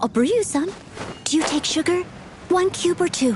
I'll brew you some. Do you take sugar? 1 cube or 2?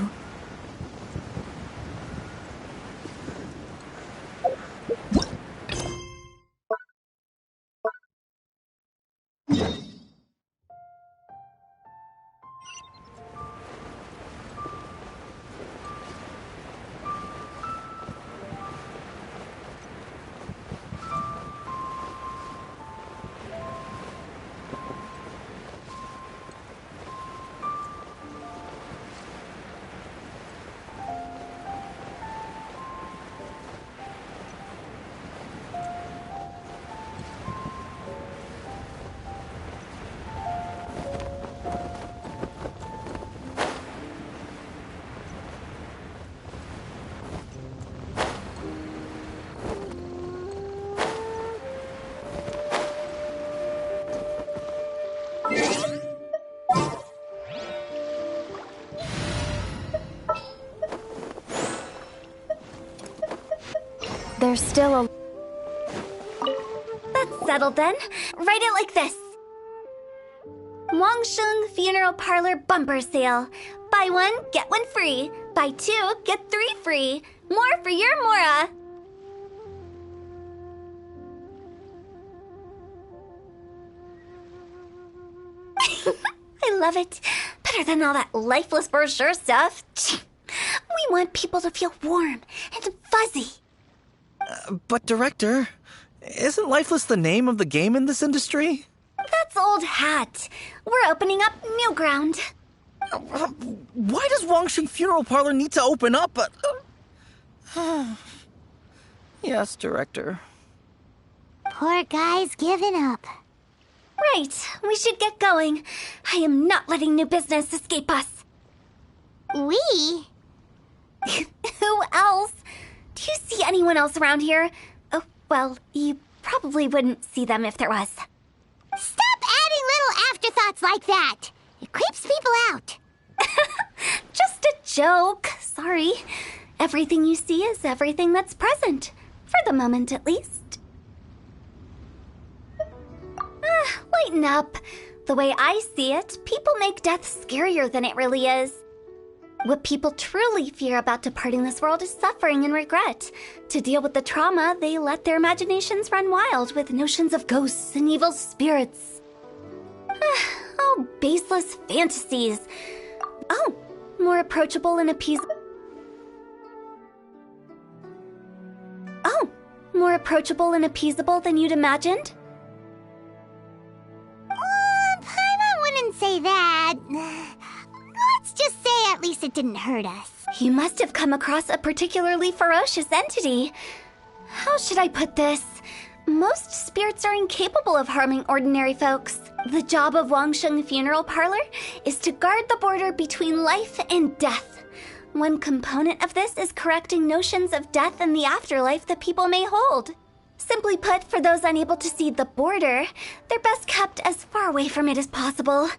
There's still a... That's settled then. Write it like this. Wangsheng Funeral Parlor Bumper Sale. Buy 1, get 1 free. Buy 2, get 3 free. More for your Mora. I love it. Better than all that lifeless brochure stuff. We want people to feel warm and fuzzy. But Director, isn't Lifeless the name of the game in this industry? That's old hat. We're opening up new ground. Why does Wangsheng Funeral Parlor need to open up? Yes, Director. Poor guy's given up. Right, we should get going. I am not letting new business escape us. We? Who else? Do you see anyone else around here? Oh, well, you probably wouldn't see them if there was. Stop adding little afterthoughts like that. It creeps people out. Just a joke. Sorry. Everything you see is everything that's present. For the moment, at least. Lighten up. The way I see it, people make death scarier than it really is. What people truly fear about departing this world is suffering and regret. To deal with the trauma, they let their imaginations run wild with notions of ghosts and evil spirits. Oh, baseless fantasies. Oh, more approachable and appeasable. Oh, more approachable and appeasable than you'd imagined? I wouldn't say that. Let's just say at least it didn't hurt us. You must have come across a particularly ferocious entity. How should I put this? Most spirits are incapable of harming ordinary folks. The job of Wangsheng Funeral Parlor is to guard the border between life and death. One component of this is correcting notions of death and the afterlife that people may hold. Simply put, for those unable to see the border, they're best kept as far away from it as possible.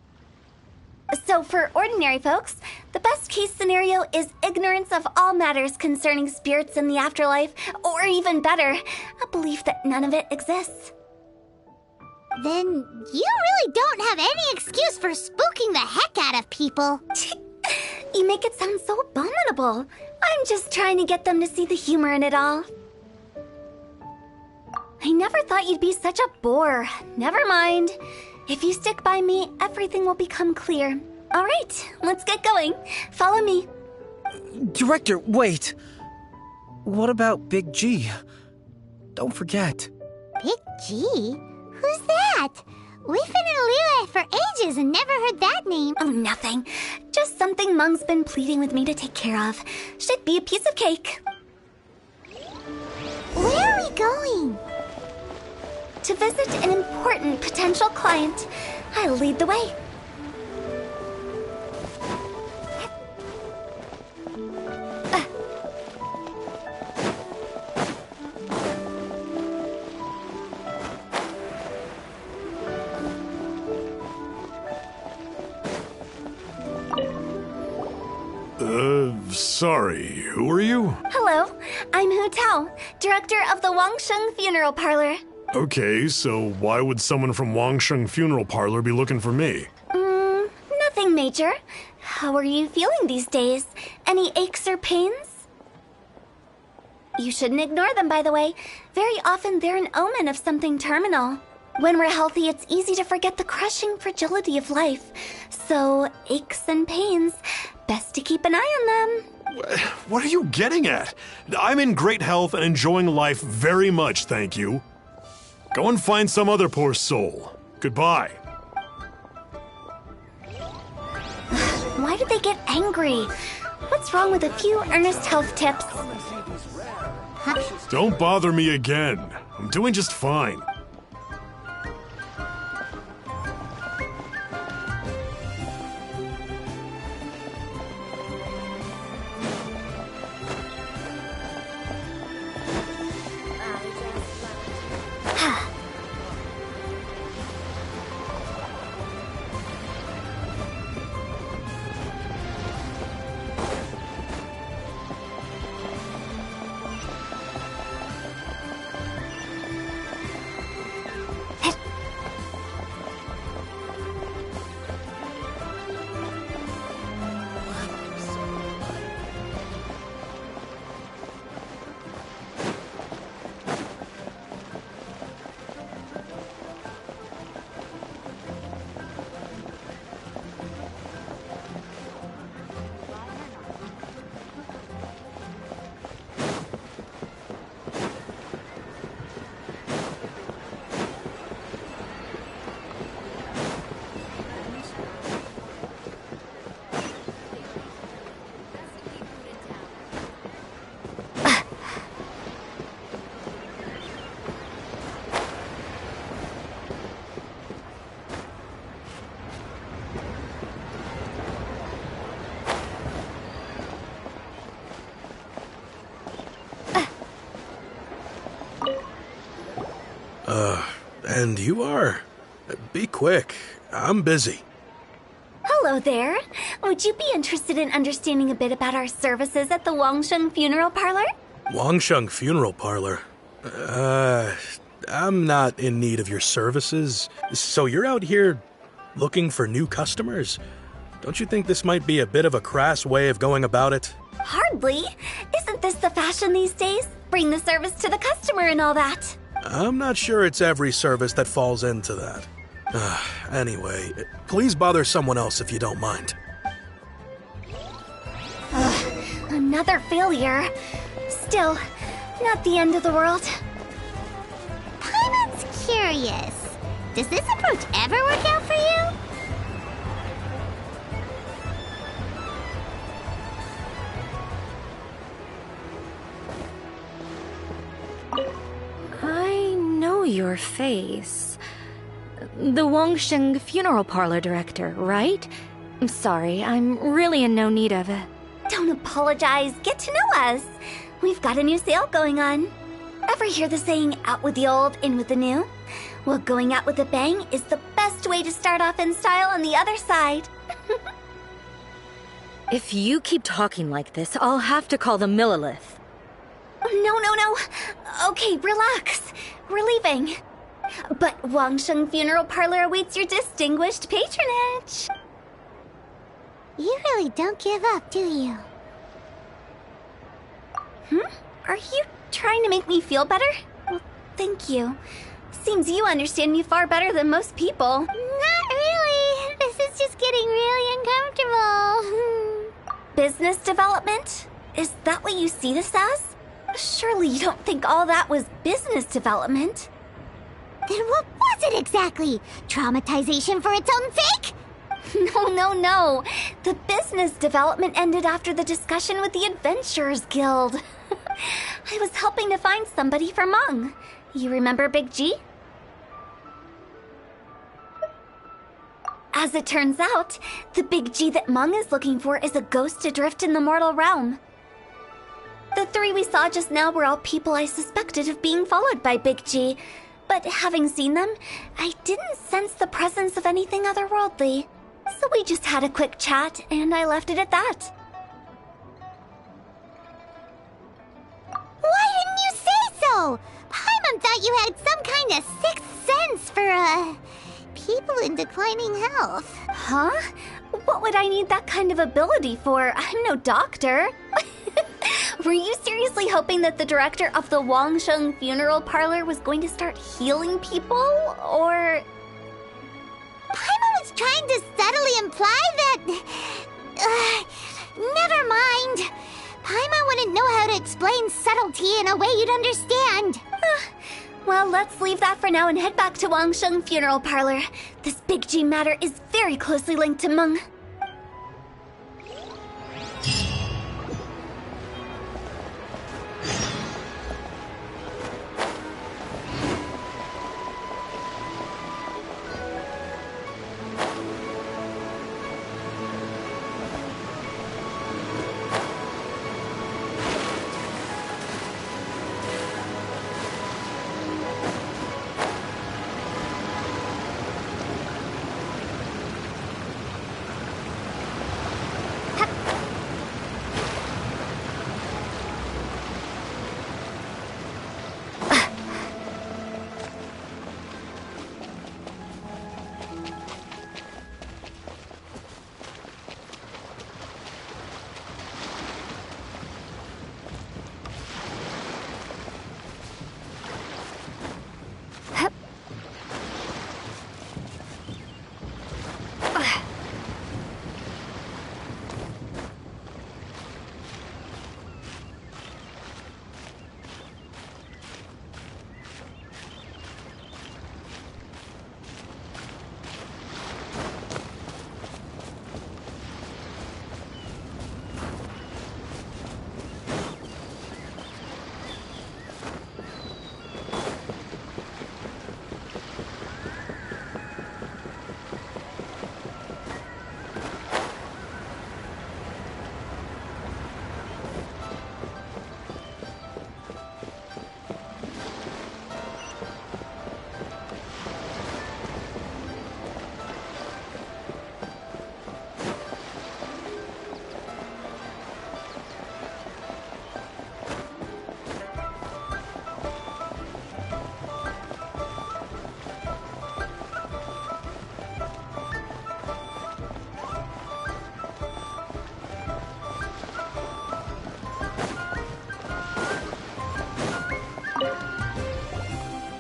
So for ordinary folks, the best case scenario is ignorance of all matters concerning spirits in the afterlife, or even better, a belief that none of it exists. Then you really don't have any excuse for spooking the heck out of people. You make it sound so abominable. I'm just trying to get them to see the humor in it all. I never thought you'd be such a bore. Never mind. If you stick by me, everything will become clear. All right, let's get going. Follow me. Director, wait. What about Big G? Don't forget. Big G? Who's that? We've been in Liyue for ages and never heard that name. Oh, nothing. Just something Mung's been pleading with me to take care of. Should be a piece of cake. Where are we going? To visit an important potential client. I'll lead the way. Sorry, who are you? Hello, I'm Hu Tao, director of the Wangsheng Funeral Parlor. Okay, so why would someone from Wangsheng Funeral Parlor be looking for me? Major. How are you feeling these days? Any aches or pains? You shouldn't ignore them, by the way. Very often they're an omen of something terminal. When we're healthy, it's easy to forget the crushing fragility of life. So, aches and pains, best to keep an eye on them. What are you getting at? I'm in great health and enjoying life very much, thank you. Go and find some other poor soul. Goodbye. Why did they get angry? What's wrong with a few earnest health tips? Don't bother me again. I'm doing just fine. And you are? Be quick. I'm busy. Hello there. Would you be interested in understanding a bit about our services at the Wangsheng Funeral Parlor? Wangsheng Funeral Parlor? I'm not in need of your services. So you're out here looking for new customers? Don't you think this might be a bit of a crass way of going about it? Hardly. Isn't this the fashion these days? Bring the service to the customer and all that. I'm not sure it's every service that falls into that. Anyway, please bother someone else if you don't mind. Another failure. Still, not the end of the world. Paimon's curious. Does this approach ever work out for you? I know your face. The Wangsheng Funeral Parlor director, right? I'm sorry, I'm really in no need of it. Don't apologize. Get to know us. We've got a new sale going on. Ever hear the saying, out with the old, in with the new? Well, going out with a bang is the best way to start off in style on the other side. If you keep talking like this, I'll have to call the Millilith. No. Okay, relax. We're leaving. But Wangsheng Funeral Parlor awaits your distinguished patronage. You really don't give up, do you? Are you trying to make me feel better? Well, thank you. Seems you understand me far better than most people. Not really. This is just getting really uncomfortable. Business development? Is that what you see this as? Surely you don't think all that was business development. Then what was it exactly? Traumatization for its own sake? No. The business development ended after the discussion with the Adventurers Guild. I was helping to find somebody for Meng. You remember Big G? As it turns out, the Big G that Meng is looking for is a ghost adrift in the mortal realm. The three we saw just now were all people I suspected of being followed by Big G, but having seen them, I didn't sense the presence of anything otherworldly. So we just had a quick chat, and I left it at that. Why didn't you say so? Paimon thought you had some kind of sixth sense for, people in declining health. Huh? What would I need that kind of ability for? I'm no doctor. Were you seriously hoping that the director of the Wangsheng Funeral Parlor was going to start healing people, or...? Paimon was trying to subtly imply that... never mind. Paimon wouldn't know how to explain subtlety in a way you'd understand. Well, let's leave that for now and head back to Wangsheng Funeral Parlor. This Big G matter is very closely linked to Meng.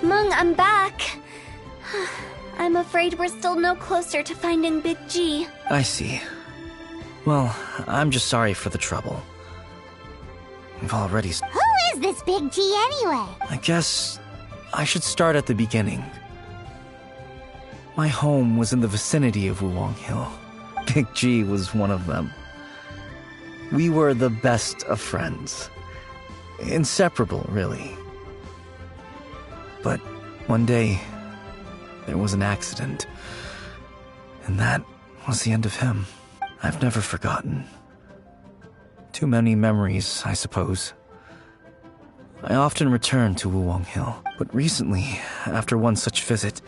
Meng, I'm back. I'm afraid we're still no closer to finding Big G. I see. Well, I'm just sorry for the trouble. We've already... Who is this Big G anyway? I guess I should start at the beginning. My home was in the vicinity of Wuwang Hill. Big G was one of them. We were the best of friends. Inseparable, really. But one day, there was an accident. And that was the end of him. I've never forgotten. Too many memories, I suppose. I often return to Wuwang Hill, but recently, after one such visit,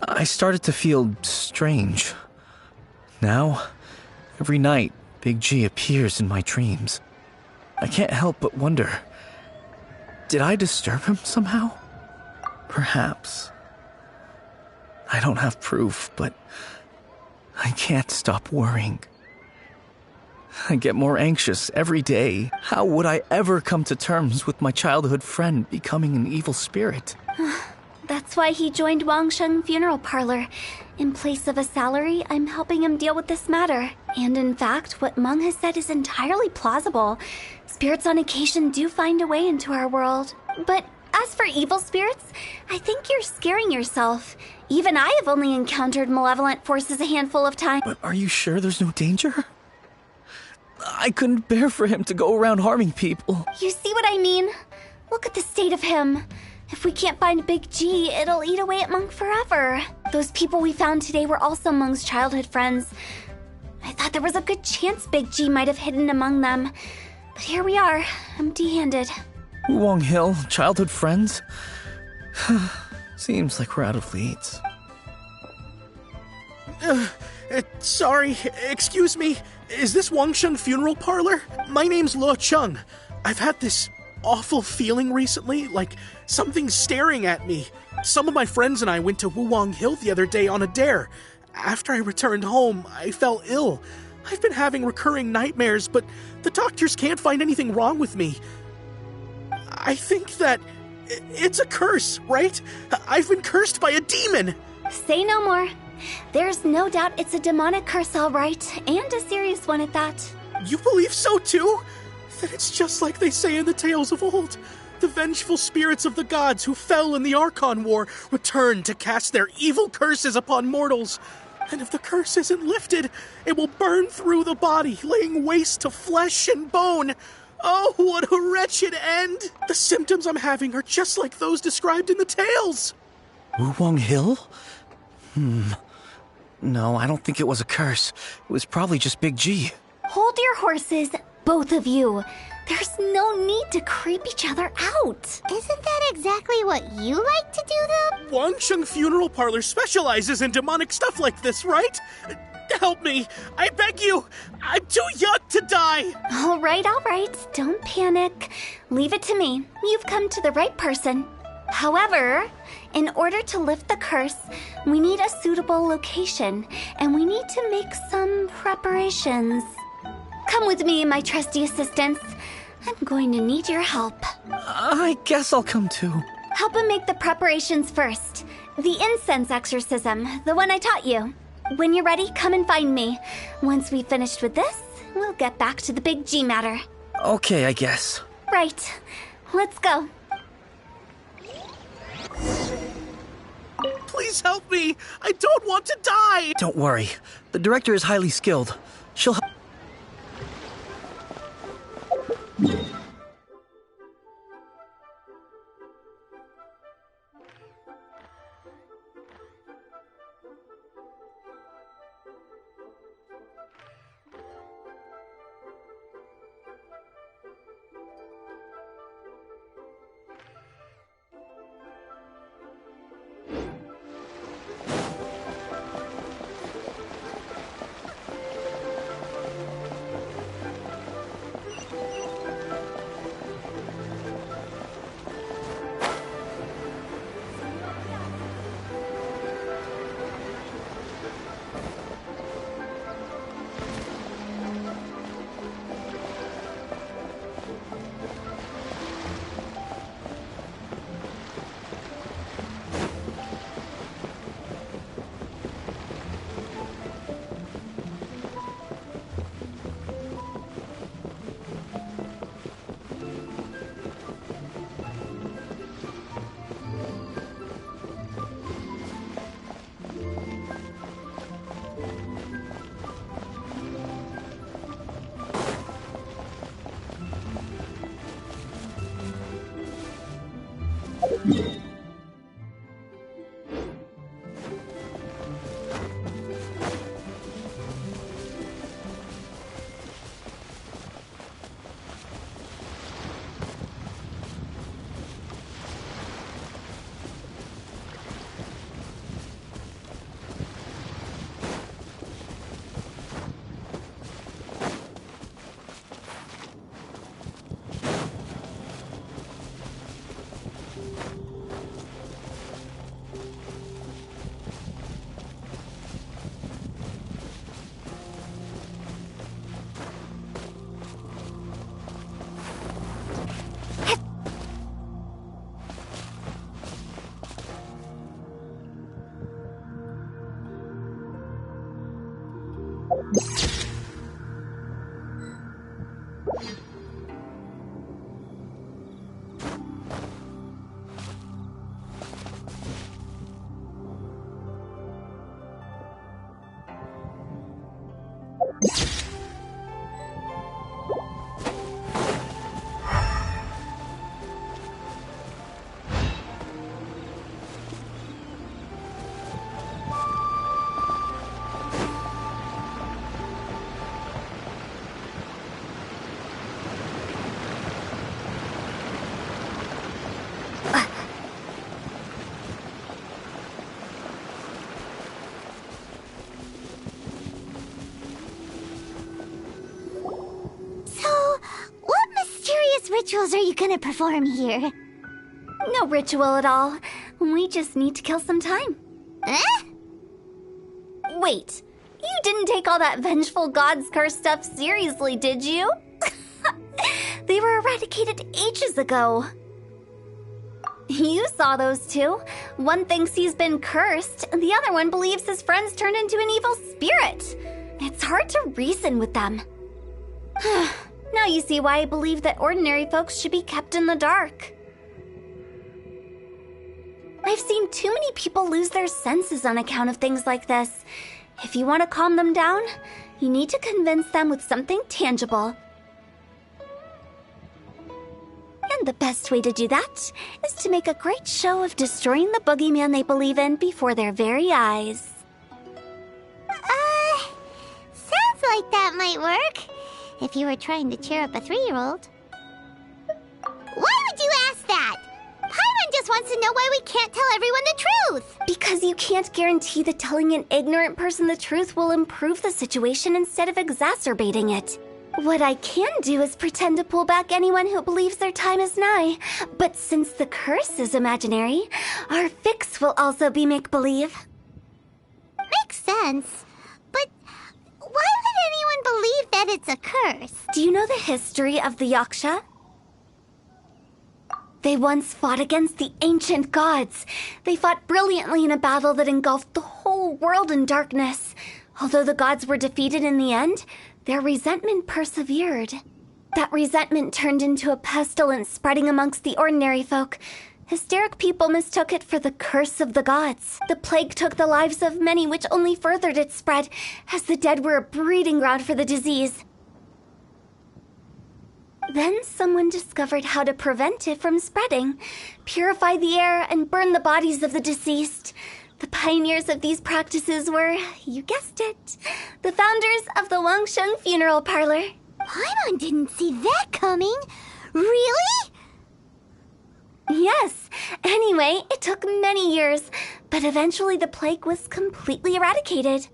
I started to feel strange. Now, every night, Big G appears in my dreams. I can't help but wonder, did I disturb him somehow? Perhaps. I don't have proof, but I can't stop worrying. I get more anxious every day. How would I ever come to terms with my childhood friend becoming an evil spirit? That's why he joined Wangsheng Funeral Parlor. In place of a salary, I'm helping him deal with this matter. And in fact, what Meng has said is entirely plausible. Spirits on occasion do find a way into our world. But as for evil spirits, I think you're scaring yourself. Even I have only encountered malevolent forces a handful of times. But are you sure there's no danger? I couldn't bear for him to go around harming people. You see what I mean? Look at the state of him. If we can't find Big G, it'll eat away at Meng forever. Those people we found today were also Meng's childhood friends. I thought there was a good chance Big G might have hidden among them. But here we are, empty-handed. Wuwang Hill, childhood friends? Seems like we're out of leads. Sorry, excuse me. Is this Wangsheng Funeral Parlor? My name's Luo Chung. I've had this awful feeling recently, like something's staring at me. Some of my friends and I went to Wuwang Hill the other day on a dare. After I returned home, I fell ill. I've been having recurring nightmares, but the doctors can't find anything wrong with me. I think that it's a curse, right? I've been cursed by a demon. Say no more. There's no doubt it's a demonic curse, all right, and a serious one at that. You believe so too? Then it's just like they say in the tales of old. The vengeful spirits of the gods who fell in the Archon War return to cast their evil curses upon mortals. And if the curse isn't lifted, it will burn through the body, laying waste to flesh and bone. Oh, what a wretched end! The symptoms I'm having are just like those described in the tales. Wuwang Hill? No, I don't think it was a curse. It was probably just Big G. Hold your horses, both of you. There's no need to creep each other out. Isn't that exactly what you like to do, though? Wangsheng Funeral Parlor specializes in demonic stuff like this, right? Help me! I beg you! I'm too young to die! All right. Don't panic. Leave it to me. You've come to the right person. However, in order to lift the curse, we need a suitable location, and we need to make some preparations. Come with me, my trusty assistants. I'm going to need your help. I guess I'll come too. Help him make the preparations first. The incense exorcism, the one I taught you. When you're ready, come and find me. Once we've finished with this, we'll get back to the Big G matter. Okay, I guess. Right. Let's go. Please help me! I don't want to die! Don't worry. The director is highly skilled. She'll help. rituals are you gonna perform here? No ritual at all. We just need to kill some time. Eh? Wait, you didn't take all that vengeful god's curse stuff seriously, did you? They were eradicated ages ago. You saw those two. One thinks he's been cursed, and the other one believes his friends turned into an evil spirit. It's hard to reason with them. Now you see why I believe that ordinary folks should be kept in the dark. I've seen too many people lose their senses on account of things like this. If you want to calm them down, you need to convince them with something tangible. And the best way to do that is to make a great show of destroying the boogeyman they believe in before their very eyes. Sounds like that might work. If you were trying to cheer up a 3-year-old. Why would you ask that? Paimon just wants to know why we can't tell everyone the truth. Because you can't guarantee that telling an ignorant person the truth will improve the situation instead of exacerbating it. What I can do is pretend to pull back anyone who believes their time is nigh. But since the curse is imaginary, our fix will also be make-believe. Makes sense. But why would anyone believe that it's a curse? Do you know the history of the Yaksha? They once fought against the ancient gods. They fought brilliantly in a battle that engulfed the whole world in darkness. Although the gods were defeated in the end, their resentment persevered. That resentment turned into a pestilence spreading amongst the ordinary folk. Hysteric people mistook it for the curse of the gods. The plague took the lives of many, which only furthered its spread, as the dead were a breeding ground for the disease. Then someone discovered how to prevent it from spreading, purify the air, and burn the bodies of the deceased. The pioneers of these practices were, you guessed it, the founders of the Wangsheng Funeral Parlor. Paimon didn't see that coming. Really? Yes. Anyway, it took many years, but eventually the plague was completely eradicated.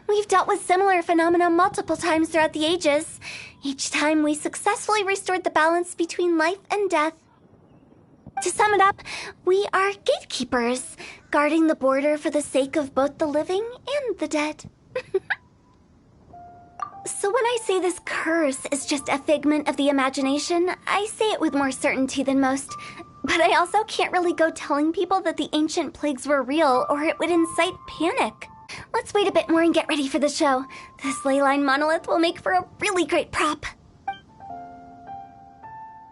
We've dealt with similar phenomena multiple times throughout the ages. Each time we successfully restored the balance between life and death. To sum it up, we are gatekeepers, guarding the border for the sake of both the living and the dead. So when I say this curse is just a figment of the imagination, I say it with more certainty than most. But I also can't really go telling people that the ancient plagues were real, or it would incite panic. Let's wait a bit more and get ready for the show. This leyline monolith will make for a really great prop.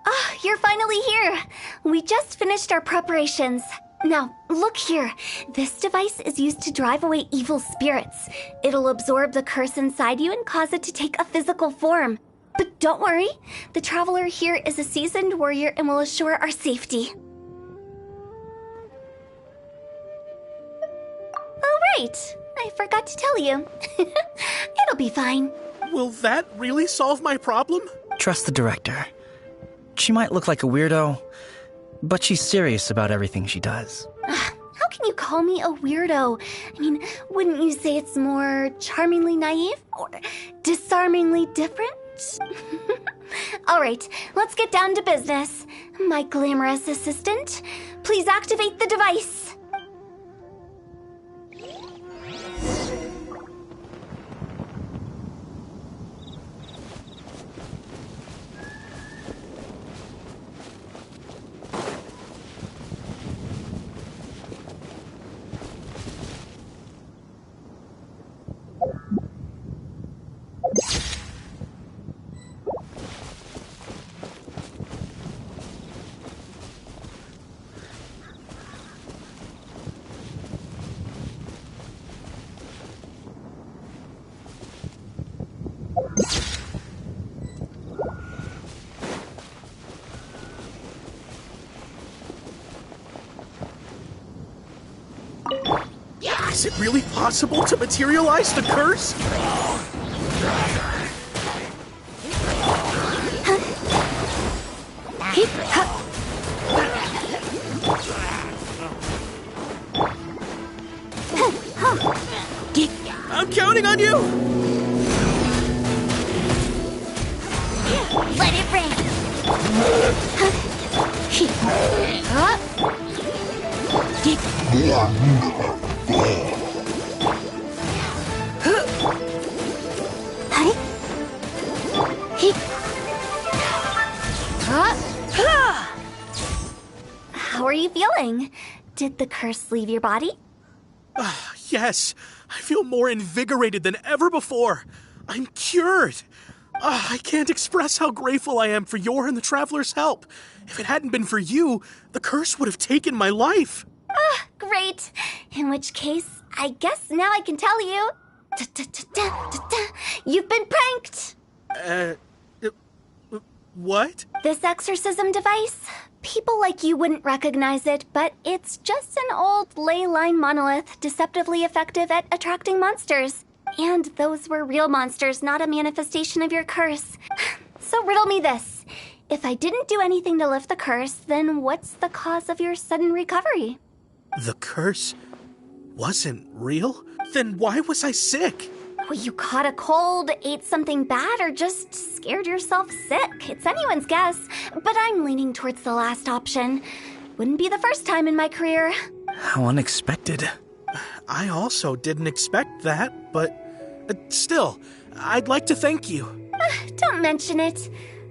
Ah, you're finally here. We just finished our preparations. Now, look here. This device is used to drive away evil spirits. It'll absorb the curse inside you and cause it to take a physical form. But don't worry, the traveler here is a seasoned warrior and will assure our safety. Oh, right. I forgot to tell you. It'll be fine. Will that really solve my problem? Trust the director. She might look like a weirdo, but she's serious about everything she does. How can you call me a weirdo? I mean, wouldn't you say it's more charmingly naive or disarmingly different? All right, let's get down to business. My glamorous assistant, please activate the device. Is it really possible to materialize the curse? I'm counting on you! Let it rain. How are you feeling? Did the curse leave your body? Yes, I feel more invigorated than ever before. I'm cured. I can't express how grateful I am for your and the Traveler's help. If it hadn't been for you, the curse would have taken my life. Great. In which case, I guess now I can tell you. You've been pranked. What? This exorcism device, people like you wouldn't recognize it, but it's just an old ley line monolith deceptively effective at attracting monsters. And those were real monsters, not a manifestation of your curse. So riddle me this. If I didn't do anything to lift the curse, then what's the cause of your sudden recovery? The curse wasn't real? Then why was I sick? Well, you caught a cold, ate something bad, or just scared yourself sick. It's anyone's guess, but I'm leaning towards the last option. Wouldn't be the first time in my career. How unexpected. I also didn't expect that, but still, I'd like to thank you. Don't mention it.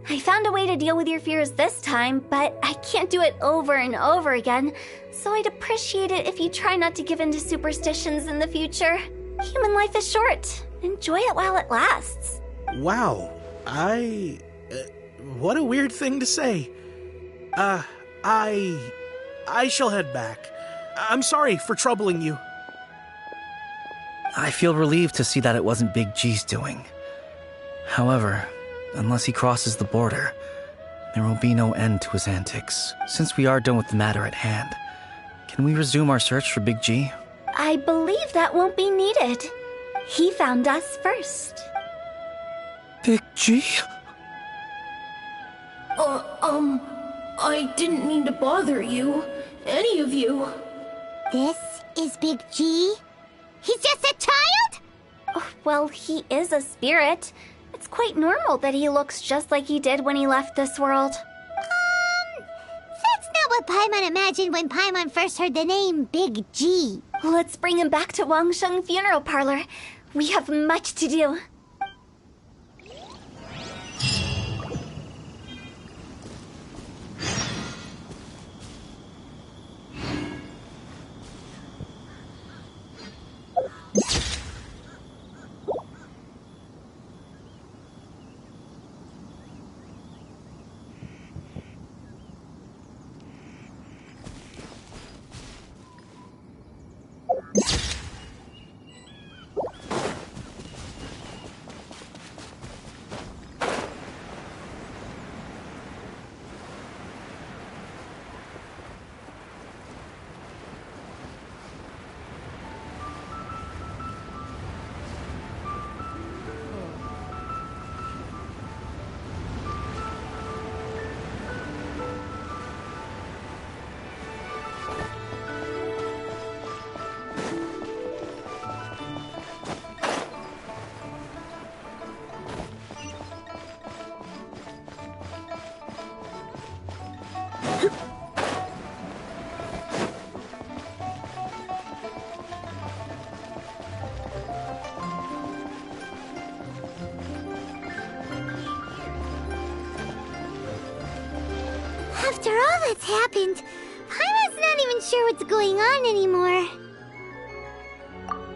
I found a way to deal with your fears this time, but I can't do it over and over again, so I'd appreciate it if you try not to give in to superstitions in the future. Human life is short. Enjoy it while it lasts. Wow, what a weird thing to say. I shall head back. I'm sorry for troubling you. I feel relieved to see that it wasn't Big G's doing. However, unless he crosses the border, there will be no end to his antics. Since we are done with the matter at hand, can we resume our search for Big G? I believe that won't be needed. He found us first. Big G? I didn't mean to bother you. Any of you. This is Big G? He's just a child? Oh, well, he is a spirit. It's quite normal that he looks just like he did when he left this world. That's not what Paimon imagined when Paimon first heard the name Big G. Let's bring him back to Wangsheng Funeral Parlor. We have much to do. After all that's happened, Paimon's not even sure what's going on anymore.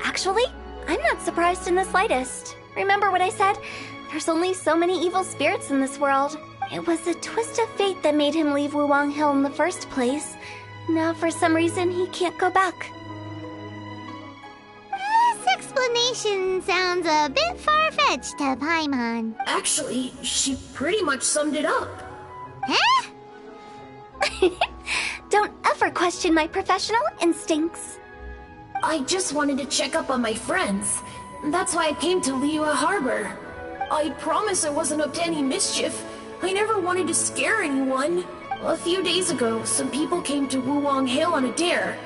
Actually, I'm not surprised in the slightest. Remember what I said? There's only so many evil spirits in this world. It was a twist of fate that made him leave Wuwang Hill in the first place. Now, for some reason, he can't go back. This explanation sounds a bit far-fetched to Paimon. Actually, she pretty much summed it up. Huh? Don't ever question my professional instincts. I just wanted to check up on my friends. That's why I came to Liyue Harbor. I promise I wasn't up to any mischief. I never wanted to scare anyone. A few days ago, some people came to Wuwang Hill on a dare.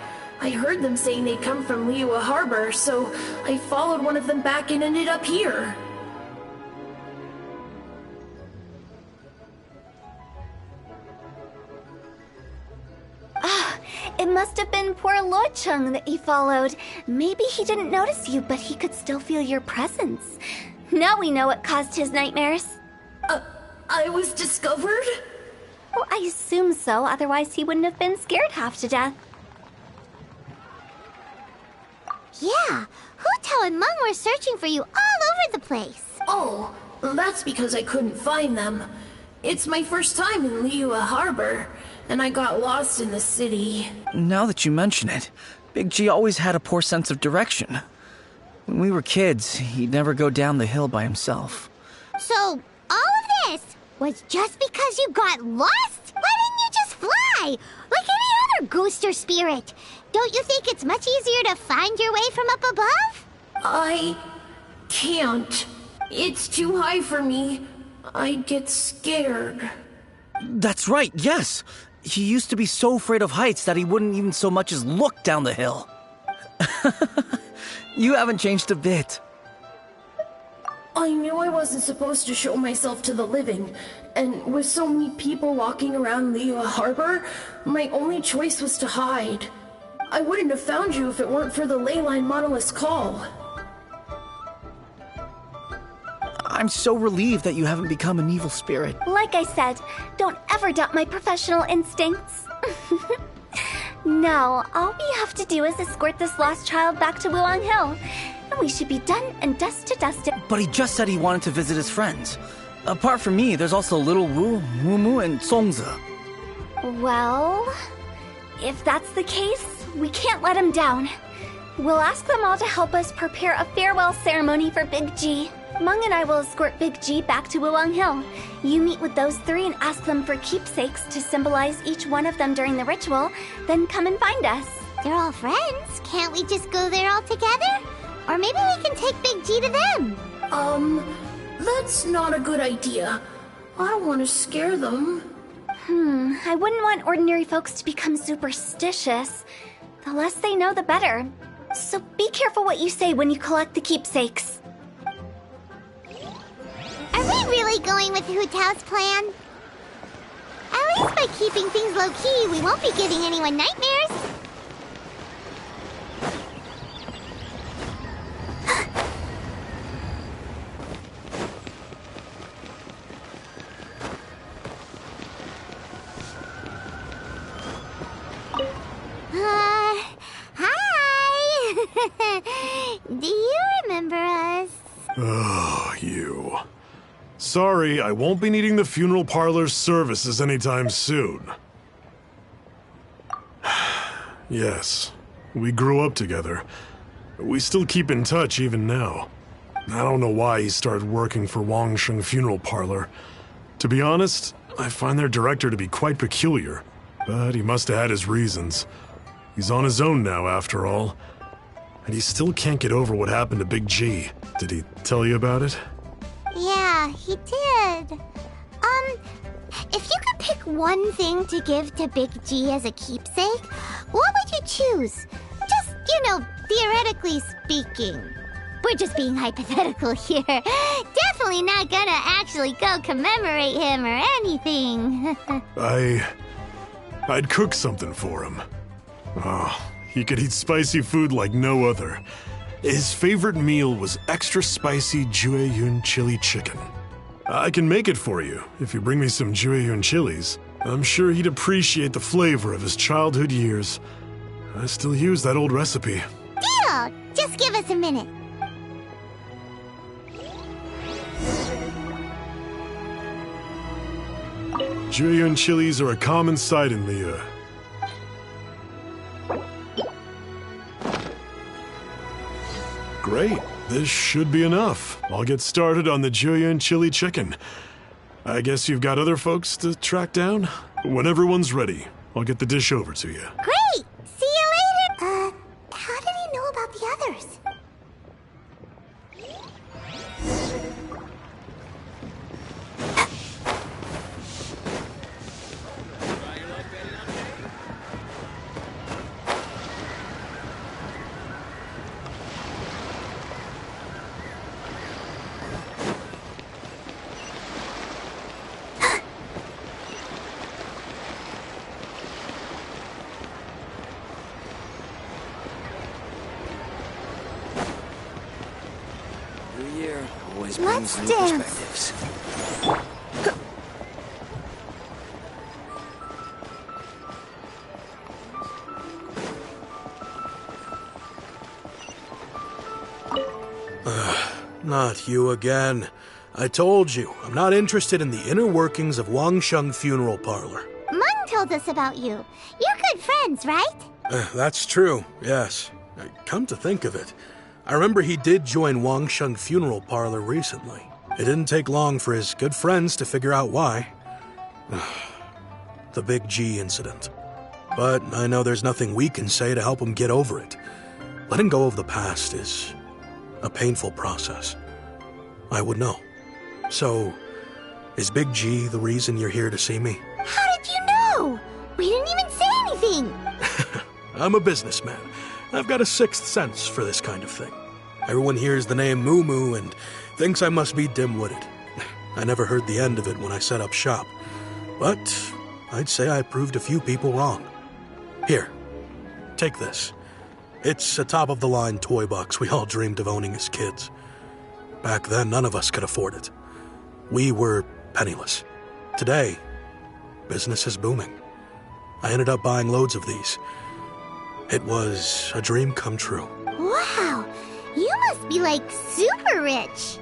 I heard them saying they'd come from Liyue Harbor, so I followed one of them back and ended up here. must have been poor Lo Chung that you followed. Maybe he didn't notice you, but he could still feel your presence. Now we know what caused his nightmares. I was discovered? Well, I assume so, otherwise he wouldn't have been scared half to death. Yeah, Hu and Meng were searching for you all over the place. Oh, that's because I couldn't find them. It's my first time in Liyue Harbor, and I got lost in the city. Now that you mention it, Big G always had a poor sense of direction. When we were kids, he'd never go down the hill by himself. So, all of this was just because you got lost? Why didn't you just fly? Like any other ghost or spirit? Don't you think it's much easier to find your way from up above? I can't. It's too high for me. I'd get scared. That's right, yes! He used to be so afraid of heights that he wouldn't even so much as look down the hill. You haven't changed a bit. I knew I wasn't supposed to show myself to the living, and with so many people walking around Liyue Harbor, my only choice was to hide. I wouldn't have found you if it weren't for the Leyline Monolith's call. I'm so relieved that you haven't become an evil spirit. Like I said, don't ever doubt my professional instincts. Now, all we have to do is escort this lost child back to Wuang Hill, and we should be done and dust to dust. But he just said he wanted to visit his friends. Apart from me, there's also Little Wu, Mumu, and Songzi. Well, if that's the case, we can't let him down. We'll ask them all to help us prepare a farewell ceremony for Big G. Meng and I will escort Big G back to Wuang Hill. You meet with those three and ask them for keepsakes to symbolize each one of them during the ritual, then come and find us. They're all friends. Can't we just go there all together? Or maybe we can take Big G to them. That's not a good idea. I don't want to scare them. I wouldn't want ordinary folks to become superstitious. The less they know, the better. So be careful what you say when you collect the keepsakes. Are we really going with Hu Tao's plan? At least by keeping things low-key, we won't be giving anyone nightmares. Hi! Do you remember us? Oh, you. Sorry, I won't be needing the funeral parlor's services anytime soon. Yes, we grew up together. We still keep in touch even now. I don't know why he started working for Wangsheng Funeral Parlor. To be honest, I find their director to be quite peculiar. But he must have had his reasons. He's on his own now, after all. And he still can't get over what happened to Big G. Did he tell you about it? Yeah, he did. If you could pick one thing to give to Big G as a keepsake, what would you choose? Just, theoretically speaking. We're just being hypothetical here. Definitely not gonna actually go commemorate him or anything. I'd cook something for him. Oh, he could eat spicy food like no other. His favorite meal was extra spicy Jueyun chili chicken. I can make it for you if you bring me some Jueyun chilies. I'm sure he'd appreciate the flavor of his childhood years. I still use that old recipe. Deal! Just give us a minute. Jueyun chilies are a common sight in Liyue. Great. This should be enough. I'll get started on the Jueyun chili chicken. I guess you've got other folks to track down? When everyone's ready, I'll get the dish over to you. Great! See you later! How did he know about the others? Let's new dance. perspectives. Not you again. I told you, I'm not interested in the inner workings of Wangsheng Funeral Parlor. Mung told us about you. You're good friends, right? That's true, yes. Come to think of it, I remember he did join Wangsheng Funeral Parlor recently. It didn't take long for his good friends to figure out why. The Big G incident. But I know there's nothing we can say to help him get over it. Letting go of the past is a painful process. I would know. So, is Big G the reason you're here to see me? How did you know? We didn't even say anything. I'm a businessman. I've got a sixth sense for this kind of thing. Everyone hears the name Moo Moo and thinks I must be dim-witted. I never heard the end of it when I set up shop. But I'd say I proved a few people wrong. Here, take this. It's a top-of-the-line toy box we all dreamed of owning as kids. Back then, none of us could afford it. We were penniless. Today, business is booming. I ended up buying loads of these. It was a dream come true. Wow, you must be like super rich.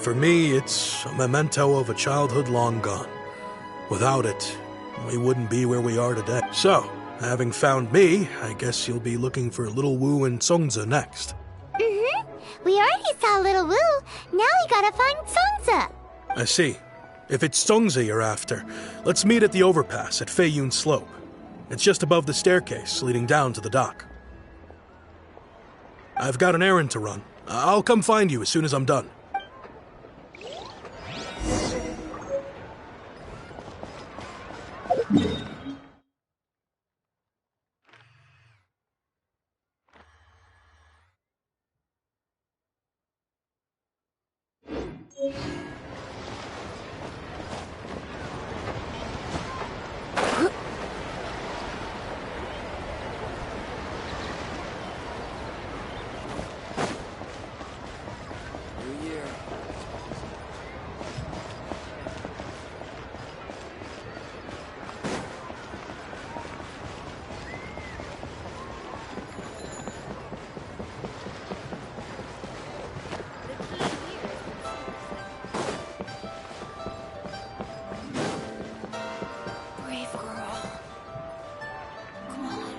For me, it's a memento of a childhood long gone. Without it, we wouldn't be where we are today. So, having found me, I guess you'll be looking for Little Wu and Songza next. We already saw Little Wu. Now we gotta find Songza. I see. If it's Songza you're after, let's meet at the overpass at Feiyun Slope. It's just above the staircase leading down to the dock. I've got an errand to run. I'll come find you as soon as I'm done. New year. Brave girl. Come on.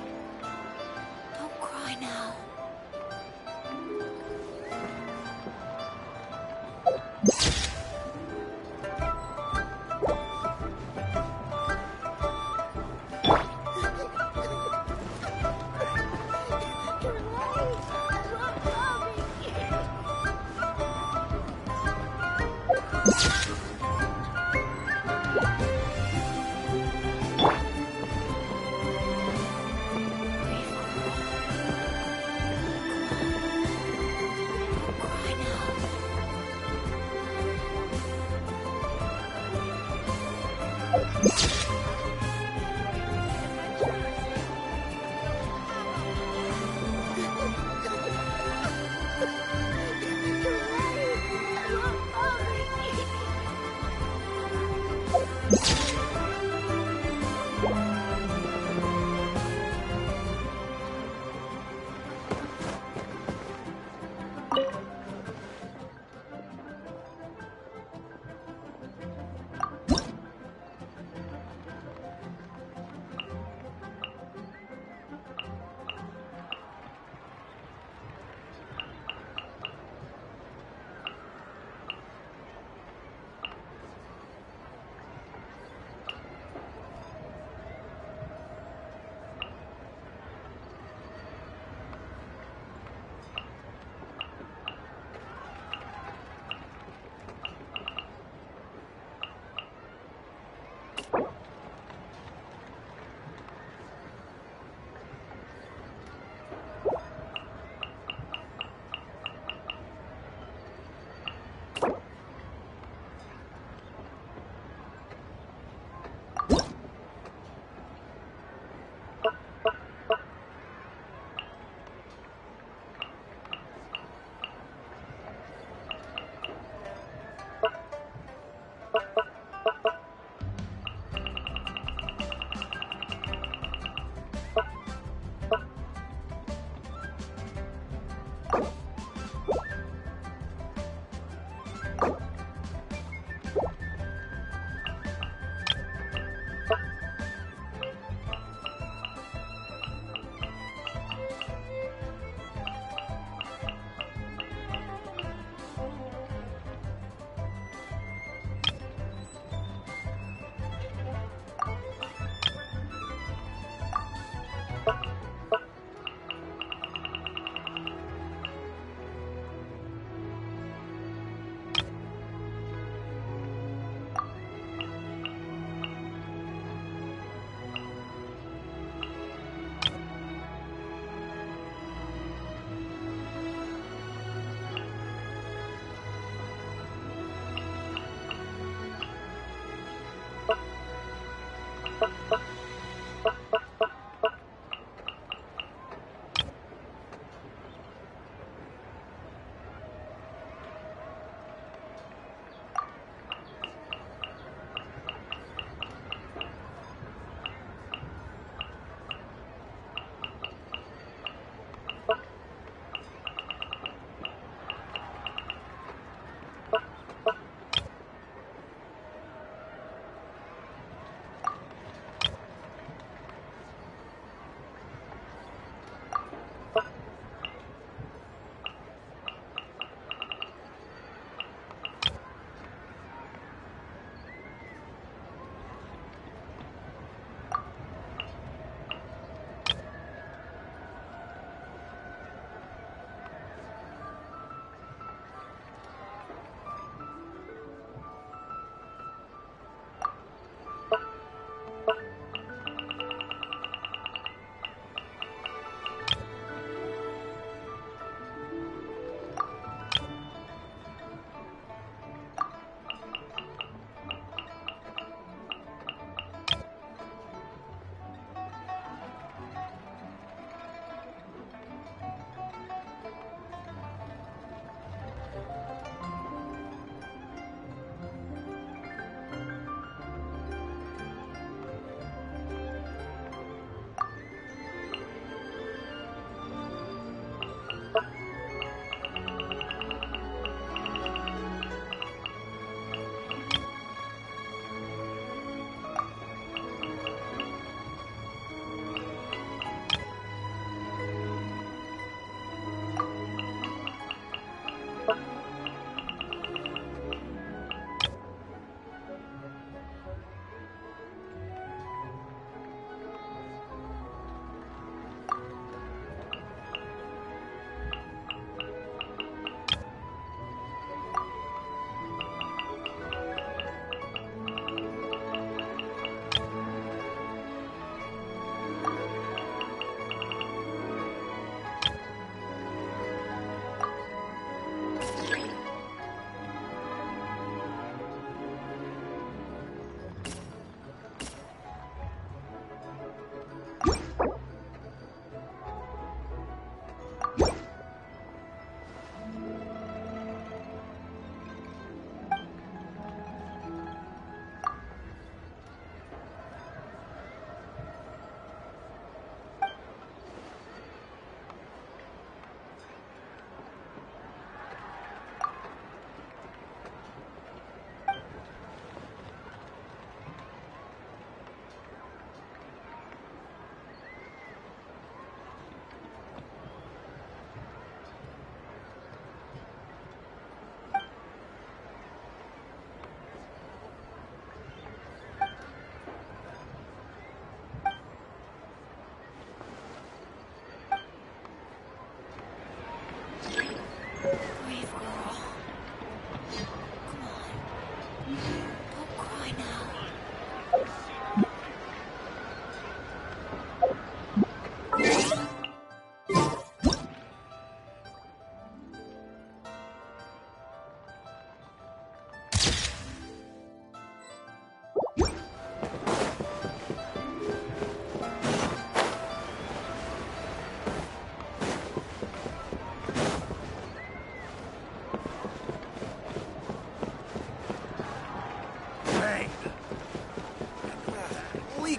Don't cry now.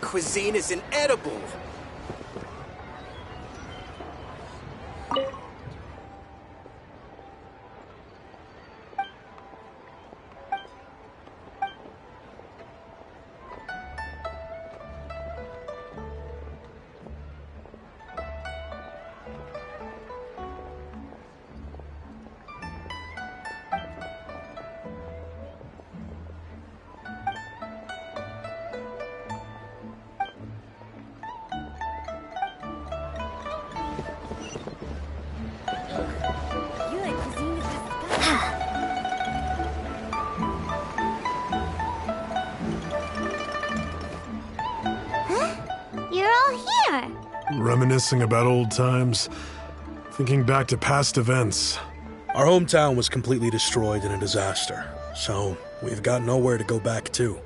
cuisine is inedible. You're all here. Reminiscing about old times, thinking back to past events. Our hometown was completely destroyed in a disaster, so we've got nowhere to go back to.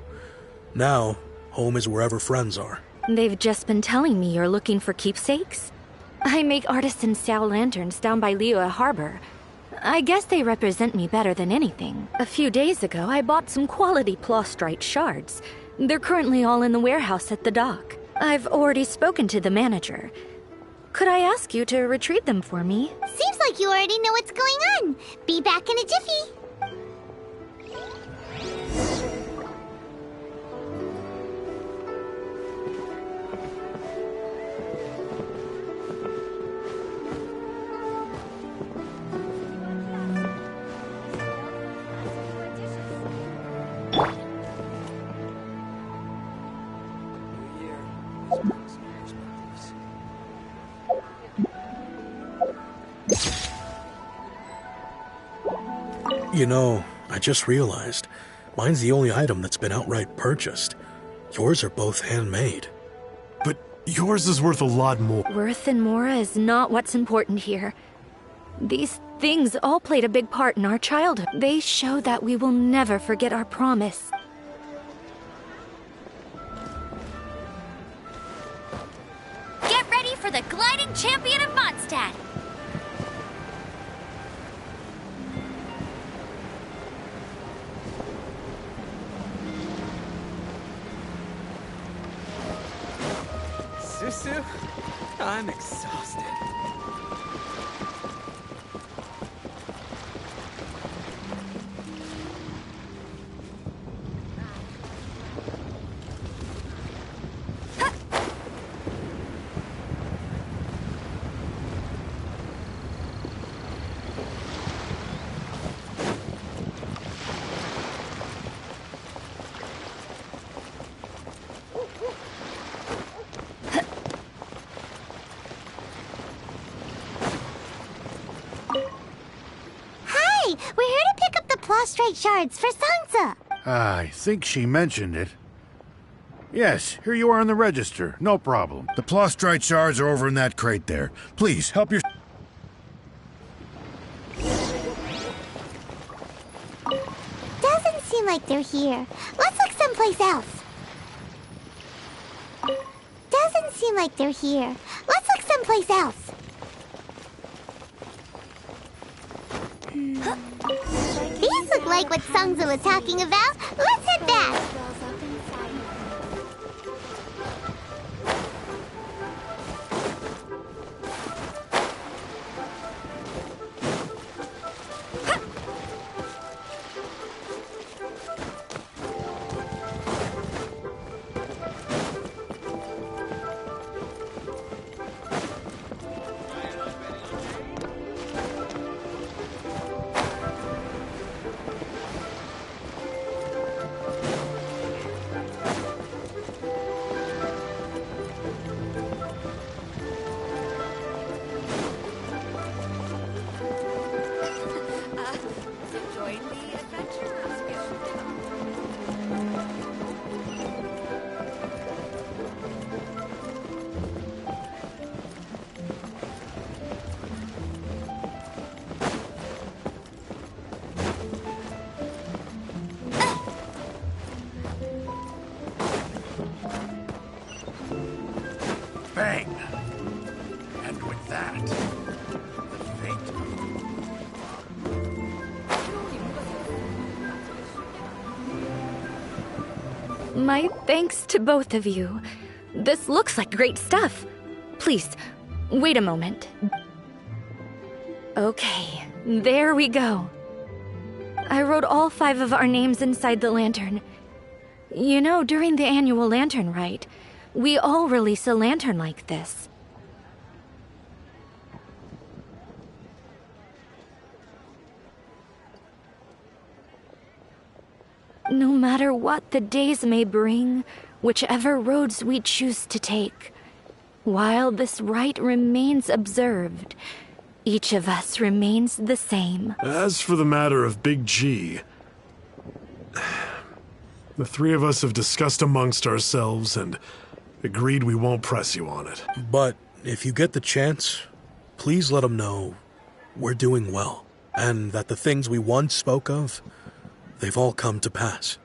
Now, home is wherever friends are. They've just been telling me you're looking for keepsakes. I make artisan Sao lanterns down by Liyue Harbor. I guess they represent me better than anything. A few days ago, I bought some quality plastrite shards. They're currently all in the warehouse at the dock. I've already spoken to the manager. Could I ask you to retrieve them for me? Seems like you already know what's going on. Be back in a jiffy. New year. Let's bring some perspectives. You know, I just realized, mine's the only item that's been outright purchased. Yours are both handmade. But yours is worth a lot more. Worth and more is not what's important here. These things all played a big part in our childhood. They show that we will never forget our promise. Get ready for the gliding champion of Mondstadt! Susu, I'm exhausted. Hi, we're here to pick up the plastrite shards for Sansa. I think she mentioned it. Yes, here you are on the register. No problem. The plastrite shards are over in that crate there. Please, help your... Doesn't seem like they're here. Let's look someplace else. Doesn't seem like they're here. Let's look someplace else. These look like what Sangza was talking about. Let's head back. Bang! And with that, the fate of... My thanks to both of you. This looks like great stuff. Please, wait a moment. Okay, there we go. I wrote all 5 of our names inside the lantern. You know, during the annual lantern rite, we all release a lantern like this. No matter what the days may bring, whichever roads we choose to take, while this rite remains observed, each of us remains the same. As for the matter of Big G, the 3 of us have discussed amongst ourselves and agreed we won't press you on it. But if you get the chance, please let him know we're doing well, and that the things we once spoke of, they've all come to pass.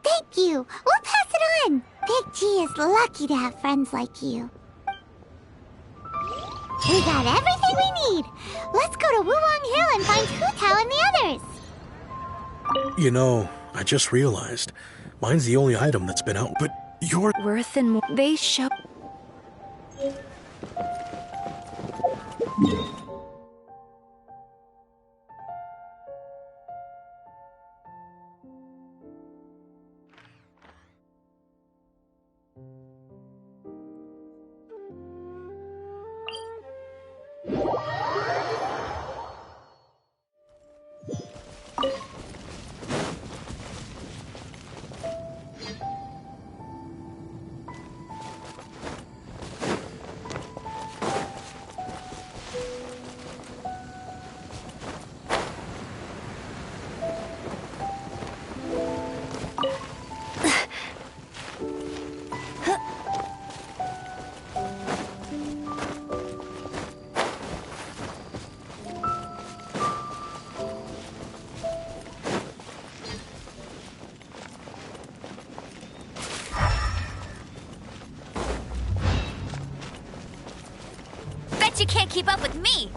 Thank you. We'll pass it on. Big G is lucky to have friends like you. We got everything we need. Let's go to Wulong Hill and find Hu Tao and the others. You know, I just realized, mine's the only item that's been out. But your Worth and more. They show. You can't keep up with me.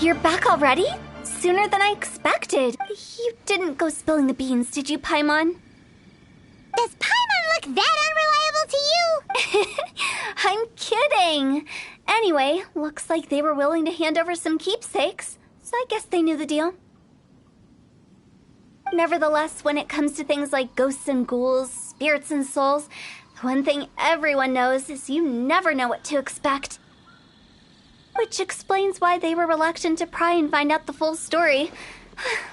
You're back already? Sooner than I expected. You didn't go spilling the beans, did you, Paimon? Does Paimon look that unreliable to you? I'm kidding. Anyway, looks like they were willing to hand over some keepsakes, so I guess they knew the deal. Nevertheless, when it comes to things like ghosts and ghouls, spirits and souls, the one thing everyone knows is you never know what to expect. Which explains why they were reluctant to pry and find out the full story.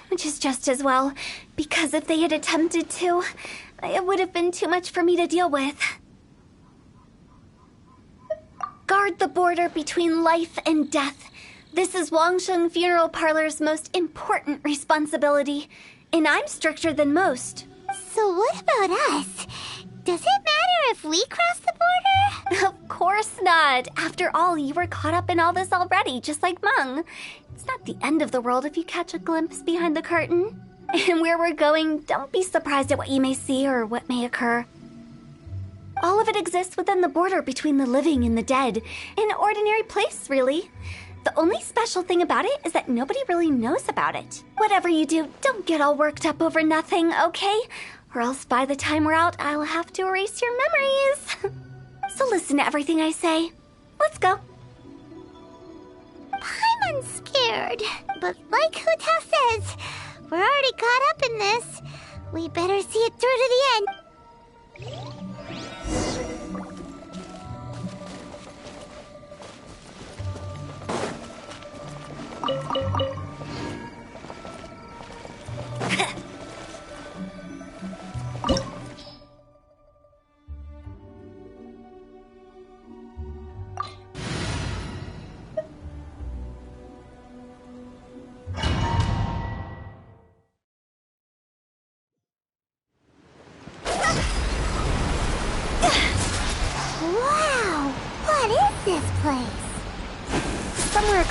Which is just as well, because if they had attempted to, it would have been too much for me to deal with. Guard the border between life and death. This is Wangsheng Funeral Parlor's most important responsibility, and I'm stricter than most. So what about us? Does it matter if we cross the border? Of course not. After all, you were caught up in all this already, just like Meng. It's not the end of the world if you catch a glimpse behind the curtain. And where we're going, don't be surprised at what you may see or what may occur. All of it exists within the border between the living and the dead. An ordinary place, really. The only special thing about it is that nobody really knows about it. Whatever you do, don't get all worked up over nothing, okay? Or else by the time we're out, I'll have to erase your memories. So listen to everything I say. Let's go. Paimon's scared. But like Hu Tao says, we're already caught up in this. We better see it through to the end.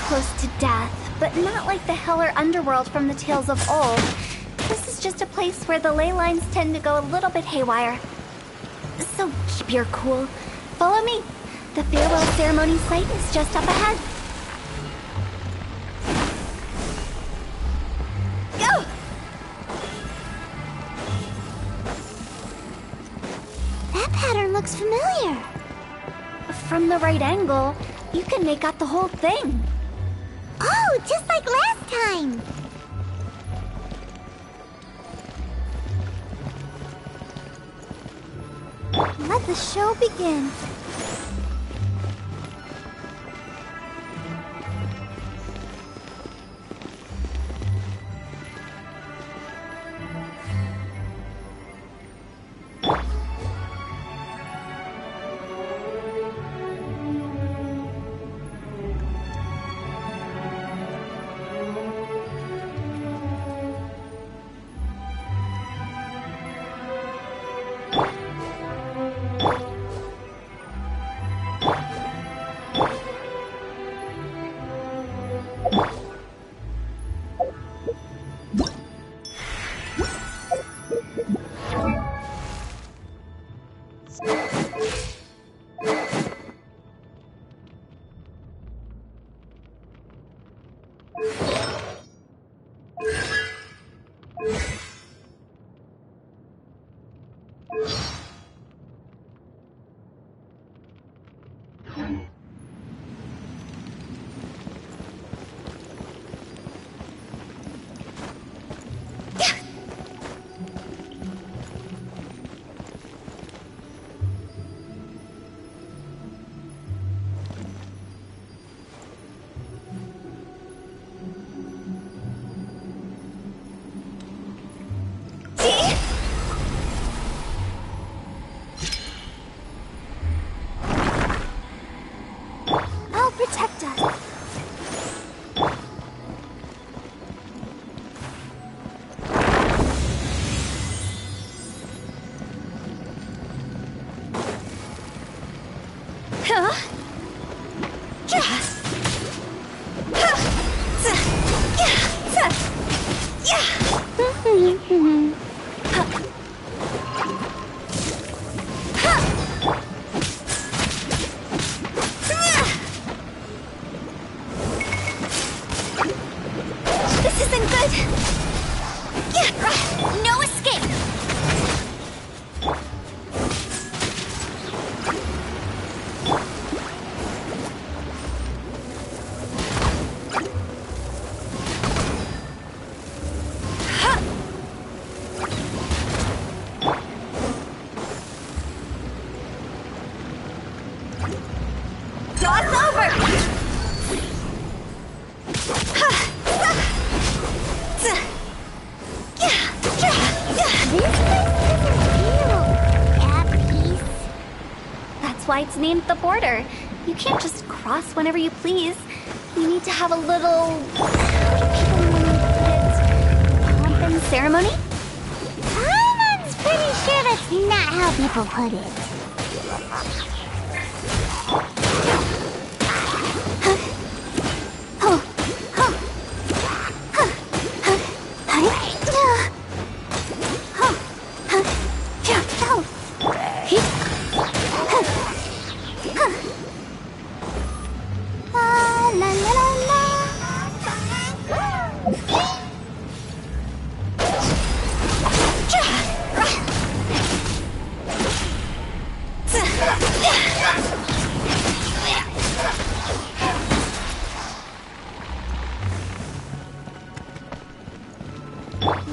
close to death, but not like the hell or underworld from the tales of old. This is just a place where the ley lines tend to go a little bit haywire. So keep your cool. Follow me. The farewell ceremony site is just up ahead. Go! That pattern looks familiar. From the right angle, you can make out the whole thing. Oh, just like last time. Let the show begin. I'll protect us. Huh? This isn't good. No escape. Dog's over. That's why it's named the border. You can't just cross whenever you please. You need to have a little... how do people normally put it? Pomp and ceremony? Paimon's pretty sure that's not how people put it.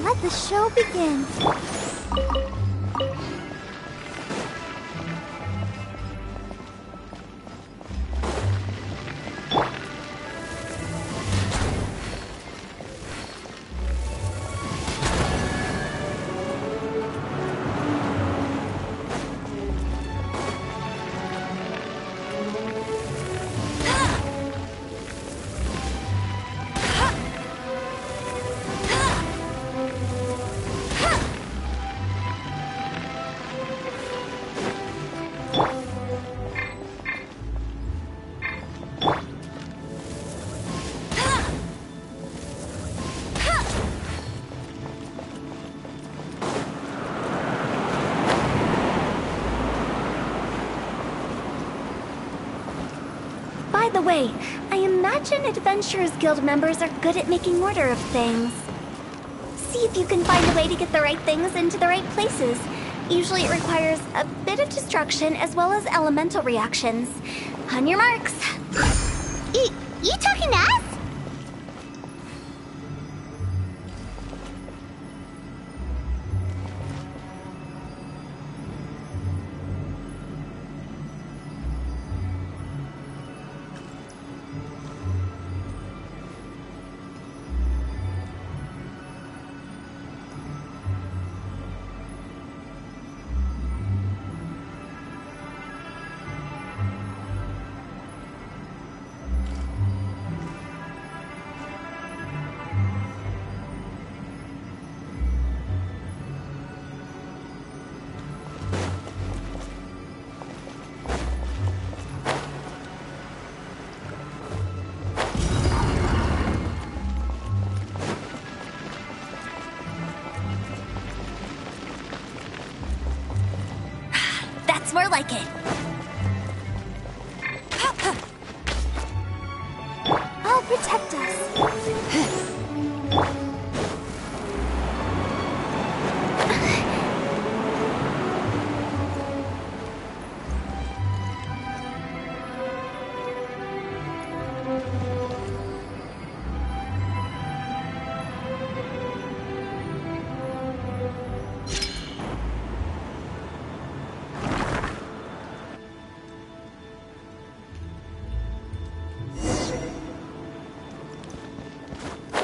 Let the show begin. way, I imagine Adventurers Guild members are good at making order of things. See if you can find a way to get the right things into the right places. Usually it requires a bit of destruction as well as elemental reactions. On your marks. You talking to us? That's more like it. I'll protect us.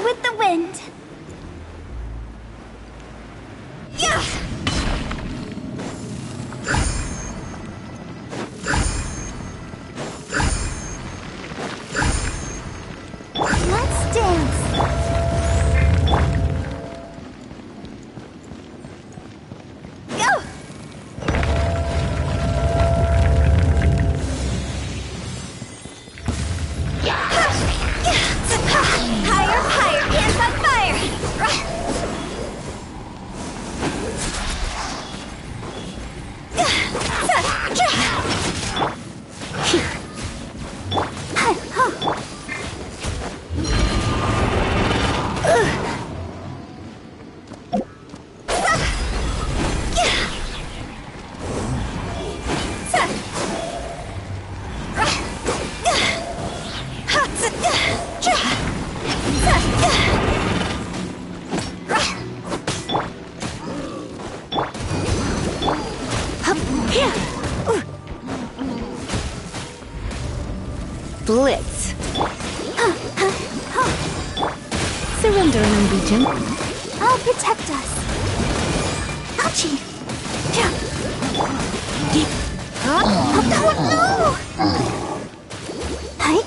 With the wind. Yeah! Let's dance. Go! Higher, higher, hands on fire! Blitz. Surrender, Legion. I'll protect us. Ouchie! Oh no! Hi?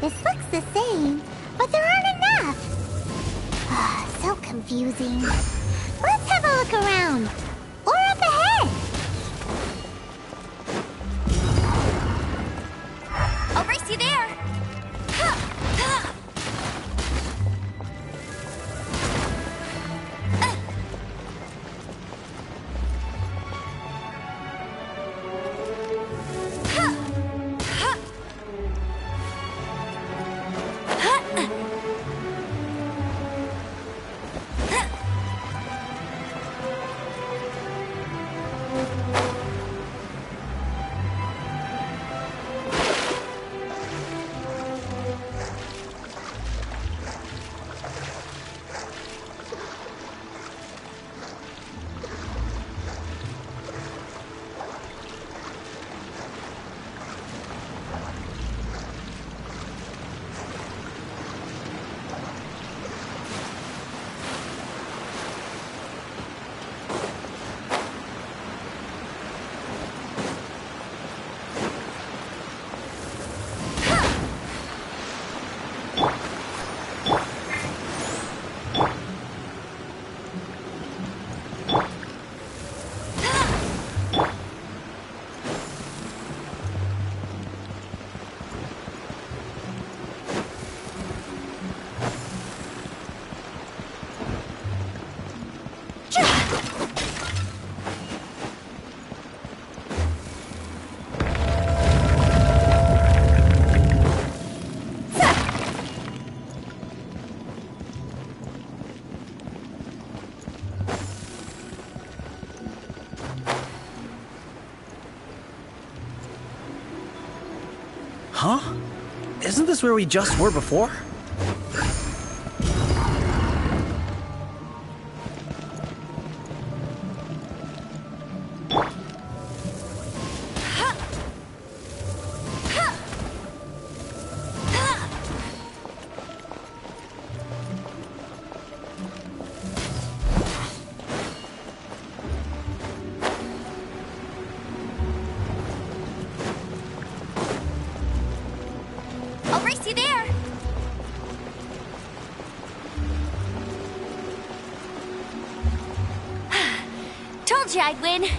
This looks the same, but there aren't enough. So confusing. Let's have a look around. Or up ahead. I'll race you there! Huh? Isn't this where we just were before? I'll race you there. Told you I'd win.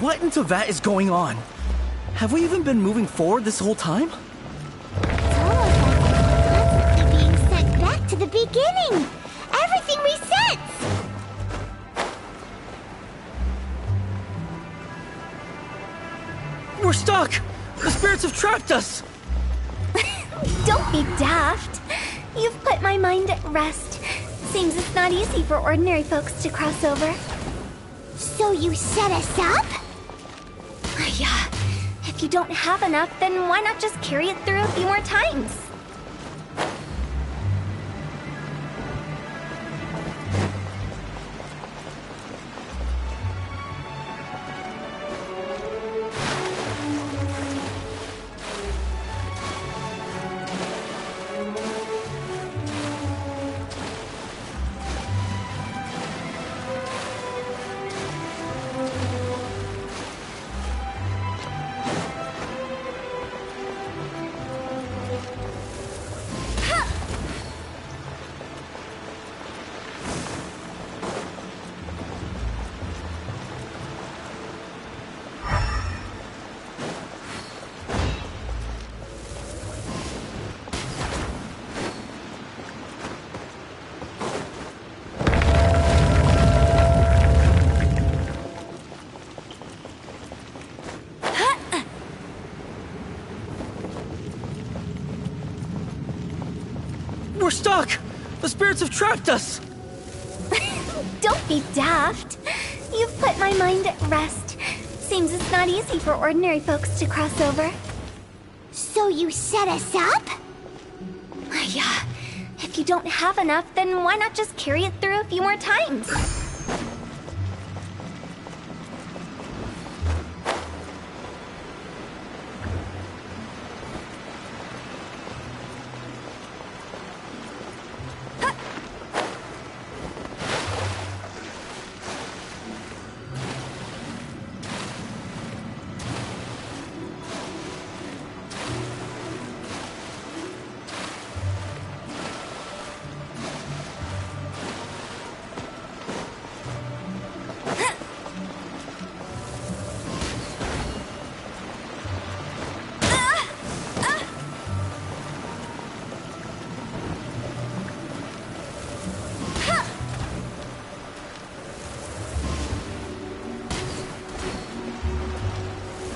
What in Teyvat is going on? Have we even been moving forward this whole time? It's almost like we're constantly being sent back to the beginning. Everything resets. We're stuck! The spirits have trapped us! Don't be daft. You've put my mind at rest. Seems it's not easy for ordinary folks to cross over. So you set us up? Yeah. If you don't have enough, then why not just carry it through a few more times? We're stuck! The spirits have trapped us! Don't be daft. You've put my mind at rest. Seems it's not easy for ordinary folks to cross over. So you set us up? Yeah. If you don't have enough, then why not just carry it through a few more times?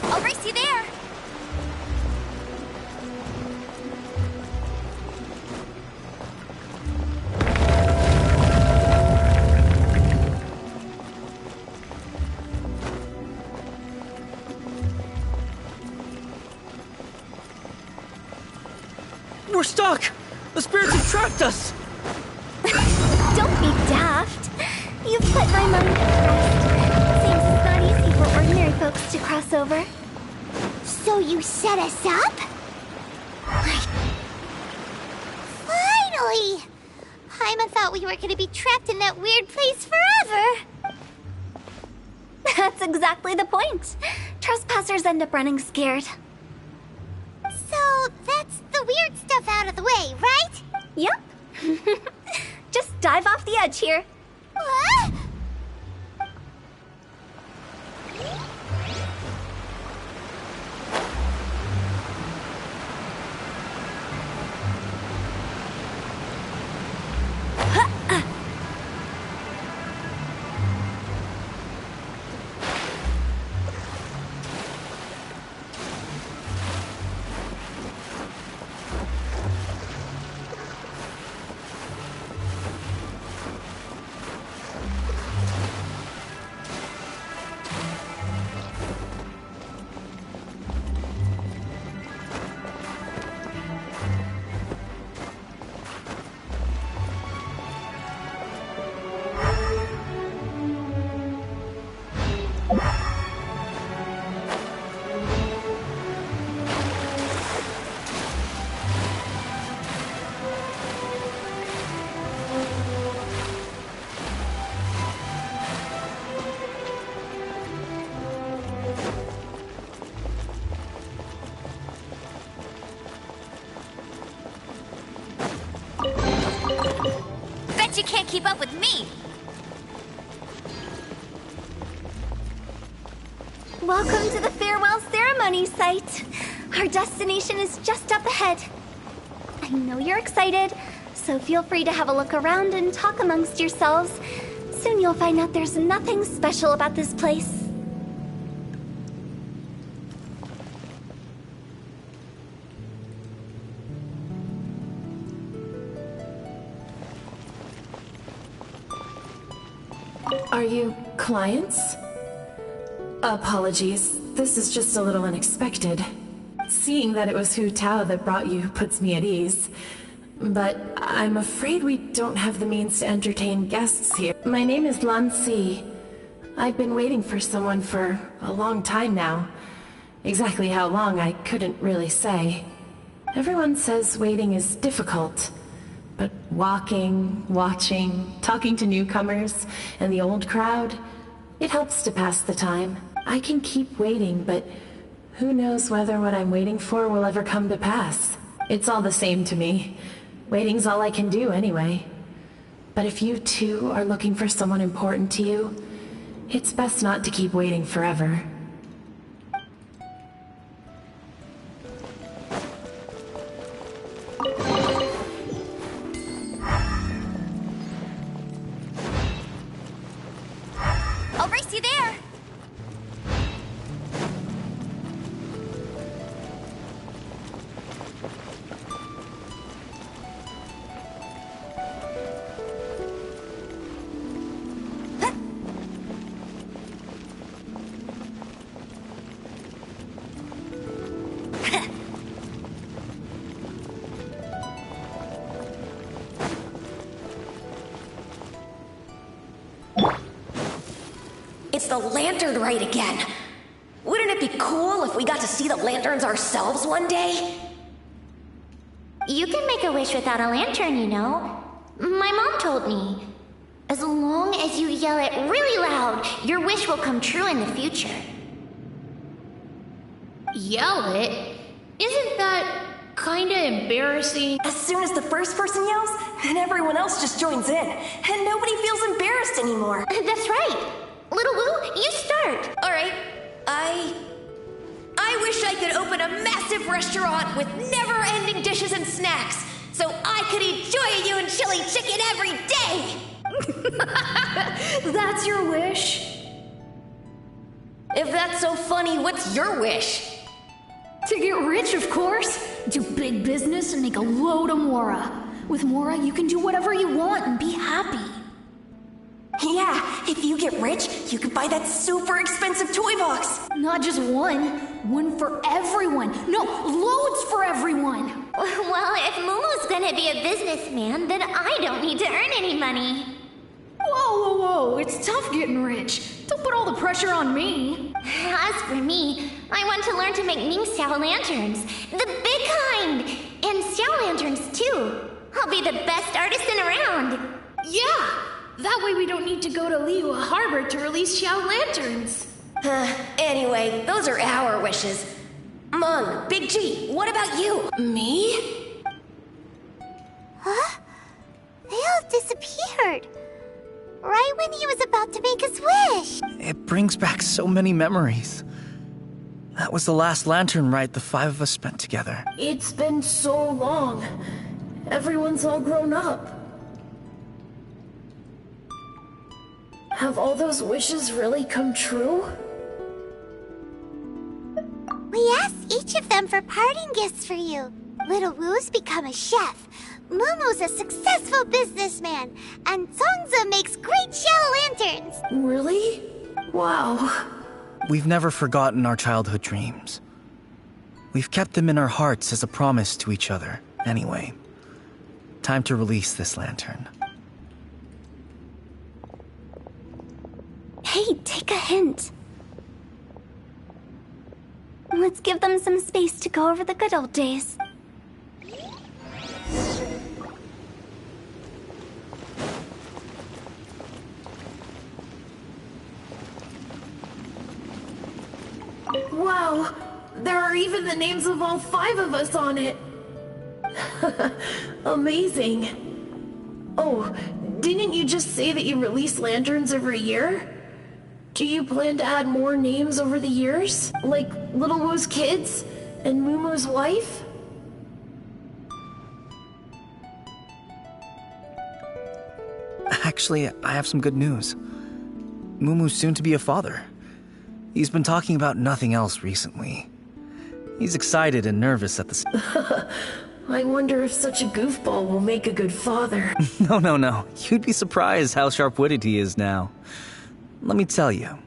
I'll race you there. We're stuck! The spirits have trapped us! Don't be daft. You've put my mind at rest. Seems it's not easy for ordinary folks to cross over. So you set us up? Finally! Paimon thought we were gonna be trapped in that weird place forever. That's exactly the point. Trespassers end up running scared. So that's the weird stuff out of the way, right? Yep. dive off the edge here. What? Bet you can't keep up with me. Welcome to the farewell ceremony site. Our destination is just up ahead. I know you're excited, so feel free to have a look around and talk amongst yourselves. Soon you'll find out there's nothing special about this place. Are you clients? Apologies, this is just a little unexpected. Seeing that it was Hu Tao that brought you puts me at ease. But I'm afraid we don't have the means to entertain guests here. My name is Lan Si. I've been waiting for someone for a long time now. Exactly how long, I couldn't really say. Everyone says waiting is difficult. But walking, watching, talking to newcomers, and the old crowd, it helps to pass the time. I can keep waiting, but who knows whether what I'm waiting for will ever come to pass. It's all the same to me. Waiting's all I can do anyway. But if you too are looking for someone important to you, it's best not to keep waiting forever. I'll race you there. It's the lantern rite again. Wouldn't it be cool if we got to see the lanterns ourselves one day? You can make a wish without a lantern, you know. My mom told me. As long as you yell it really loud, your wish will come true in the future. Yell it? Isn't that kinda embarrassing? As soon as the first person yells, then everyone else just joins in, and nobody feels embarrassed anymore. That's right. Little Wu, you start. All right, I wish I could open a massive restaurant with never-ending dishes and snacks, so I could eat Joy and chili chicken every day. That's your wish? If that's so funny, what's your wish? To get rich, of course. Do big business and make a load of Mora. With Mora, you can do whatever you want and be happy. Yeah, if you get rich, you can buy that super expensive toy box. Not just one. One for everyone. No, loads for everyone. Well, if Momo's gonna be a businessman, then I don't need to earn any money. Whoa. It's tough getting rich. Don't put all the pressure on me. As for me, I want to learn to make Ning Xiao lanterns. The big kind! And Xiao lanterns, too. I'll be the best artisan around. Yeah! That way we don't need to go to Liyue Harbor to release Xiao lanterns. Anyway, those are our wishes. Mung, Big G, what about you? Me? Huh? They'll disappeared. Right when he was about to make his wish. It brings back so many memories. That was the last lantern rite the 5 of us spent together. It's been so long. Everyone's all grown up. Have all those wishes really come true? We asked each of them for parting gifts for you. Little Wu's become a chef. Mumu's a successful businessman. And Songza makes great shell lanterns. Really? Wow. We've never forgotten our childhood dreams. We've kept them in our hearts as a promise to each other. Anyway, time to release this lantern. Hey, take a hint. Let's give them some space to go over the good old days. Wow, there are even the names of all 5 of us on it. Amazing. Oh, didn't you just say that you release lanterns every year? Do you plan to add more names over the years? Like Little Wu's kids and Mumu's wife? Actually, I have some good news. Mumu's soon to be a father. He's been talking about nothing else recently. He's excited and nervous at the I wonder if such a goofball will make a good father. No. You'd be surprised how sharp-witted he is now. Let me tell you.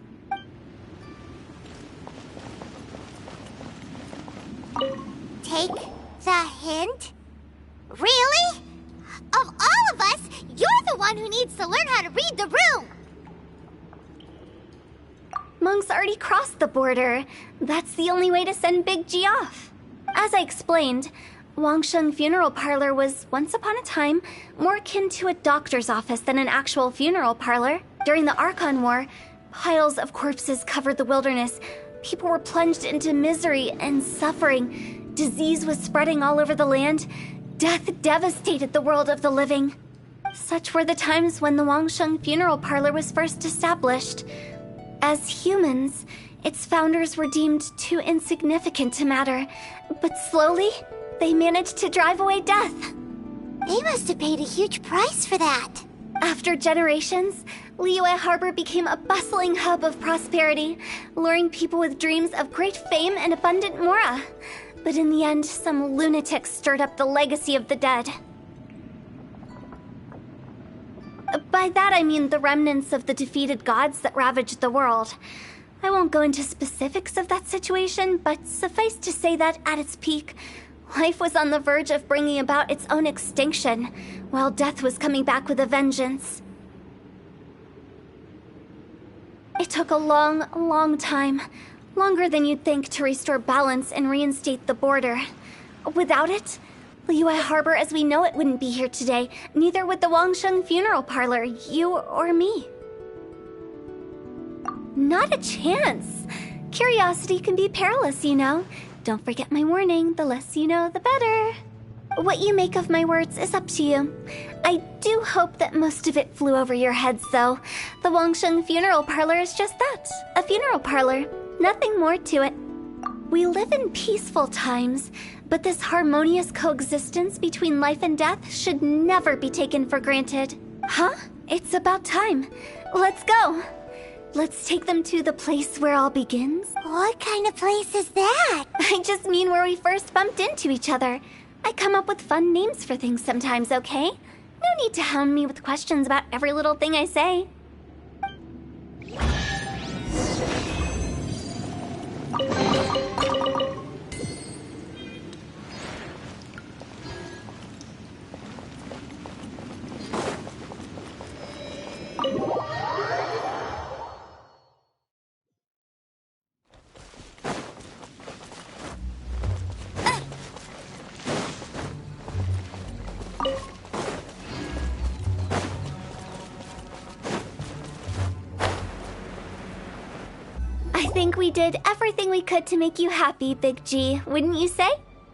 Take the hint? Really? Of all of us, you're the one who needs to learn how to read the room. Monk's already crossed the border. That's the only way to send Big G off. As I explained, Wangsheng Funeral Parlor was, once upon a time, more akin to a doctor's office than an actual funeral parlor. During the Archon War, piles of corpses covered the wilderness. People were plunged into misery and suffering. Disease was spreading all over the land. Death devastated the world of the living. Such were the times when the Wangsheng Funeral Parlor was first established. As humans, its founders were deemed too insignificant to matter, but slowly, they managed to drive away death. They must have paid a huge price for that. After generations, Liyue Harbor became a bustling hub of prosperity, luring people with dreams of great fame and abundant mora. But in the end, some lunatics stirred up the legacy of the dead. By that I mean the remnants of the defeated gods that ravaged the world. I won't go into specifics of that situation, but suffice to say that at its peak, life was on the verge of bringing about its own extinction, while death was coming back with a vengeance. It took a long time, longer than you'd think, to restore balance and reinstate the border. Without it, Liyue Harbor as we know it wouldn't be here today, neither would the Wangsheng Funeral Parlor, you or me. Not a chance. Curiosity can be perilous, you know. Don't forget my warning, the less you know, the better. What you make of my words is up to you. I do hope that most of it flew over your heads, though. The Wangsheng Funeral Parlor is just that, a funeral parlor. Nothing more to it. We live in peaceful times, but this harmonious coexistence between life and death should never be taken for granted. Huh? It's about time. Let's go. Let's take them to the place where all begins. What kind of place is that? I just mean where we first bumped into each other. I come up with fun names for things sometimes, okay? No need to hound me with questions about every little thing I say. I think we did everything we could to make you happy, Big G, wouldn't you say?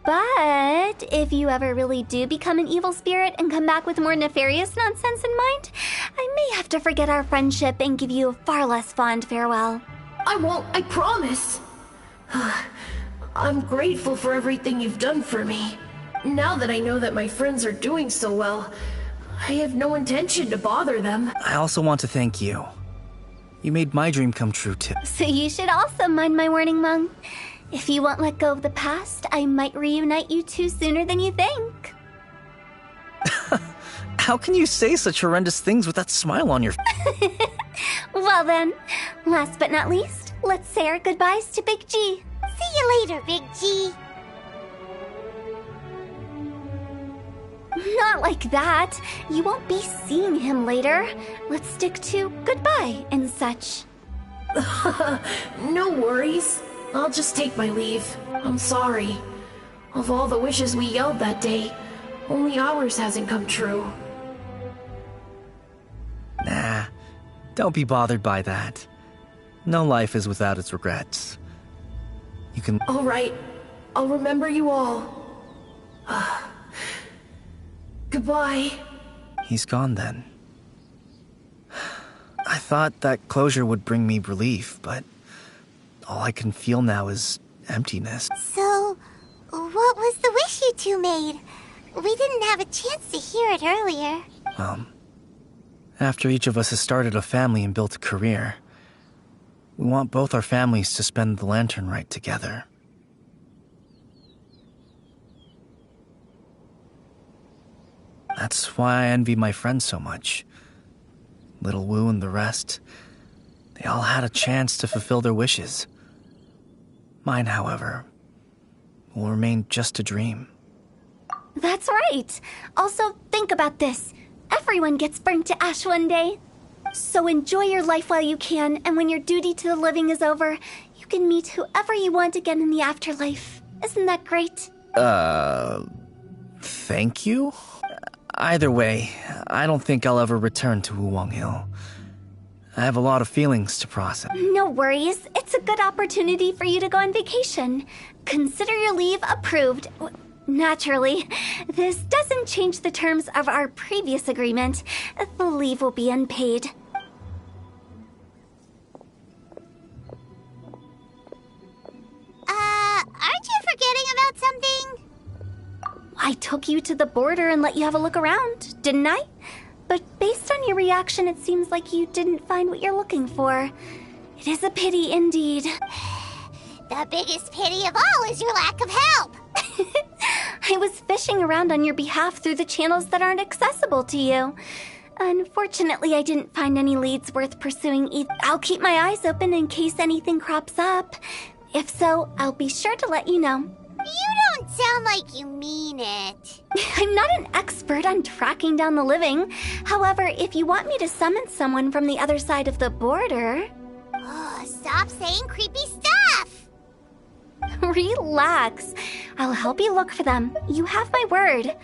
But if you ever really do become an evil spirit and come back with more nefarious nonsense in mind, I may have to forget our friendship and give you a far less fond farewell. I won't, I promise. I'm grateful for everything you've done for me. Now that I know that my friends are doing so well, I have no intention to bother them. I also want to thank you. You made my dream come true, too. So you should also mind my warning, Mung. If you won't let go of the past, I might reunite you two sooner than you think. How can you say such horrendous things with that smile on your face? Well then, last but not least, let's say our goodbyes to Big G. See you later, Big G. Not like that. You won't be seeing him later. Let's stick to goodbye and such. No worries. I'll just take my leave. I'm sorry. Of all the wishes we yelled that day, only ours hasn't come true. Nah, don't be bothered by that. No life is without its regrets. You can... All right. I'll remember you all. Goodbye. He's gone then. I thought that closure would bring me relief, but all I can feel now is emptiness. So, what was the wish you two made? We didn't have a chance to hear it earlier. After each of us has started a family and built a career, we want both our families to spend the lantern rite together. That's why I envy my friends so much. Little Wu and the rest. They all had a chance to fulfill their wishes. Mine, however, will remain just a dream. That's right. Also, think about this. Everyone gets burnt to ash one day. So enjoy your life while you can, and when your duty to the living is over, you can meet whoever you want again in the afterlife. Isn't that great? Thank you? Either way, I don't think I'll ever return to Wuwang Hill. I have a lot of feelings to process. No worries. It's a good opportunity for you to go on vacation. Consider your leave approved. Naturally, this doesn't change the terms of our previous agreement. The leave will be unpaid. Aren't you forgetting about something? I took you to the border and let you have a look around, didn't I? But based on your reaction, it seems like you didn't find what you're looking for. It is a pity indeed. The biggest pity of all is your lack of help. I was fishing around on your behalf through the channels that aren't accessible to you. Unfortunately, I didn't find any leads worth pursuing either. I'll keep my eyes open in case anything crops up. If so, I'll be sure to let you know. You don't sound like you mean it. I'm not an expert on tracking down the living. However, if you want me to summon someone from the other side of the border... Oh, stop saying creepy stuff! Relax. I'll help you look for them. You have my word.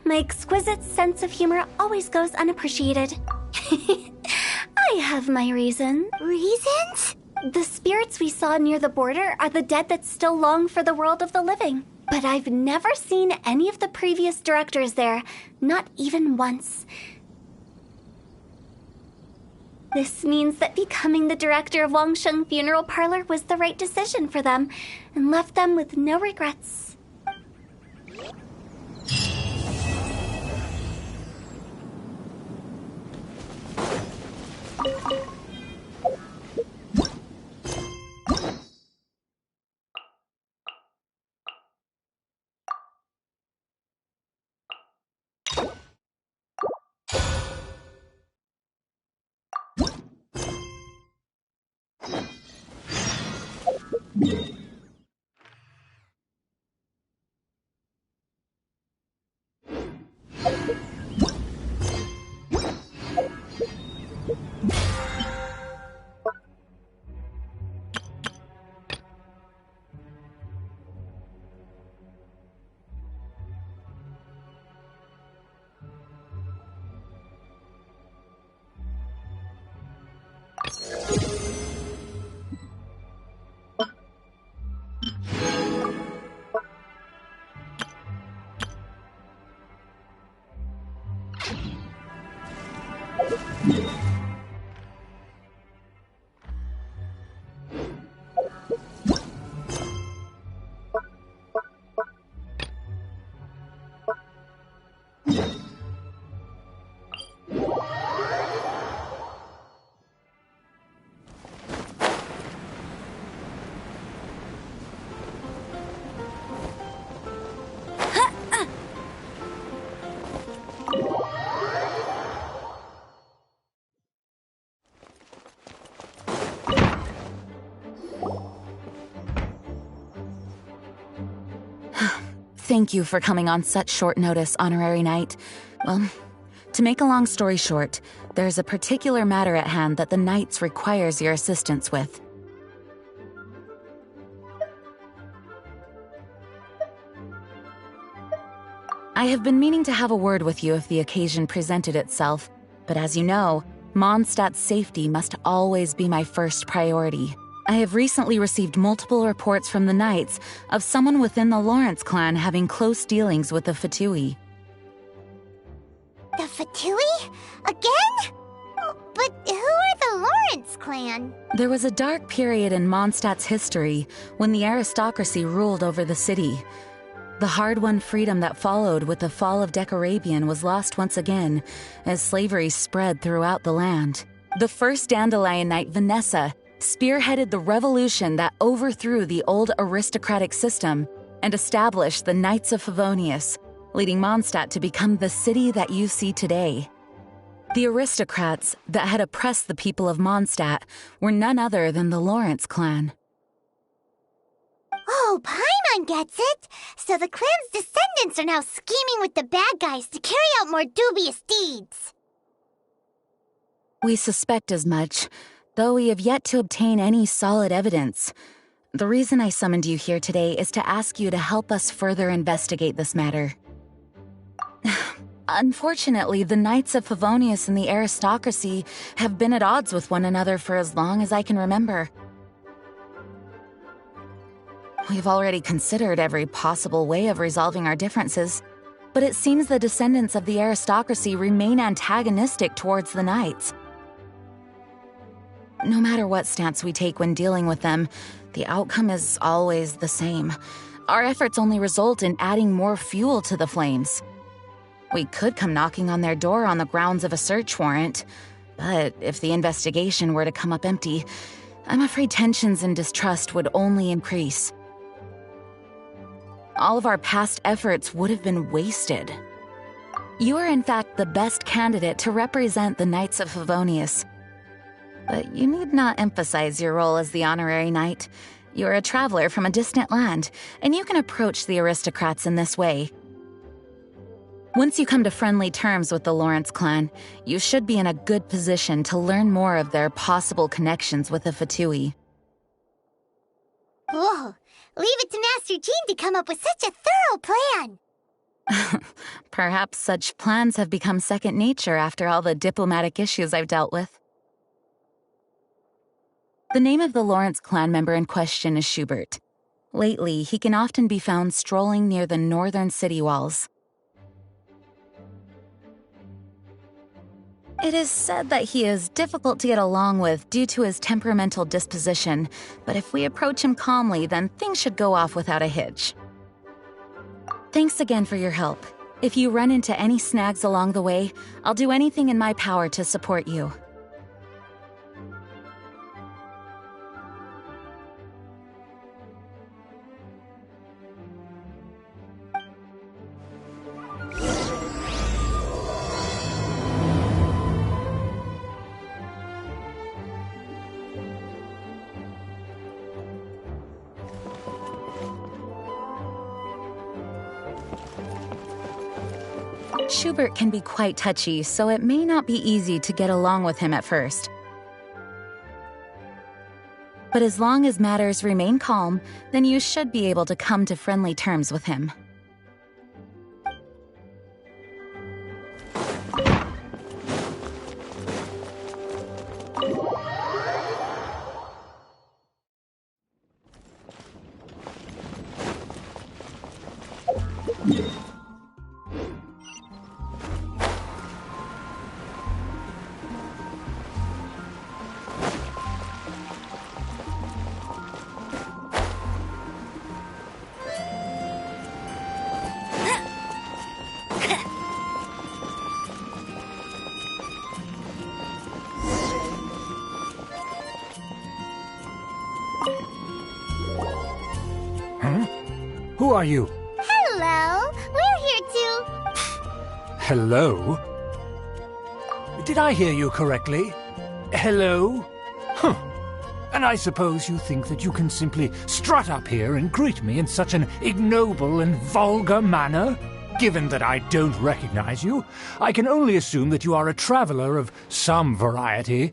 My exquisite sense of humor always goes unappreciated. I have my reasons. Reasons? The spirits we saw near the border are the dead that still long for the world of the living. But I've never seen any of the previous directors there, not even once. This means that becoming the director of Wangsheng Funeral Parlor was the right decision for them, and left them with no regrets. Thank you for coming on such short notice, Honorary Knight. Well, to make a long story short, there's a particular matter at hand that the Knights requires your assistance with. I have been meaning to have a word with you if the occasion presented itself, but as you know, Mondstadt's safety must always be my first priority. I have recently received multiple reports from the Knights of someone within the Lawrence clan having close dealings with the Fatui. The Fatui? Again? But who are the Lawrence clan? There was a dark period in Mondstadt's history when the aristocracy ruled over the city. The hard-won freedom that followed with the fall of Decorabian was lost once again as slavery spread throughout the land. The first Dandelion Knight, Vanessa, spearheaded the revolution that overthrew the old aristocratic system and established the Knights of Favonius, leading Mondstadt to become the city that you see today. The aristocrats that had oppressed the people of Mondstadt were none other than the Lawrence clan. Oh, Paimon gets it! So the clan's descendants are now scheming with the bad guys to carry out more dubious deeds! We suspect as much, though we have yet to obtain any solid evidence. The reason I summoned you here today is to ask you to help us further investigate this matter. Unfortunately, the Knights of Favonius and the aristocracy have been at odds with one another for as long as I can remember. We've already considered every possible way of resolving our differences, but it seems the descendants of the aristocracy remain antagonistic towards the Knights. No matter what stance we take when dealing with them, the outcome is always the same. Our efforts only result in adding more fuel to the flames. We could come knocking on their door on the grounds of a search warrant, but if the investigation were to come up empty, I'm afraid tensions and distrust would only increase. All of our past efforts would have been wasted. You are in fact the best candidate to represent the Knights of Favonius. But you need not emphasize your role as the honorary knight. You are a traveler from a distant land, and you can approach the aristocrats in this way. Once you come to friendly terms with the Lawrence clan, you should be in a good position to learn more of their possible connections with the Fatui. Whoa! Leave it to Master Jean to come up with such a thorough plan! Perhaps such plans have become second nature after all the diplomatic issues I've dealt with. The name of the Lawrence clan member in question is Schubert. Lately, he can often be found strolling near the northern city walls. It is said that he is difficult to get along with due to his temperamental disposition, but if we approach him calmly, then things should go off without a hitch. Thanks again for your help. If you run into any snags along the way, I'll do anything in my power to support you. Schubert can be quite touchy, so it may not be easy to get along with him at first. But as long as matters remain calm, then you should be able to come to friendly terms with him. Who are you? Hello! We're here to... Hello? Did I hear you correctly? Hello? Huh. And I suppose you think that you can simply strut up here and greet me in such an ignoble and vulgar manner? Given that I don't recognize you, I can only assume that you are a traveler of some variety.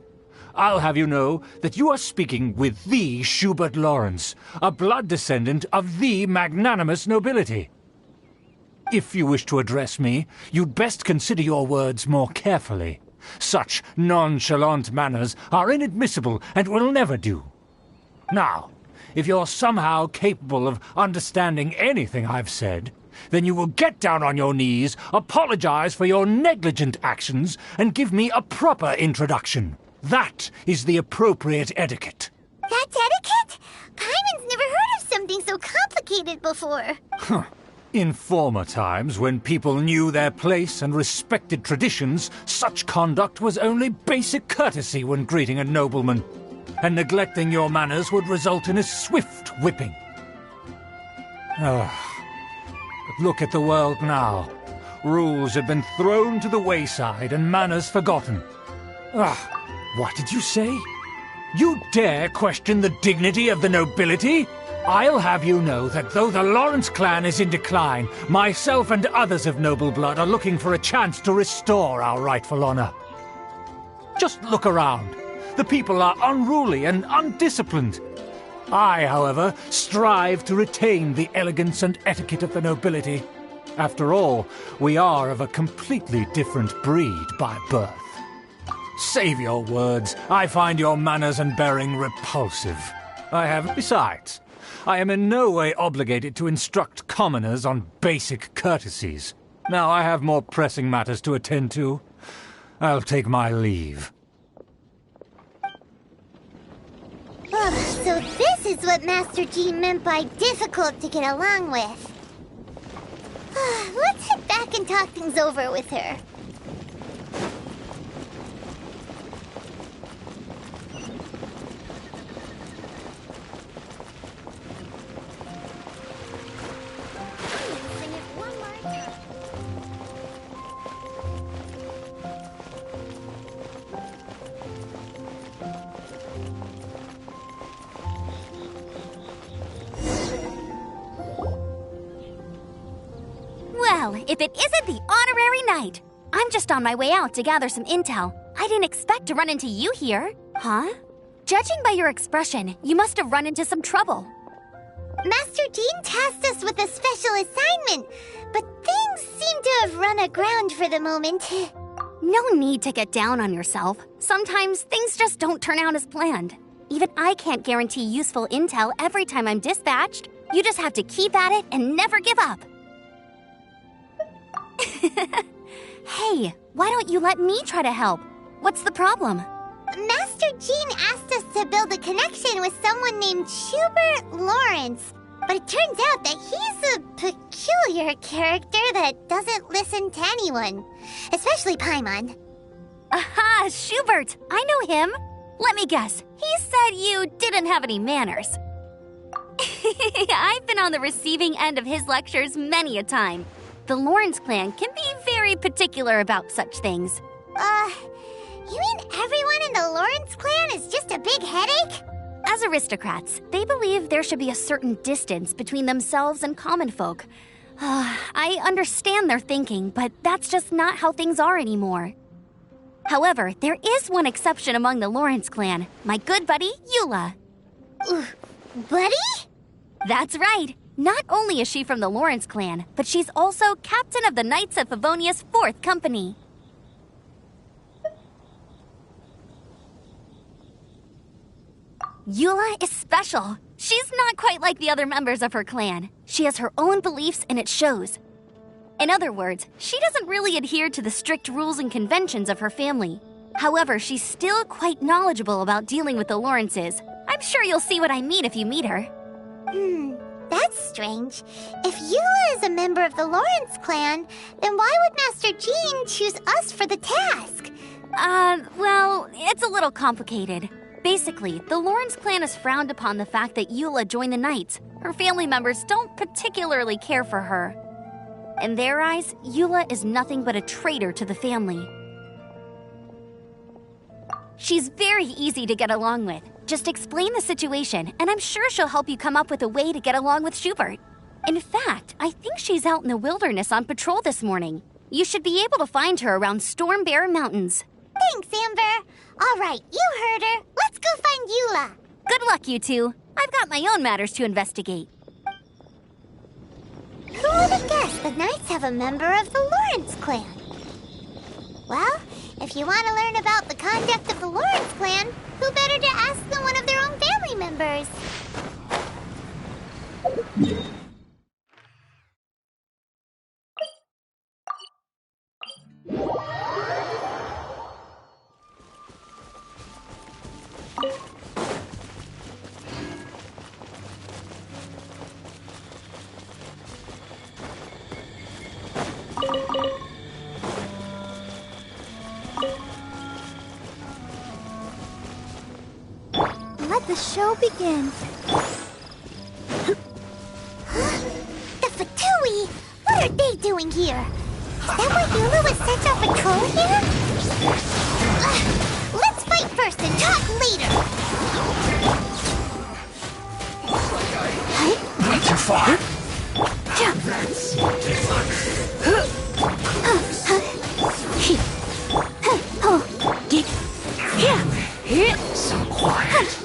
I'll have you know that you are speaking with the Schubert Lawrence, a blood descendant of the magnanimous nobility. If you wish to address me, you'd best consider your words more carefully. Such nonchalant manners are inadmissible and will never do. Now, if you're somehow capable of understanding anything I've said, then you will get down on your knees, apologize for your negligent actions, and give me a proper introduction. That is the appropriate etiquette. That's etiquette? Paimon's never heard of something so complicated before. In former times, when people knew their place and respected traditions, such conduct was only basic courtesy when greeting a nobleman, and neglecting your manners would result in a swift whipping. But look at the world now. Rules have been thrown to the wayside and manners forgotten. What did you say? You dare question the dignity of the nobility? I'll have you know that though the Lawrence clan is in decline, myself and others of noble blood are looking for a chance to restore our rightful honor. Just look around. The people are unruly and undisciplined. I, however, strive to retain the elegance and etiquette of the nobility. After all, we are of a completely different breed by birth. Save your words. I find your manners and bearing repulsive. Besides, I am in no way obligated to instruct commoners on basic courtesies. Now I have more pressing matters to attend to. I'll take my leave. So this is what Master G meant by difficult to get along with. Let's head back and talk things over with her. Well, if it isn't the honorary knight! I'm just on my way out to gather some intel. I didn't expect to run into you here. Huh? Judging by your expression, you must have run into some trouble. Master Jean tasked us with a special assignment, but things seem to have run aground for the moment. No need to get down on yourself. Sometimes things just don't turn out as planned. Even I can't guarantee useful intel every time I'm dispatched. You just have to keep at it and never give up. Hey, why don't you let me try to help? What's the problem? Master Jean asked us to build a connection with someone named Schubert Lawrence, but it turns out that he's a peculiar character that doesn't listen to anyone, especially Paimon. Aha, Schubert! I know him! Let me guess, he said you didn't have any manners. I've been on the receiving end of his lectures many a time. The Lawrence clan can be very particular about such things. You mean everyone in the Lawrence clan is just a big headache? As aristocrats, they believe there should be a certain distance between themselves and common folk. I understand their thinking, but that's just not how things are anymore. However, there is one exception among the Lawrence clan, my good buddy, Eula. Buddy? That's right. Not only is she from the Lawrence clan, but she's also captain of the Knights of Favonia's 4th Company. Eula is special. She's not quite like the other members of her clan. She has her own beliefs and it shows. In other words, she doesn't really adhere to the strict rules and conventions of her family. However, she's still quite knowledgeable about dealing with the Lawrences. I'm sure you'll see what I mean if you meet her. That's strange. If Eula is a member of the Lawrence clan, then why would Master Jean choose us for the task? Well, it's a little complicated. Basically, the Lawrence clan has frowned upon the fact that Eula joined the Knights. Her family members don't particularly care for her. In their eyes, Eula is nothing but a traitor to the family. She's very easy to get along with. Just explain the situation, and I'm sure she'll help you come up with a way to get along with Schubert. In fact, I think she's out in the wilderness on patrol this morning. You should be able to find her around Storm Bear Mountains. Thanks, Amber. All right, you heard her. Let's go find Eula. Good luck, you two. I've got my own matters to investigate. Who would have guessed the Knights have a member of the Lawrence clan? Well, if you want to learn about the conduct of the Lawrence clan, who better to ask than one of their own family members? Let the show begin. The Fatui! What are they doing here? Is that why Eula was sent on patrol here? Let's fight first and talk later! Not too far. So quiet.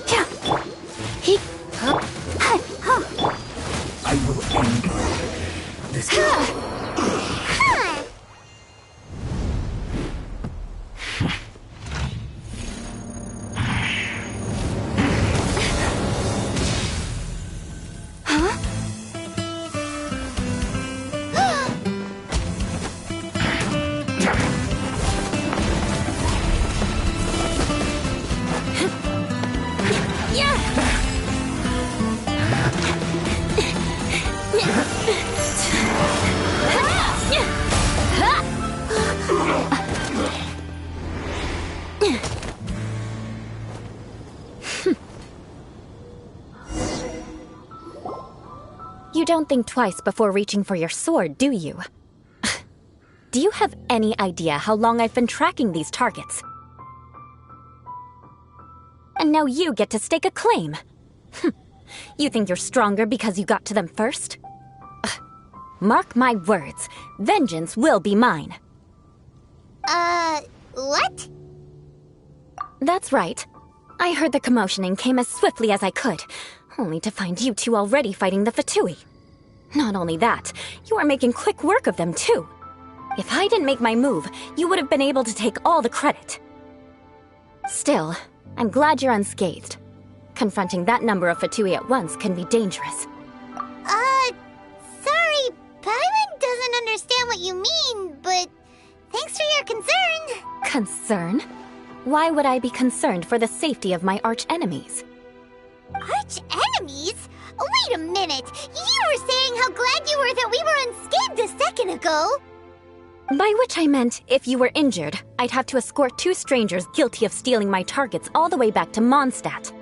I will end this. You don't think twice before reaching for your sword, do you? Do you have any idea how long I've been tracking these targets? And now you get to stake a claim. You think you're stronger because you got to them first? Mark my words, vengeance will be mine. What? That's right. I heard the commotion and came as swiftly as I could, only to find you two already fighting the Fatui. Not only that, you are making quick work of them too. If I didn't make my move, you would have been able to take all the credit. Still, I'm glad you're unscathed. Confronting that number of Fatui at once can be dangerous. Sorry, Paimon doesn't understand what you mean, but thanks for your concern. Concern? Why would I be concerned for the safety of my arch-enemies? Arch-enemies? Wait a minute! You were saying how glad you were that we were unscathed a second ago! By which I meant, if you were injured, I'd have to escort two strangers guilty of stealing my targets all the way back to Mondstadt.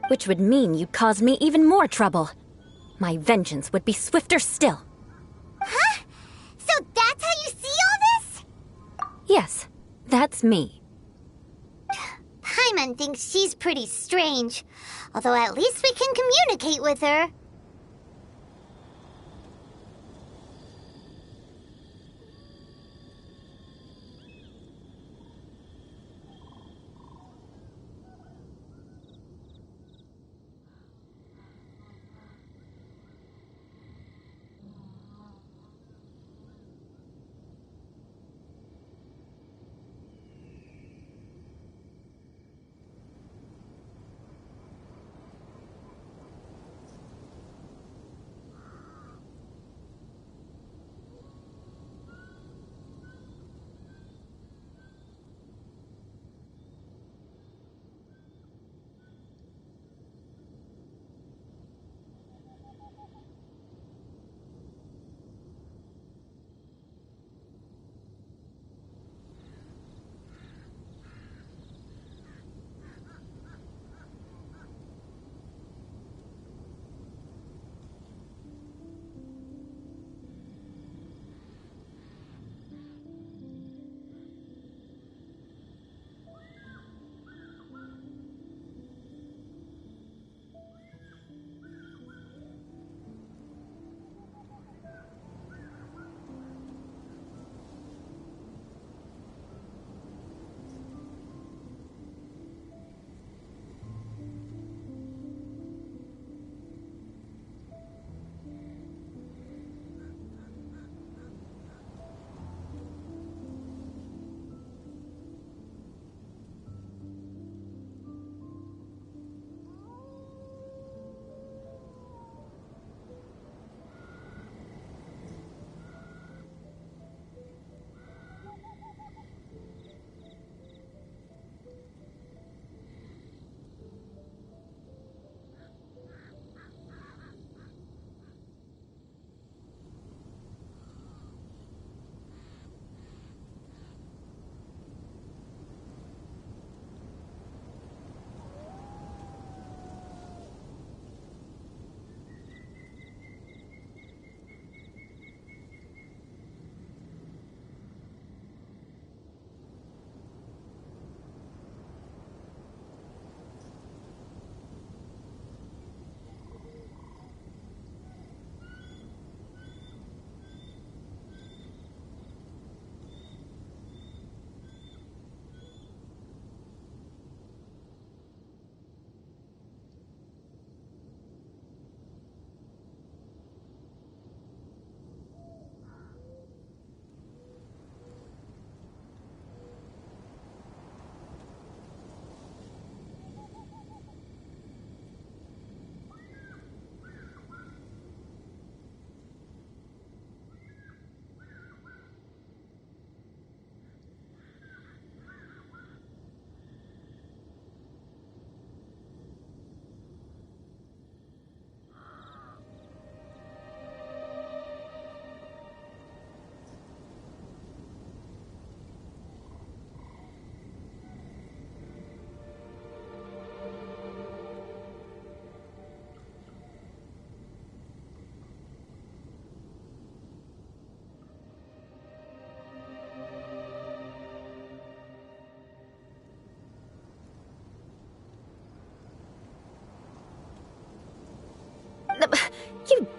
Which would mean you'd cause me even more trouble. My vengeance would be swifter still. Huh? So that's how you see all this? Yes, that's me. Paimon thinks she's pretty strange, although at least we can communicate with her.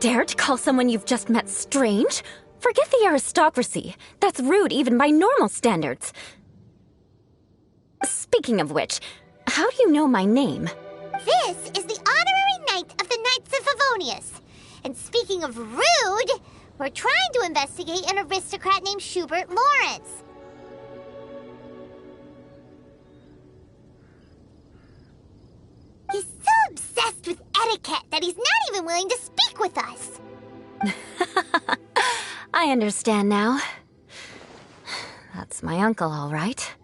dare to call someone you've just met strange? Forget the aristocracy. That's rude even by normal standards. Speaking of which, how do you know my name? This is the honorary knight of the Knights of Favonius. And speaking of rude, we're trying to investigate an aristocrat named Schubert Lawrence. He's so obsessed with etiquette that he's not even willing to speak with us. I understand now. That's my uncle, all right.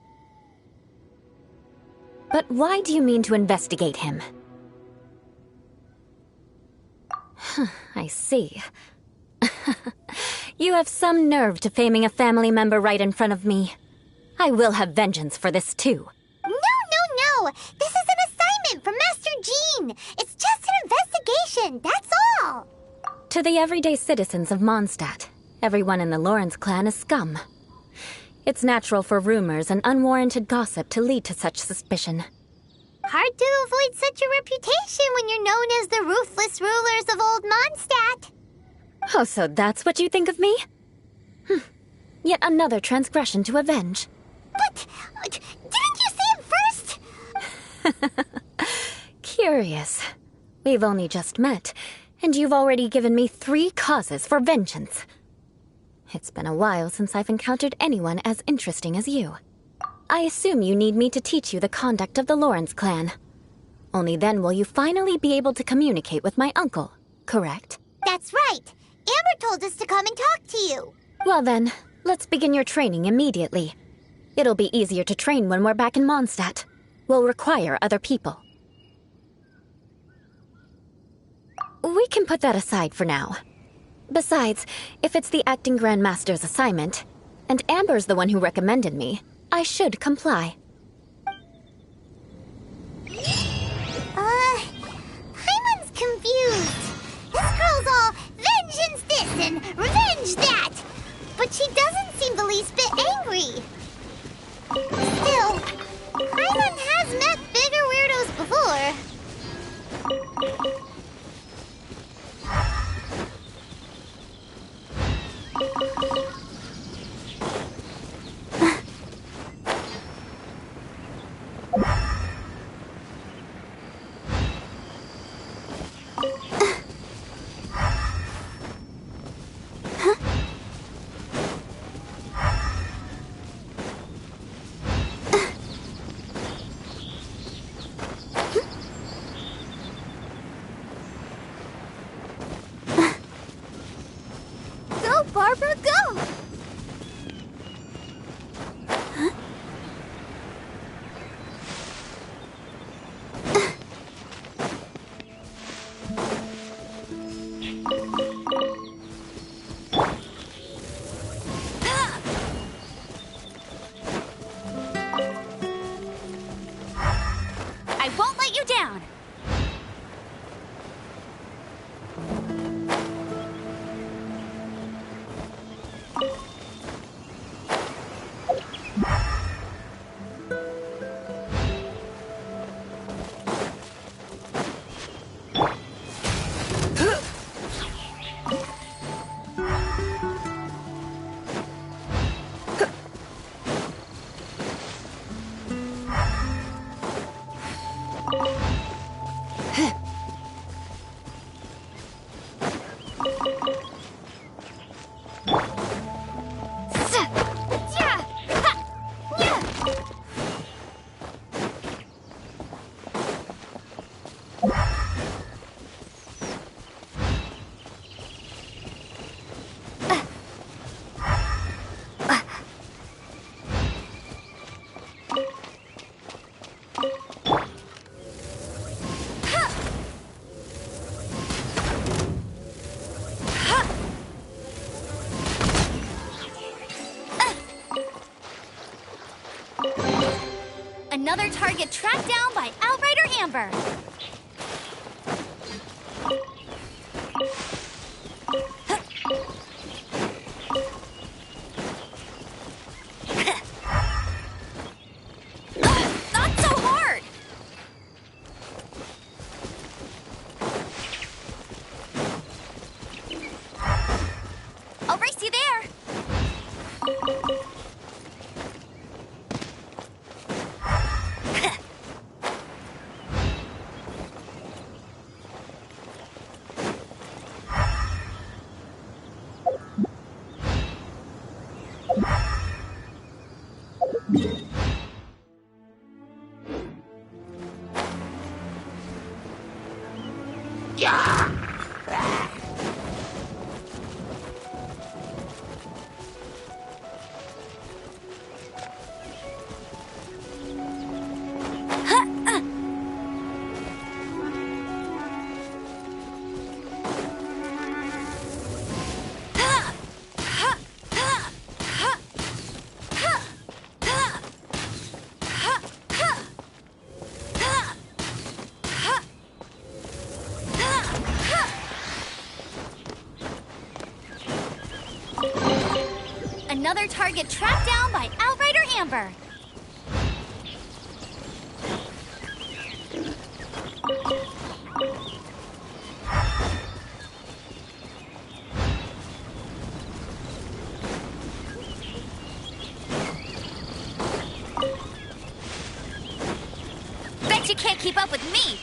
But why do you mean to investigate him? I see. You have some nerve to faming a family member right in front of me. I will have vengeance for this too. No. This is an assignment from Master Jean. It's just an investigation, that's all. To the everyday citizens of Mondstadt, everyone in the Lawrence clan is scum. It's natural for rumors and unwarranted gossip to lead to such suspicion. Hard to avoid such a reputation when you're known as the ruthless rulers of Old Mondstadt. Oh, so that's what you think of me? Yet another transgression to avenge. But didn't you say it first? Curious. We've only just met, and you've already given me 3 causes for vengeance. It's been a while since I've encountered anyone as interesting as you. I assume you need me to teach you the conduct of the Lawrence clan. Only then will you finally be able to communicate with my uncle, correct? That's right. Amber told us to come and talk to you. Well then, let's begin your training immediately. It'll be easier to train when we're back in Mondstadt. We'll require other people. We can put that aside for now. Besides, if it's the acting Grandmaster's assignment, and Amber's the one who recommended me, I should comply. Paimon's confused. This girl's all vengeance this and revenge that. But she doesn't seem the least bit angry. Still, Paimon has met bigger weirdos before. Go, Barbara, go! I won't let you down. Another target tracked down by Outrider Amber. Not so hard! Another target tracked down by Outrider Amber. Bet you can't keep up with me.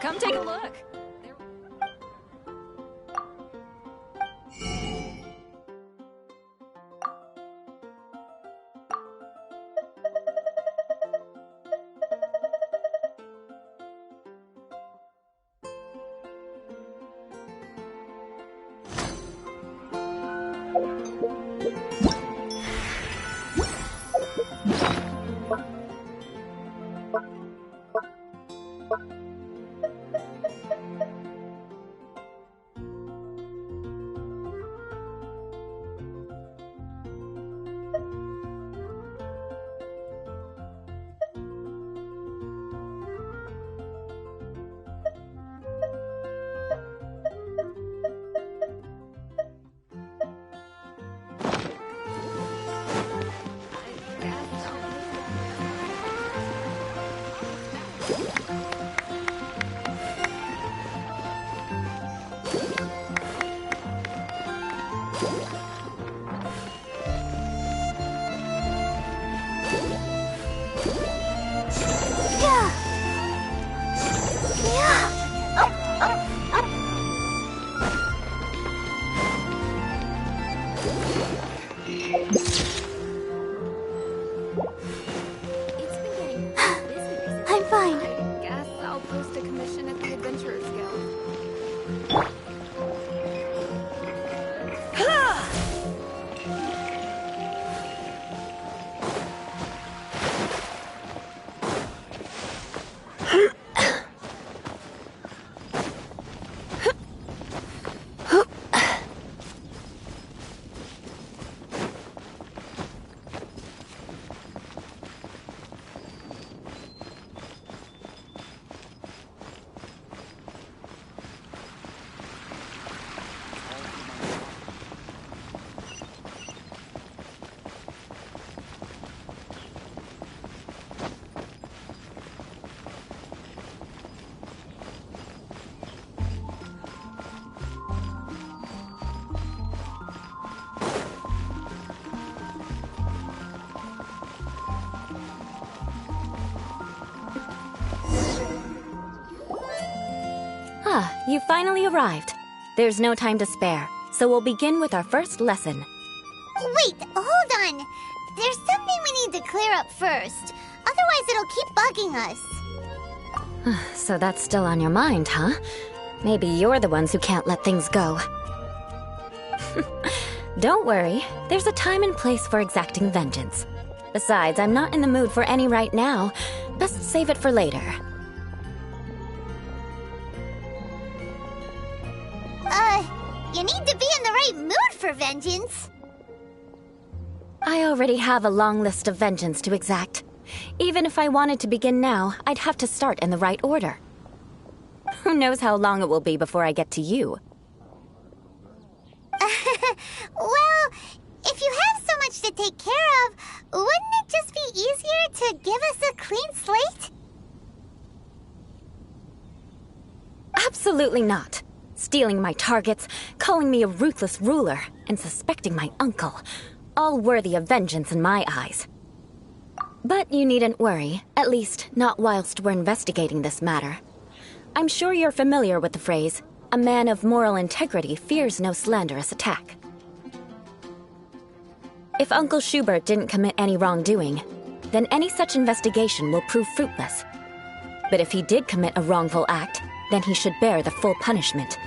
Come take a look. I'm fine. I guess I'll post a commission at the Adventurers Guild. Ah, you finally arrived. There's no time to spare, so we'll begin with our first lesson. Wait, hold on. There's something we need to clear up first. Otherwise, it'll keep bugging us. So that's still on your mind, huh? Maybe you're the ones who can't let things go. Don't worry, there's a time and place for exacting vengeance. Besides, I'm not in the mood for any right now. Best save it for later. You need to be in the right mood for vengeance. I already have a long list of vengeance to exact. Even if I wanted to begin now, I'd have to start in the right order. Who knows how long it will be before I get to you? Well, if you have so much to take care of, wouldn't it just be easier to give us a clean slate? Absolutely not. Stealing my targets, calling me a ruthless ruler, and suspecting my uncle. All worthy of vengeance in my eyes. But you needn't worry, at least not whilst we're investigating this matter. I'm sure you're familiar with the phrase, a man of moral integrity fears no slanderous attack. If Uncle Schubert didn't commit any wrongdoing, then any such investigation will prove fruitless. But if he did commit a wrongful act, then he should bear the full punishment.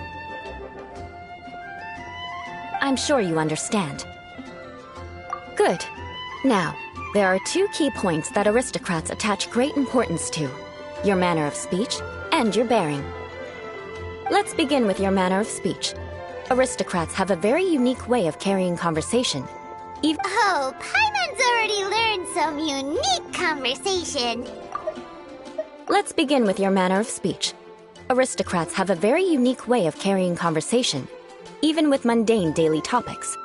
I'm sure you understand. Good. Now, there are two key points that aristocrats attach great importance to: your manner of speech and your bearing. Let's begin with your manner of speech. Aristocrats have a very unique way of carrying conversation. Oh, Paimon's already learned some unique conversation. Let's begin with your manner of speech. Aristocrats have a very unique way of carrying conversation, even with mundane daily topics.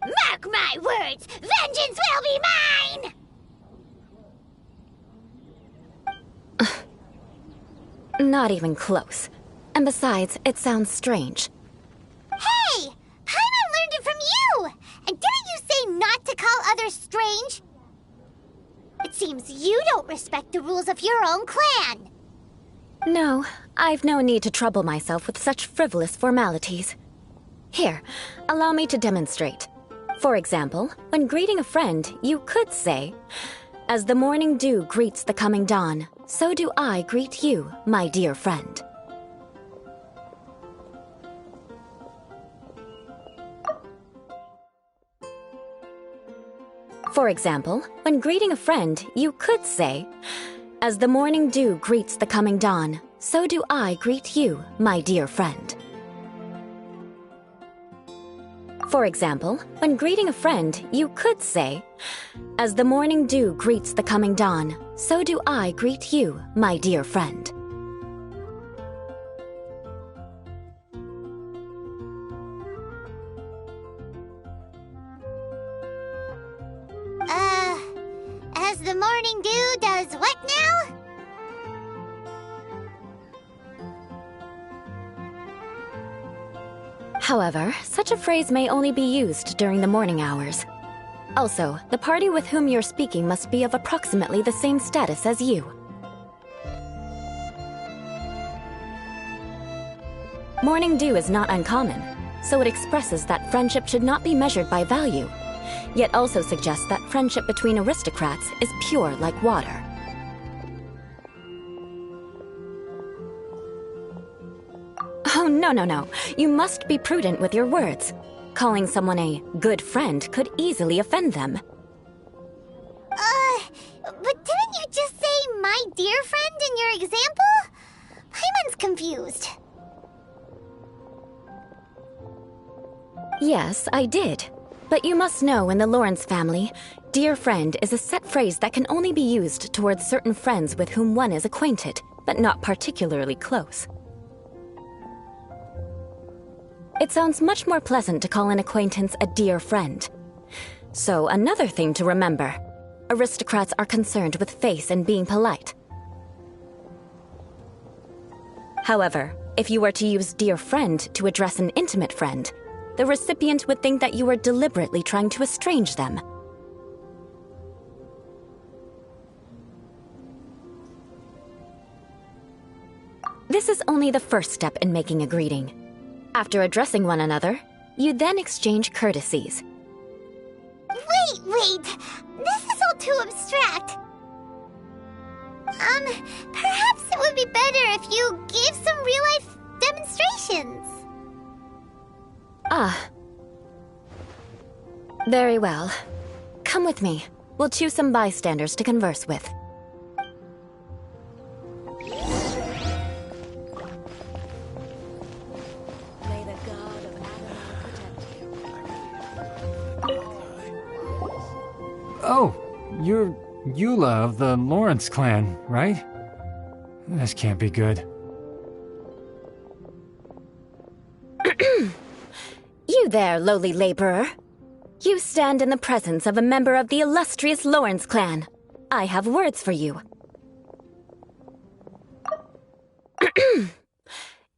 Mark my words, vengeance will be mine! Not even close. And besides, it sounds strange. Hey! Paimon learned it from you! And didn't you say not to call others strange? It seems you don't respect the rules of your own clan. No, I've no need to trouble myself with such frivolous formalities. Here, allow me to demonstrate. For example, when greeting a friend, you could say, "As the morning dew greets the coming dawn, so do I greet you, my dear friend." For example, when greeting a friend, you could say, "As the morning dew greets the coming dawn, so do I greet you, my dear friend." For example, when greeting a friend, you could say, "As the morning dew greets the coming dawn, so do I greet you, my dear friend." As the morning dew does what now? However, such a phrase may only be used during the morning hours. Also, the party with whom you're speaking must be of approximately the same status as you. Morning dew is not uncommon, so it expresses that friendship should not be measured by value, yet also suggests that friendship between aristocrats is pure like water. Oh, no. You must be prudent with your words. Calling someone a good friend could easily offend them. But didn't you just say my dear friend in your example? Paimon's confused. Yes, I did. But you must know in the Lawrence family, dear friend is a set phrase that can only be used towards certain friends with whom one is acquainted, but not particularly close. It sounds much more pleasant to call an acquaintance a dear friend. So another thing to remember, aristocrats are concerned with face and being polite. However, if you were to use dear friend to address an intimate friend, the recipient would think that you were deliberately trying to estrange them. This is only the first step in making a greeting. After addressing one another, you then exchange courtesies. Wait! This is too abstract. Perhaps it would be better if you gave some real-life demonstrations. Ah. Very well. Come with me. We'll choose some bystanders to converse with. May the god of Avalon protect you. Oh, you're Eula of the Lawrence clan, right? This can't be good. You there, lowly laborer. You stand in the presence of a member of the illustrious Lawrence clan. I have words for you.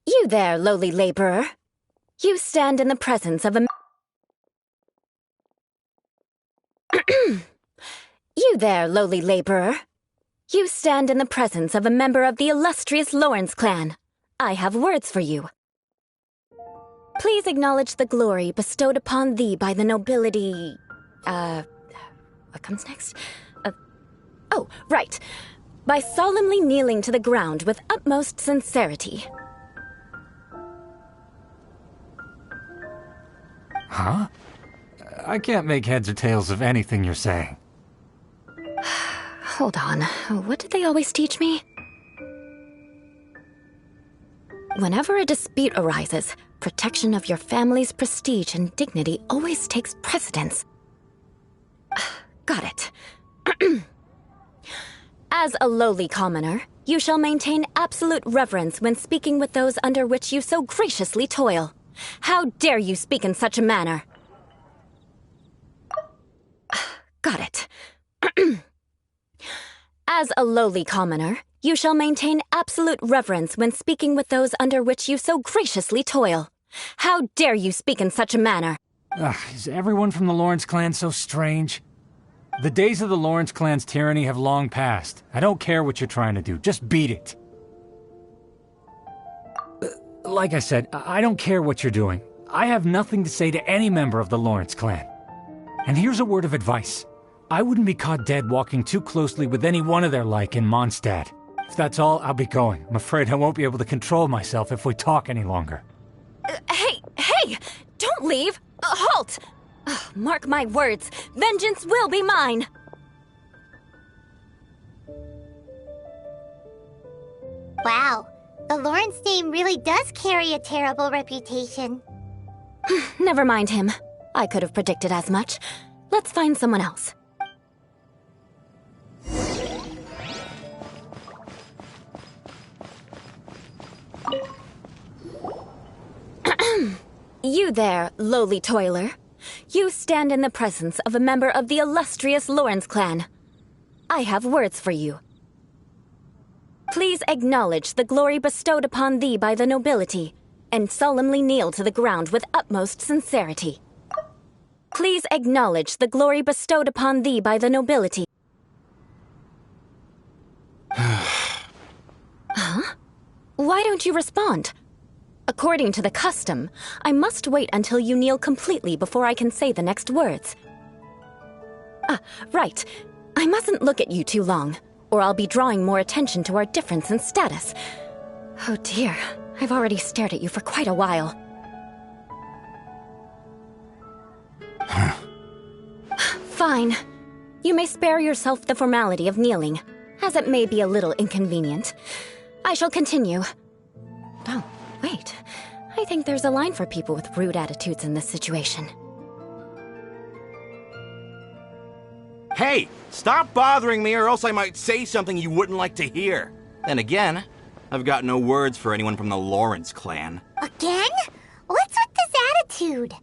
You there, lowly laborer. You stand in the presence of a... You there, lowly laborer. You stand in the presence of a member of the illustrious Lawrence clan. I have words for you. Please acknowledge the glory bestowed upon thee by the nobility... What comes next? Oh, right. By solemnly kneeling to the ground with utmost sincerity. Huh? I can't make heads or tails of anything you're saying. Hold on. What did they always teach me? Whenever a dispute arises, protection of your family's prestige and dignity always takes precedence. Got it. As a lowly commoner, you shall maintain absolute reverence when speaking with those under which you so graciously toil. How dare you speak in such a manner? Got it. As a lowly commoner, you shall maintain absolute reverence when speaking with those under which you so graciously toil. How dare you speak in such a manner? Is everyone from the Lawrence clan so strange? The days of the Lawrence clan's tyranny have long passed. I don't care what you're trying to do, just beat it. Like I said, I don't care what you're doing. I have nothing to say to any member of the Lawrence clan. And here's a word of advice. I wouldn't be caught dead walking too closely with any one of their like in Mondstadt. If that's all, I'll be going. I'm afraid I won't be able to control myself if we talk any longer. Hey! Don't leave! Halt! Mark my words, vengeance will be mine! Wow, the Lawrence name really does carry a terrible reputation. Never mind him. I could have predicted as much. Let's find someone else. You there, lowly toiler. You stand in the presence of a member of the illustrious Lawrence clan. I have words for you. Please acknowledge the glory bestowed upon thee by the nobility, and solemnly kneel to the ground with utmost sincerity. Please acknowledge the glory bestowed upon thee by the nobility. Huh? Why don't you respond? According to the custom, I must wait until you kneel completely before I can say the next words. Right. I mustn't look at you too long, or I'll be drawing more attention to our difference in status. Oh dear, I've already stared at you for quite a while. Fine. You may spare yourself the formality of kneeling, as it may be a little inconvenient. I shall continue. Oh, wait. I think there's a line for people with rude attitudes in this situation. Hey, stop bothering me or else I might say something you wouldn't like to hear. Then again, I've got no words for anyone from the Lawrence clan. Again? What's with this attitude?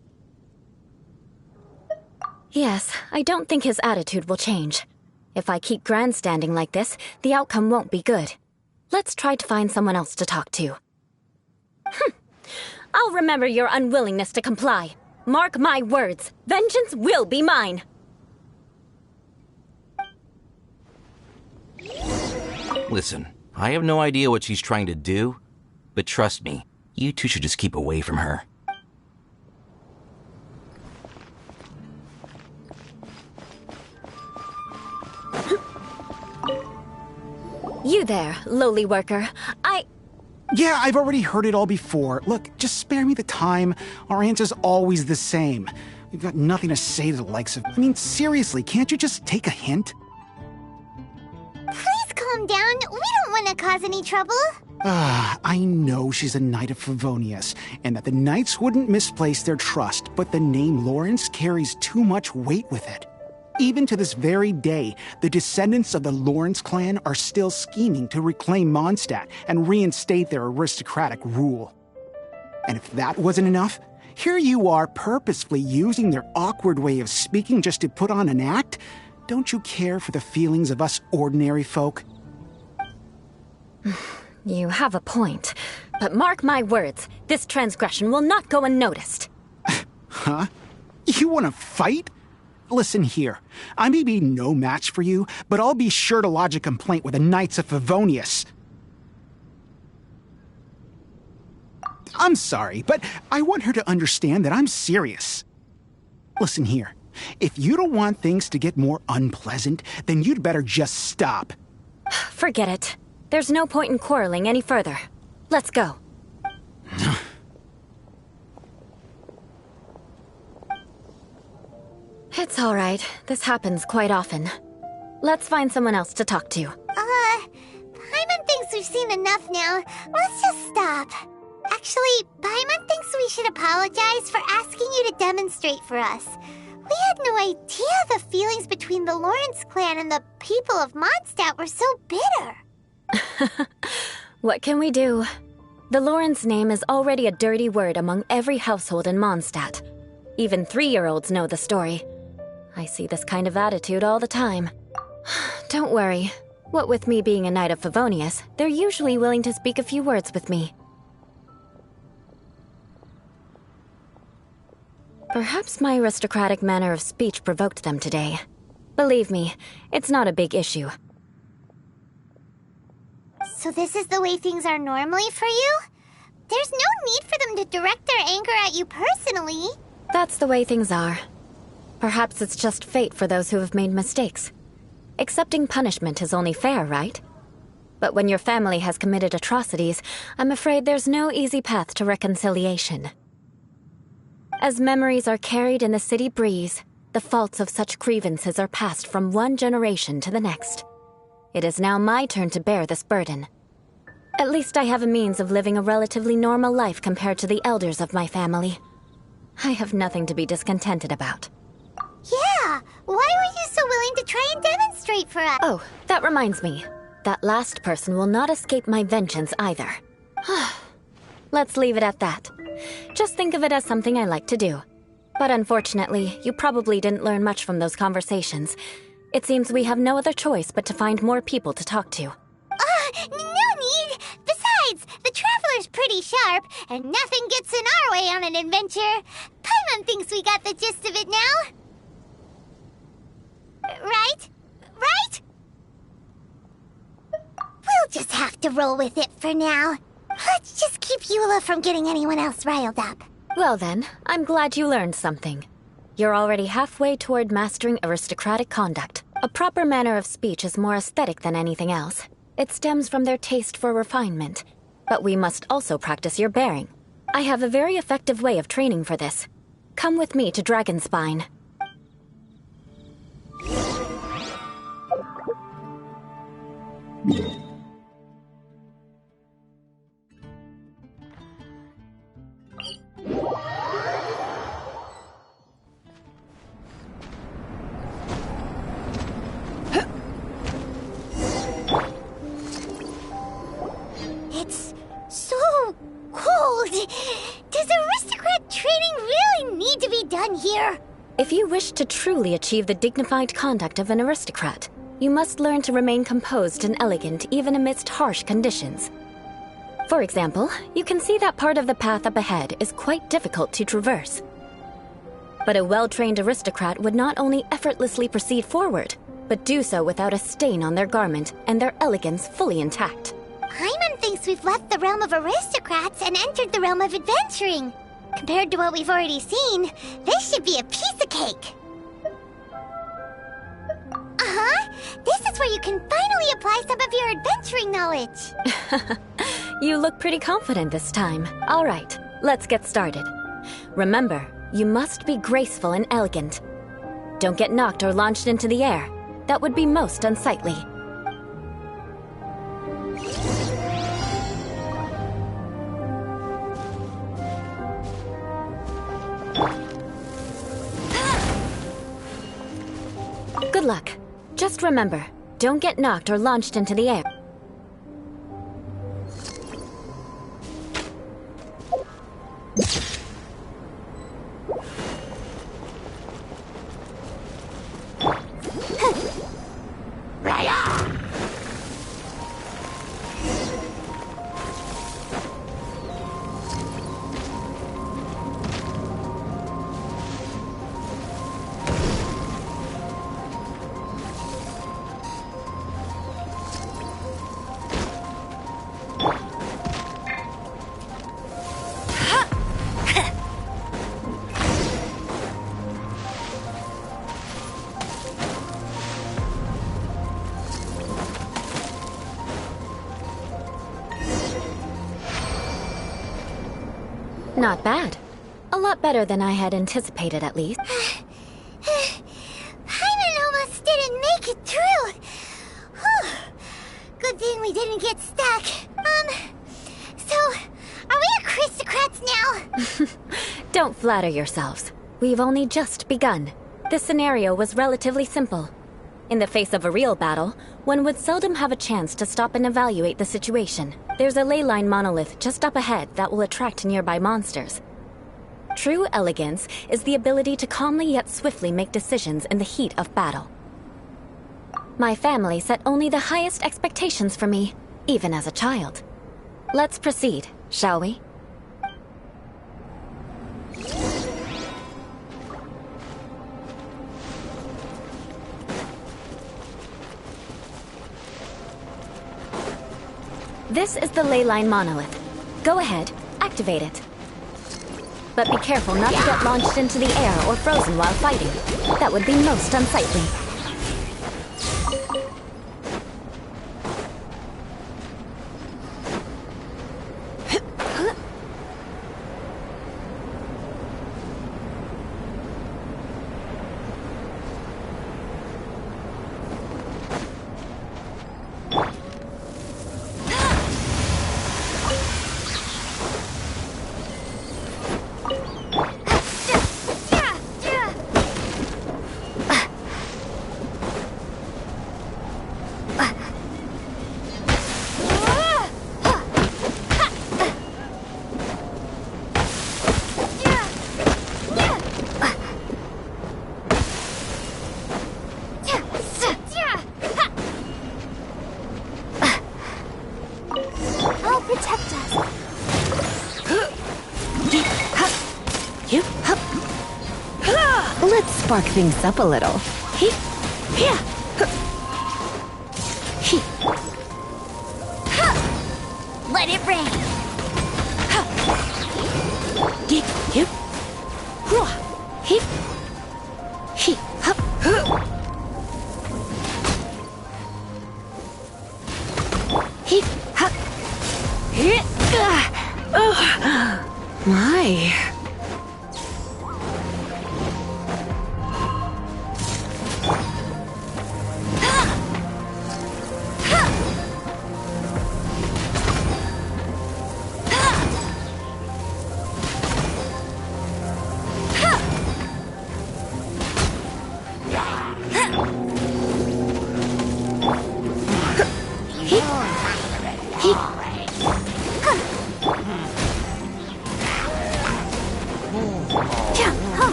Yes, I don't think his attitude will change. If I keep grandstanding like this, the outcome won't be good. Let's try to find someone else to talk to. I'll remember your unwillingness to comply. Mark my words, vengeance will be mine. Listen, I have no idea what she's trying to do, but trust me, you two should just keep away from her. You there, lowly worker. Yeah, I've already heard it all before. Look, just spare me the time. Our answer's always the same. We've got nothing to say to the likes of... I mean, seriously, can't you just take a hint? Please calm down. We don't want to cause any trouble. I know she's a Knight of Favonius, and that the Knights wouldn't misplace their trust, but the name Lawrence carries too much weight with it. Even to this very day, the descendants of the Lawrence clan are still scheming to reclaim Mondstadt and reinstate their aristocratic rule. And if that wasn't enough, here you are purposefully using their awkward way of speaking just to put on an act? Don't you care for the feelings of us ordinary folk? You have a point. But mark my words, this transgression will not go unnoticed. Huh? You want to fight? Listen here, I may be no match for you, but I'll be sure to lodge a complaint with the Knights of Favonius. I'm sorry, but I want her to understand that I'm serious. Listen here, if you don't want things to get more unpleasant, then you'd better just stop. Forget it. There's no point in quarreling any further. Let's go. It's all right. This happens quite often. Let's find someone else to talk to. Paimon thinks we've seen enough now. Let's just stop. Actually, Paimon thinks we should apologize for asking you to demonstrate for us. We had no idea the feelings between the Lawrence clan and the people of Mondstadt were so bitter. What can we do? The Lawrence name is already a dirty word among every household in Mondstadt. Even 3-year-olds know the story. I see this kind of attitude all the time. Don't worry. What with me being a Knight of Favonius, they're usually willing to speak a few words with me. Perhaps my aristocratic manner of speech provoked them today. Believe me, it's not a big issue. So this is the way things are normally for you? There's no need for them to direct their anger at you personally. That's the way things are. Perhaps it's just fate for those who have made mistakes. Accepting punishment is only fair, right? But when your family has committed atrocities, I'm afraid there's no easy path to reconciliation. As memories are carried in the city breeze, the faults of such grievances are passed from one generation to the next. It is now my turn to bear this burden. At least I have a means of living a relatively normal life compared to the elders of my family. I have nothing to be discontented about. Yeah, why were you so willing to try and demonstrate for us? Oh, that reminds me. That last person will not escape my vengeance either. Let's leave it at that. Just think of it as something I like to do. But unfortunately, you probably didn't learn much from those conversations. It seems we have no other choice but to find more people to talk to. No need! Besides, the Traveler's pretty sharp, and nothing gets in our way on an adventure. Paimon thinks we got the gist of it now. Right? Right? We'll just have to roll with it for now. Let's just keep Eula from getting anyone else riled up. Well then, I'm glad you learned something. You're already halfway toward mastering aristocratic conduct. A proper manner of speech is more aesthetic than anything else. It stems from their taste for refinement. But we must also practice your bearing. I have a very effective way of training for this. Come with me to Dragonspine. It's so cold. Does aristocrat training really need to be done here? If you wish to truly achieve the dignified conduct of an aristocrat, you must learn to remain composed and elegant even amidst harsh conditions. For example, you can see that part of the path up ahead is quite difficult to traverse. But a well-trained aristocrat would not only effortlessly proceed forward, but do so without a stain on their garment and their elegance fully intact. Paimon thinks we've left the realm of aristocrats and entered the realm of adventuring. Compared to what we've already seen, this should be a piece of cake. Uh-huh. This is where you can finally apply some of your adventuring knowledge. You look pretty confident this time. All right, let's get started. Remember, you must be graceful and elegant. Don't get knocked or launched into the air. That would be most unsightly. Good luck. Just remember, don't get knocked or launched into the air. Not bad. A lot better than I had anticipated, at least. Paimon almost didn't make it through. Whew. Good thing we didn't get stuck. So, are we aristocrats now? Don't flatter yourselves. We've only just begun. This scenario was relatively simple. In the face of a real battle, one would seldom have a chance to stop and evaluate the situation. There's a ley line monolith just up ahead that will attract nearby monsters. True elegance is the ability to calmly yet swiftly make decisions in the heat of battle. My family set only the highest expectations for me, even as a child. Let's proceed, shall we? This is the ley line monolith. Go ahead, activate it. But be careful not to get launched into the air or frozen while fighting. That would be most unsightly. Let's spark things up a little. Let it rain. My.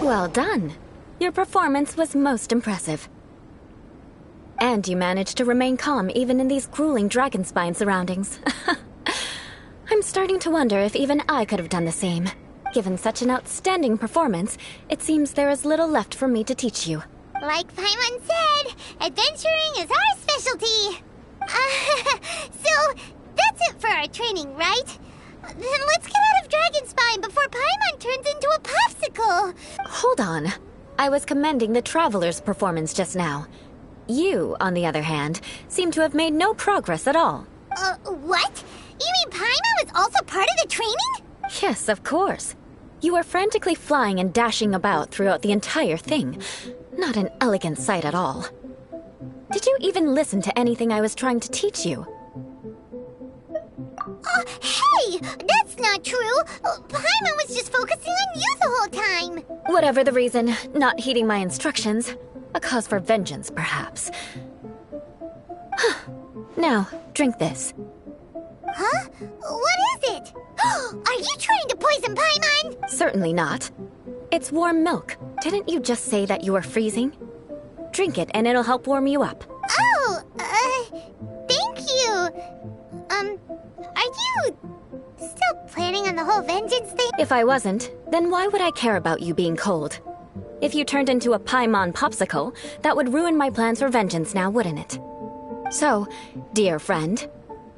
Well done. Your performance was most impressive. And you managed to remain calm even in these grueling dragonspine surroundings. I'm starting to wonder if even I could have done the same. Given such an outstanding performance, it seems there is little left for me to teach you. Like Paimon said, adventuring is our specialty. training, right? Then let's get out of Dragonspine before Paimon turns into a popsicle! Hold on. I was commending the Traveler's performance just now. You, on the other hand, seem to have made no progress at all. What? You mean Paimon was also part of the training? Yes, of course. You were frantically flying and dashing about throughout the entire thing. Not an elegant sight at all. Did you even listen to anything I was trying to teach you? Hey! That's not true! Paimon was just focusing on you the whole time! Whatever the reason, not heeding my instructions. A cause for vengeance, perhaps. Now, drink this. Huh? What is it? Are you trying to poison Paimon? Certainly not. It's warm milk. Didn't you just say that you were freezing? Drink it and it'll help warm you up. Oh, thank you. Are you still planning on the whole vengeance thing? If I wasn't, then why would I care about you being cold? If you turned into a Paimon popsicle, that would ruin my plans for vengeance now, wouldn't it? So, dear friend,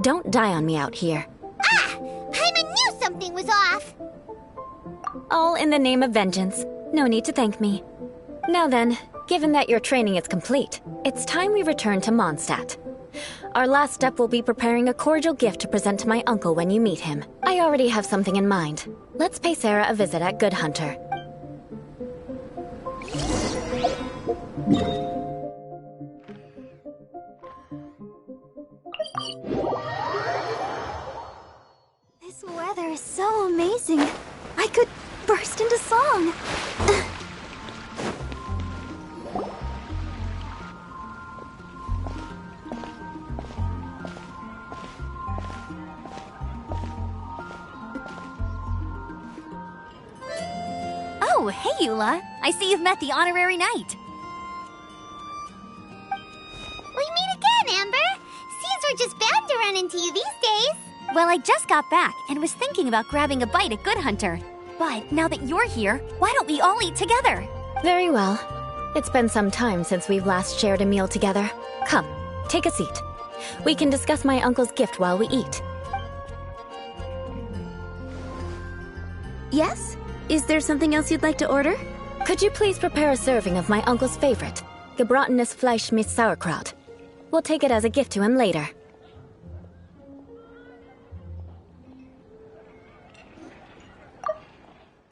don't die on me out here. Ah! Paimon knew something was off! All in the name of vengeance. No need to thank me. Now then, given that your training is complete, it's time we return to Mondstadt. Our last step will be preparing a cordial gift to present to my uncle when you meet him. I already have something in mind. Let's pay Sarah a visit at Good Hunter. This weather is so amazing. I could burst into song. Oh, hey, Eula. I see you've met the honorary knight. We meet again, Amber. Seems we're just bound to run into you these days. Well, I just got back and was thinking about grabbing a bite at Good Hunter. But now that you're here, why don't we all eat together? Very well. It's been some time since we've last shared a meal together. Come, take a seat. We can discuss my uncle's gift while we eat. Yes? Is there something else you'd like to order? Could you please prepare a serving of my uncle's favorite, gebratenes Fleisch mit Sauerkraut? We'll take it as a gift to him later.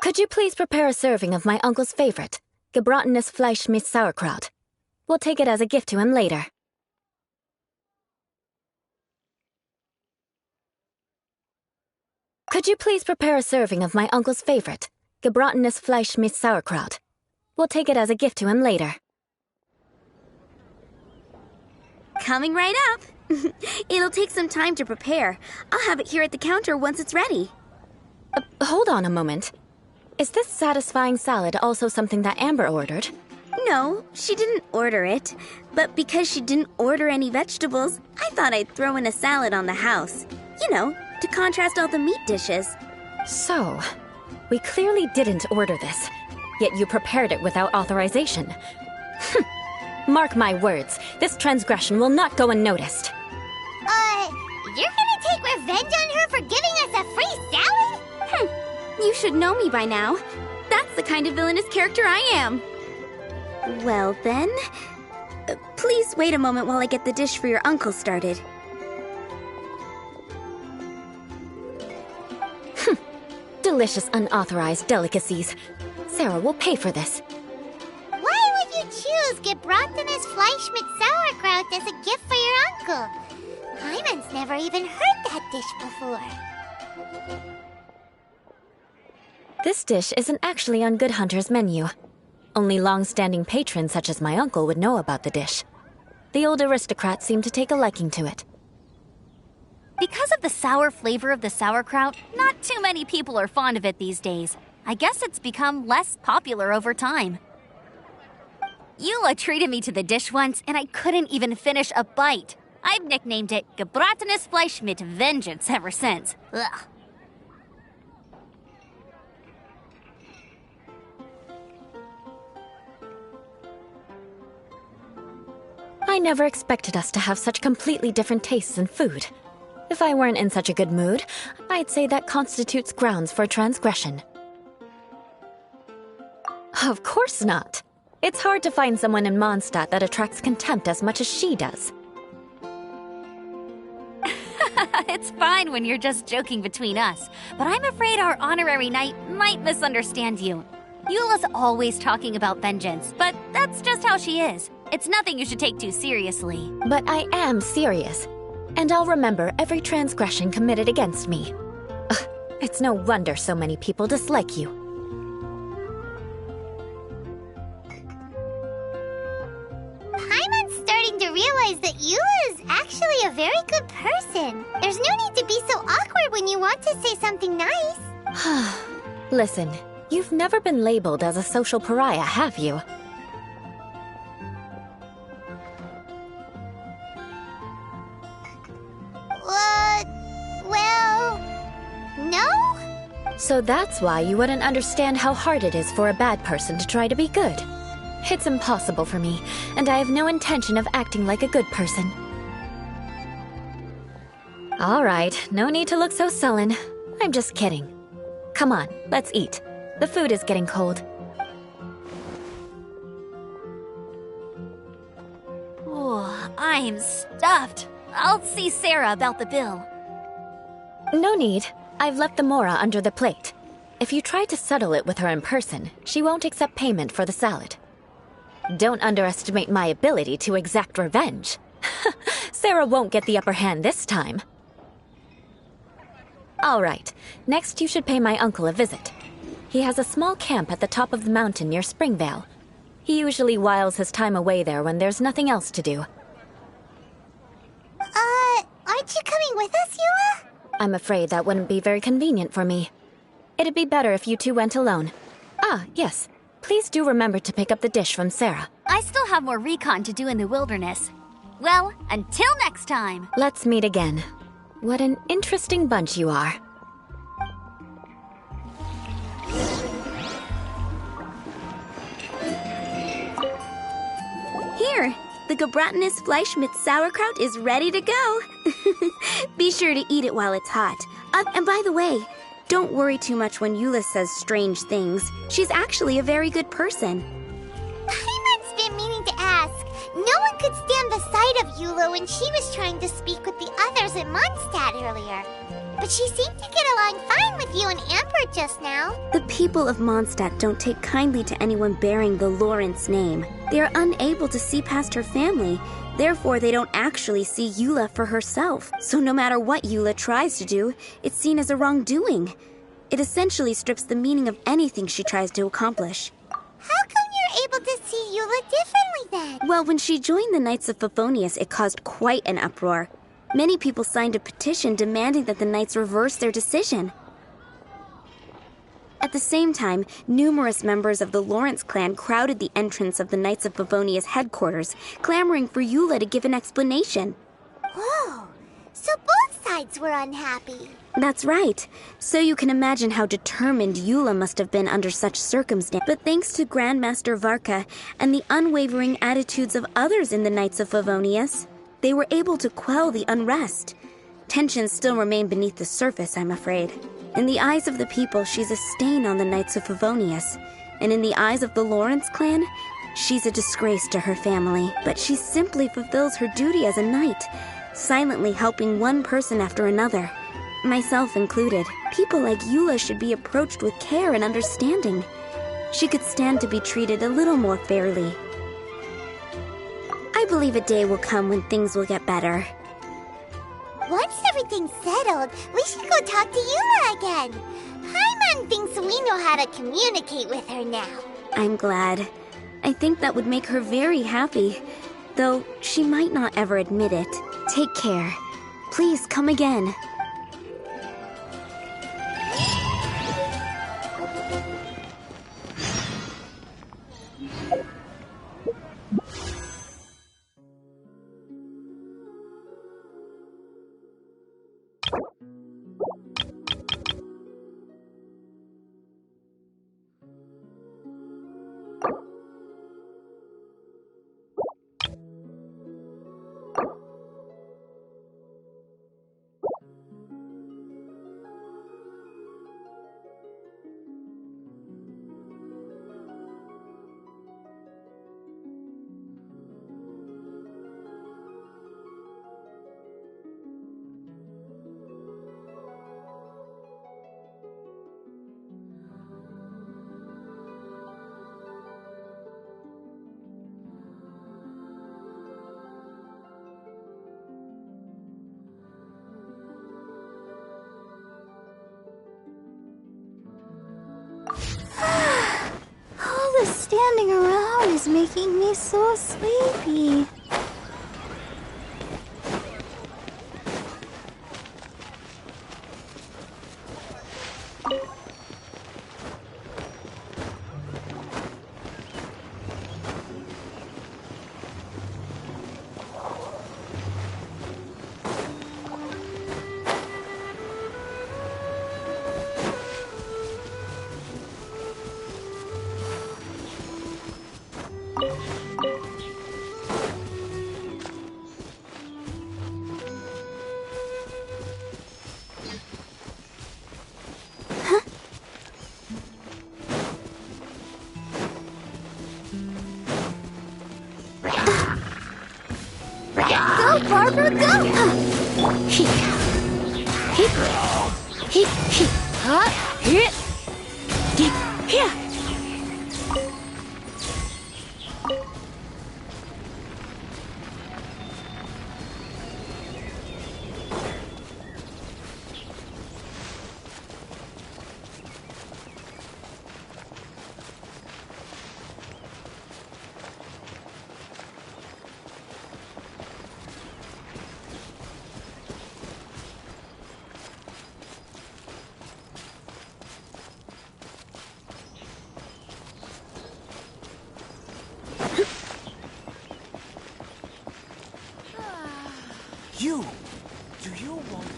Could you please prepare a serving of my uncle's favorite, gebratenes Fleisch mit Sauerkraut? We'll take it as a gift to him later. Could you please prepare a serving of my uncle's favorite, gebratenes Fleisch mit Sauerkraut? We'll take it as a gift to him later. Coming right up. It'll take some time to prepare. I'll have it here at the counter once it's ready. Hold on a moment. Is this satisfying salad also something that Amber ordered? No, she didn't order it. But because she didn't order any vegetables, I thought I'd throw in a salad on the house. You know, to contrast all the meat dishes. So, we clearly didn't order this, yet you prepared it without authorization. Mark my words, this transgression will not go unnoticed. You're gonna take revenge on her for giving us a free salad? You should know me by now. That's the kind of villainous character I am. Well then, please wait a moment while I get the dish for your uncle started. Delicious unauthorized delicacies. Sarah will pay for this. Why would you choose gebratenes Fleisch mit Sauerkraut as a gift for your uncle? Paimon's never even heard that dish before. This dish isn't actually on Good Hunter's menu. Only long-standing patrons such as my uncle would know about the dish. The old aristocrat seemed to take a liking to it. Because of the sour flavor of the sauerkraut, not too many people are fond of it these days. I guess it's become less popular over time. Eula treated me to the dish once, and I couldn't even finish a bite. I've nicknamed it gebratenes Fleisch mit Vengeance ever since. Ugh. I never expected us to have such completely different tastes in food. If I weren't in such a good mood, I'd say that constitutes grounds for transgression. Of course not. It's hard to find someone in Mondstadt that attracts contempt as much as she does. It's fine when you're just joking between us, but I'm afraid our honorary knight might misunderstand you. Eula's always talking about vengeance, but that's just how she is. It's nothing you should take too seriously. But I am serious, and I'll remember every transgression committed against me. Ugh, it's no wonder so many people dislike you. Paimon's starting to realize that Eula is actually a very good person. There's no need to be so awkward when you want to say something nice. Listen, you've never been labeled as a social pariah, have you? Well, no? So that's why you wouldn't understand how hard it is for a bad person to try to be good. It's impossible for me, and I have no intention of acting like a good person. All right, no need to look so sullen. I'm just kidding. Come on, let's eat. The food is getting cold. Oh, I'm stuffed. I'll see Sarah about the bill. No need. I've left the mora under the plate. If you try to settle it with her in person, she won't accept payment for the salad. Don't underestimate my ability to exact revenge. Sarah won't get the upper hand this time. All right, next you should pay my uncle a visit. He has a small camp at the top of the mountain near Springvale. He usually whiles his time away there when there's nothing else to do. Aren't you coming with us, Eula? I'm afraid that wouldn't be very convenient for me. It'd be better if you two went alone. Ah, yes. Please do remember to pick up the dish from Sarah. I still have more recon to do in the wilderness. Well, until next time. Let's meet again. What an interesting bunch you are. Here, the Gebratinus Fleischmitz sauerkraut is ready to go. Be sure to eat it while it's hot. And by the way, don't worry too much when Eula says strange things. She's actually a very good person. Paimon's been meaning to ask. No one could stand the sight of Eula when she was trying to speak with the others at Mondstadt earlier. But she seemed to get along fine with you and Amber just now. The people of Mondstadt don't take kindly to anyone bearing the Lawrence name. They are unable to see past her family. Therefore, they don't actually see Eula for herself. So no matter what Eula tries to do, it's seen as a wrongdoing. It essentially strips the meaning of anything she tries to accomplish. How come you're able to see Eula differently then? Well, when she joined the Knights of Favonius, it caused quite an uproar. Many people signed a petition demanding that the Knights reverse their decision. At the same time, numerous members of the Lawrence clan crowded the entrance of the Knights of Favonius headquarters, clamoring for Eula to give an explanation. Whoa, so both sides were unhappy. That's right. So you can imagine how determined Eula must have been under such circumstances. But thanks to Grandmaster Varka and the unwavering attitudes of others in the Knights of Favonius, they were able to quell the unrest. Tensions still remain beneath the surface, I'm afraid. In the eyes of the people, she's a stain on the Knights of Favonius. And in the eyes of the Lawrence clan, she's a disgrace to her family. But she simply fulfills her duty as a knight, silently helping one person after another, myself included. People like Eula should be approached with care and understanding. She could stand to be treated a little more fairly. I believe a day will come when things will get better. Once everything's settled, we should go talk to Eula again. Paimon thinks we know how to communicate with her now. I'm glad. I think that would make her very happy, though she might not ever admit it. Take care. Please come again. standing around is making me so sleepy. Go, Barbara, go! Hee. Hee. Hee. Hee. Ha. Hee. Hee. Here. You! Do you want...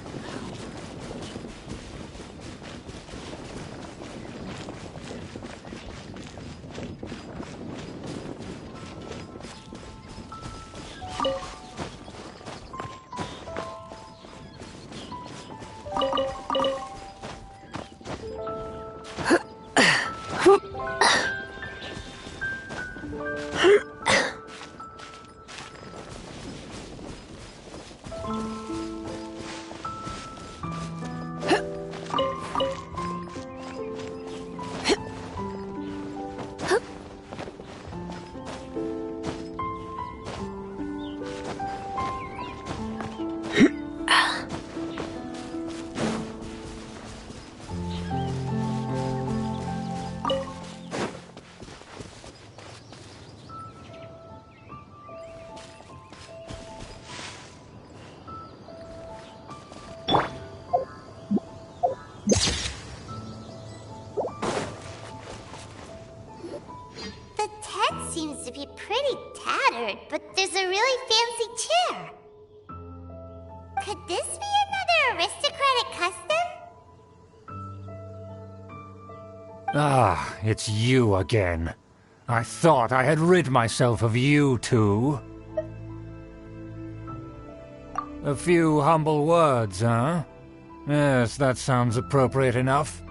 The tent seems to be pretty tattered, but there's a really fancy chair. Could this be another aristocratic custom? Ah, it's you again. I thought I had rid myself of you two. A few humble words, huh? Yes, that sounds appropriate enough.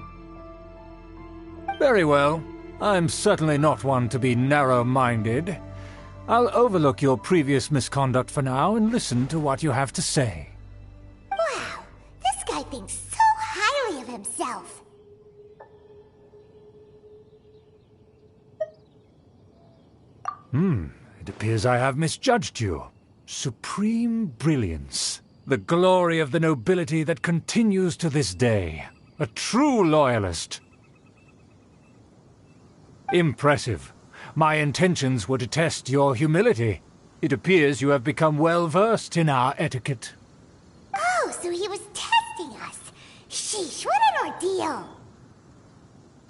Very well. I'm certainly not one to be narrow-minded. I'll overlook your previous misconduct for now and listen to what you have to say. Wow, this guy thinks so highly of himself. It appears I have misjudged you. Supreme brilliance. The glory of the nobility that continues to this day. A true loyalist. Impressive. My intentions were to test your humility. It appears you have become well versed in our etiquette. Oh, so he was testing us. Sheesh, what an ordeal.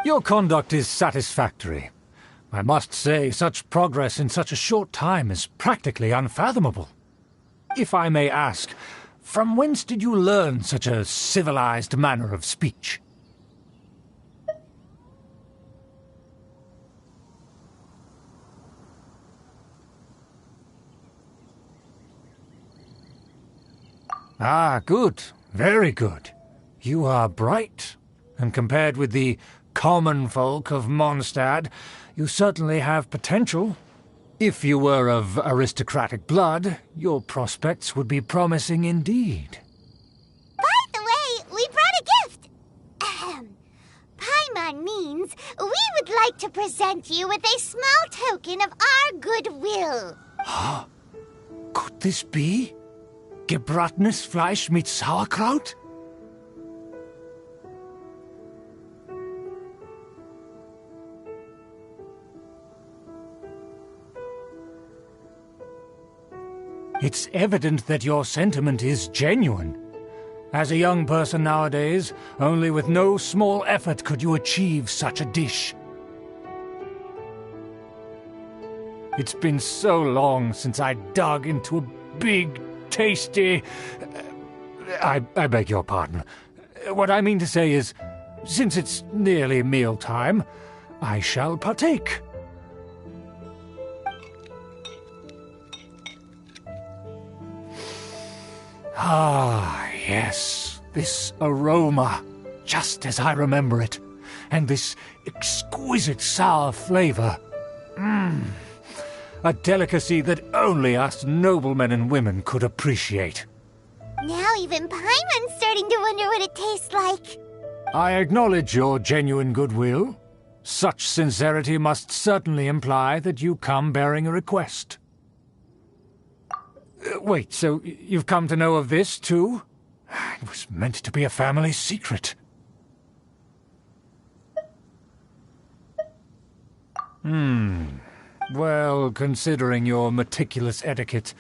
Your conduct is satisfactory. I must say, such progress in such a short time is practically unfathomable. If I may ask, from whence did you learn such a civilized manner of speech? Ah, good. Very good. You are bright, and compared with the common folk of Mondstadt, you certainly have potential. If you were of aristocratic blood, your prospects would be promising indeed. By the way, we brought a gift. Paimon means we would like to present you with a small token of our goodwill. Huh? Could this be? Gebratenes Fleisch mit Sauerkraut? It's evident that your sentiment is genuine. As a young person nowadays, only with no small effort could you achieve such a dish. It's been so long since I dug into a big, tasty... I beg your pardon. What I mean to say is, since it's nearly mealtime, I shall partake. Ah, yes, this aroma, just as I remember it, and this exquisite sour flavor. A delicacy that only us noblemen and women could appreciate. Now even Paimon's starting to wonder what it tastes like. I acknowledge your genuine goodwill. Such sincerity must certainly imply that you come bearing a request. Wait, so you've come to know of this, too? It was meant to be a family secret. Well, considering your meticulous etiquette,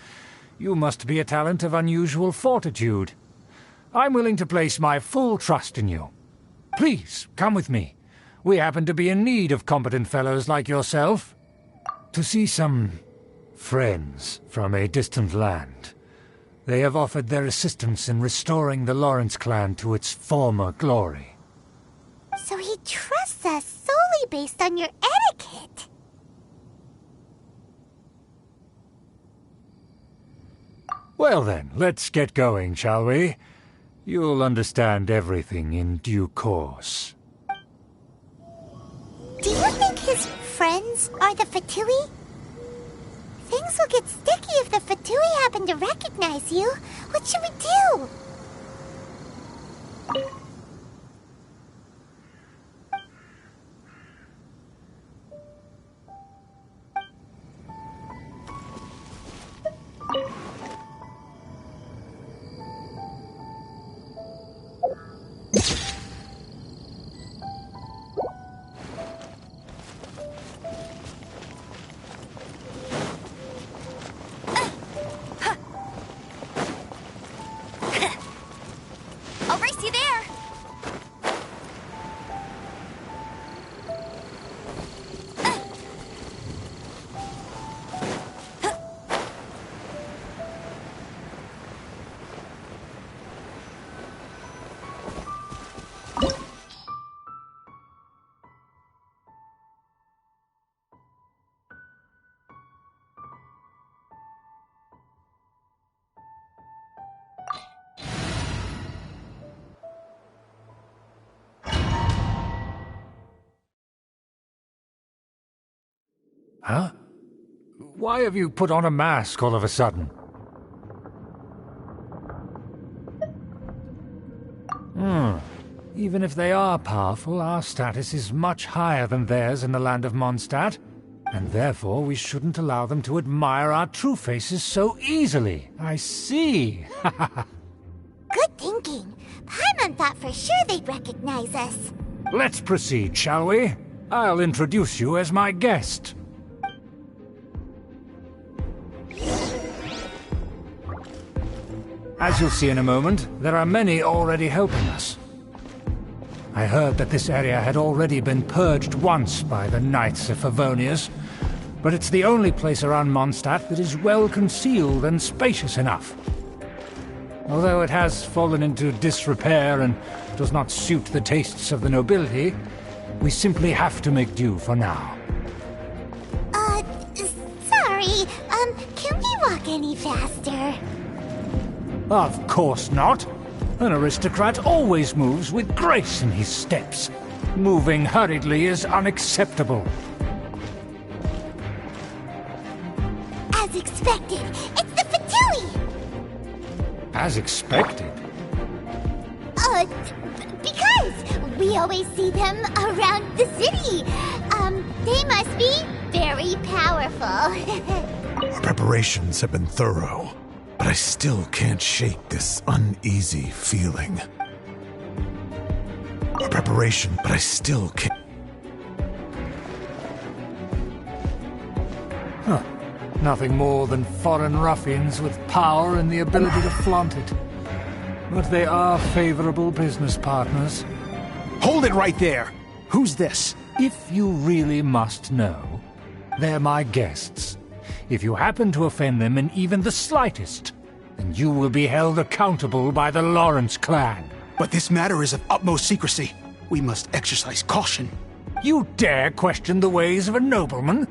you must be a talent of unusual fortitude. I'm willing to place my full trust in you. Please, come with me. We happen to be in need of competent fellows like yourself. To see some friends from a distant land. They have offered their assistance in restoring the Lawrence clan to its former glory. So he trusts us solely based on your etiquette. Well then, let's get going, shall we? You'll understand everything in due course. Do you think his friends are the Fatui? Things will get sticky if the Fatui happen to recognize you. What should we do? I'll race you there. Huh? Why have you put on a mask all of a sudden? Even if they are powerful, our status is much higher than theirs in the land of Mondstadt, and therefore we shouldn't allow them to admire our true faces so easily. I see. Good thinking. Paimon thought for sure they'd recognize us. Let's proceed, shall we? I'll introduce you as my guest. As you'll see in a moment, there are many already helping us. I heard that this area had already been purged once by the Knights of Favonius, but it's the only place around Mondstadt that is well concealed and spacious enough. Although it has fallen into disrepair and does not suit the tastes of the nobility, we simply have to make do for now. Sorry, can we walk any faster? Of course not. An aristocrat always moves with grace in his steps. Moving hurriedly is unacceptable. As expected, it's the Fatui! As expected? Because we always see them around the city. They must be very powerful. Our preparations have been thorough, but I still can't shake this uneasy feeling. Our preparation, but I still can't... Nothing more than foreign ruffians with power and the ability to flaunt it. But they are favorable business partners. Hold it right there! Who's this? If you really must know, they're my guests. If you happen to offend them in even the slightest, then you will be held accountable by the Lawrence clan. But this matter is of utmost secrecy. We must exercise caution. You dare question the ways of a nobleman?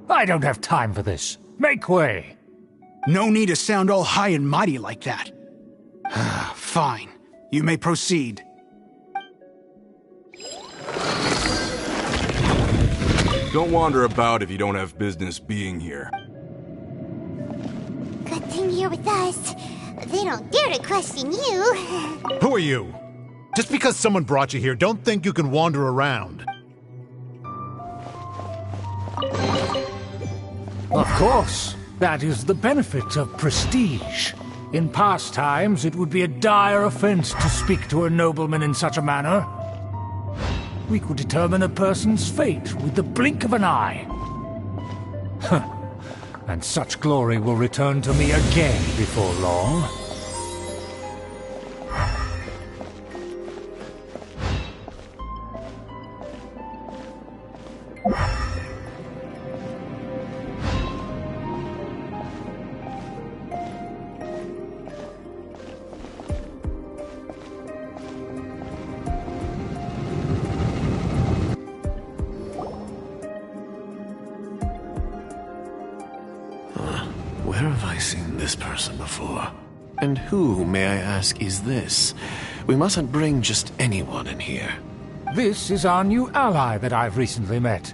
I don't have time for this. Make way. No need to sound all high and mighty like that. Fine. You may proceed. Don't wander about if you don't have business being here. Good thing you're with us. They don't dare to question you. Who are you? Just because someone brought you here, don't think you can wander around. Of course. That is the benefit of prestige. In past times, it would be a dire offense to speak to a nobleman in such a manner. We could determine a person's fate with the blink of an eye. And such glory will return to me again before long. Where have I seen this person before? And who, may I ask, is this? We mustn't bring just anyone in here. This is our new ally that I've recently met.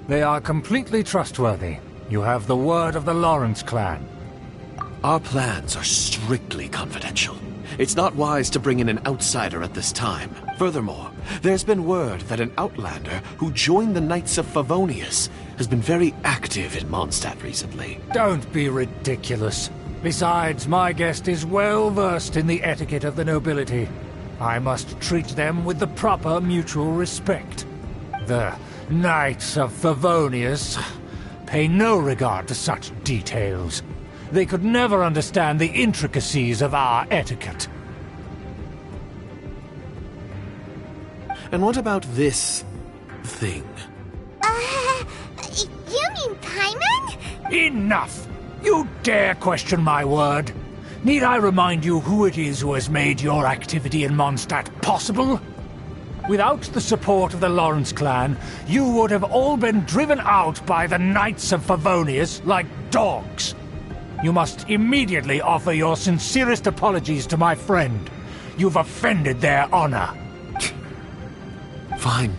They are completely trustworthy. You have the word of the Lawrence clan. Our plans are strictly confidential. It's not wise to bring in an outsider at this time. Furthermore, there's been word that an outlander who joined the Knights of Favonius has been very active in Mondstadt recently. Don't be ridiculous. Besides, my guest is well versed in the etiquette of the nobility. I must treat them with the proper mutual respect. The Knights of Favonius pay no regard to such details. They could never understand the intricacies of our etiquette. And what about this thing? You mean Paimon? Enough! You dare question my word? Need I remind you who it is who has made your activity in Mondstadt possible? Without the support of the Lawrence clan, you would have all been driven out by the Knights of Favonius like dogs. You must immediately offer your sincerest apologies to my friend. You've offended their honor. Fine.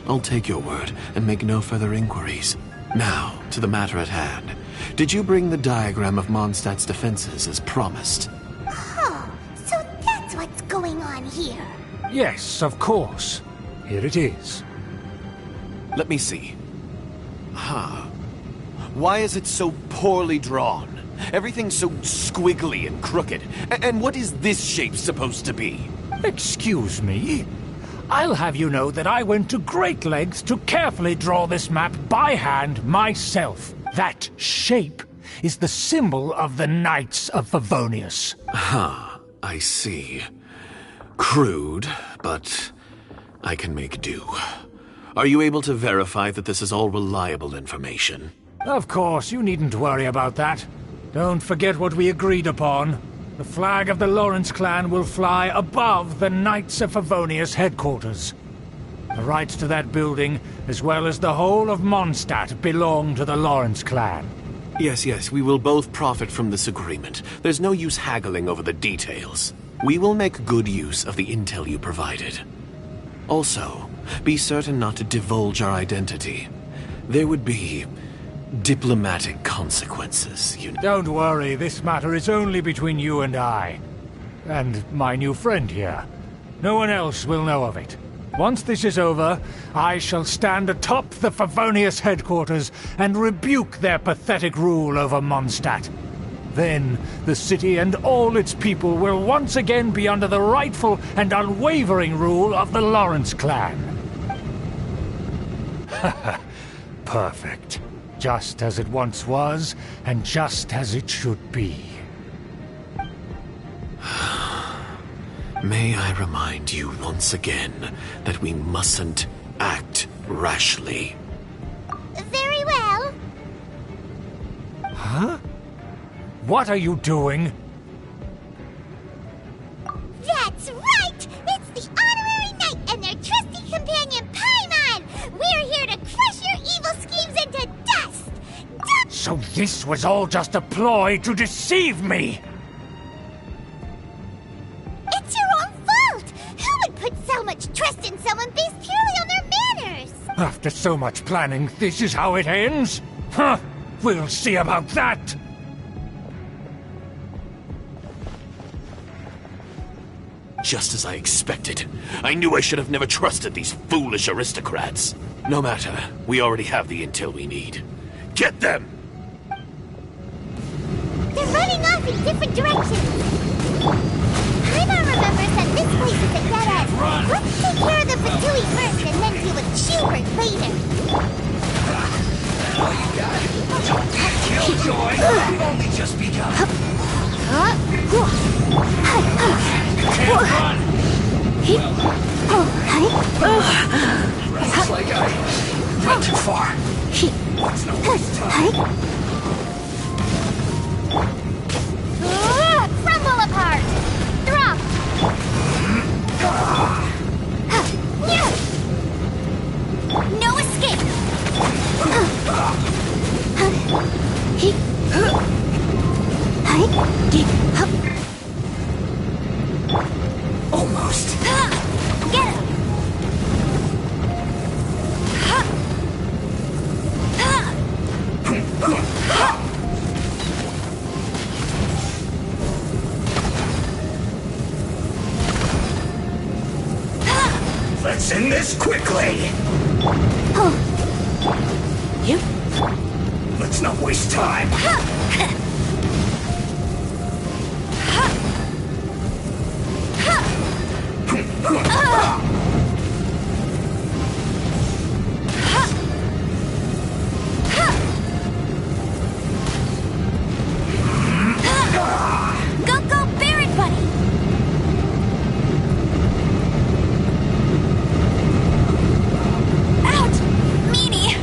I'll take your word and make no further inquiries. Now, to the matter at hand. Did you bring the diagram of Mondstadt's defenses as promised? Oh, so that's what's going on here. Yes, of course. Here it is. Let me see. Why is it so poorly drawn? Everything's so squiggly and crooked. And what is this shape supposed to be? Excuse me? I'll have you know that I went to great lengths to carefully draw this map by hand myself. That shape is the symbol of the Knights of Favonius. I see. Crude, but I can make do. Are you able to verify that this is all reliable information? Of course, you needn't worry about that. Don't forget what we agreed upon. The flag of the Lawrence clan will fly above the Knights of Favonius headquarters. The rights to that building, as well as the whole of Mondstadt, belong to the Lawrence clan. Yes, we will both profit from this agreement. There's no use haggling over the details. We will make good use of the intel you provided. Also, be certain not to divulge our identity. There would be diplomatic consequences, you know. Don't worry, this matter is only between you and I. And my new friend here. No one else will know of it. Once this is over, I shall stand atop the Favonius headquarters and rebuke their pathetic rule over Mondstadt. Then, the city and all its people will once again be under the rightful and unwavering rule of the Lawrence clan. Perfect. just as it once was, and just as it should be. May I remind you once again that we mustn't act rashly. Very well. Huh? What are you doing? That's right! It's the Honorary Knight and their trusty companion, Paimon! We're here to crush your evil schemes into dust! So this was all just a ploy to deceive me! It's your own fault! Who would put so much trust in someone based purely on their manners? After so much planning, this is how it ends? Huh! We'll see about that! Just as I expected. I knew I should have never trusted these foolish aristocrats. No matter, we already have the intel we need. Get them! They're running off in different directions. Paimon remembers that this place is a dead end. Let's take care of the Fatui first and then deal with Schubert later. Oh, you got it. Don't get killjoy. We've only just begun. Can't run. Looks like I went too far. Let's not waste time. Crumble apart! Drop! No escape! Almost. Get him! Let's end this quickly. You? Let's not waste time. Go, bear it, buddy! Out! Meanie!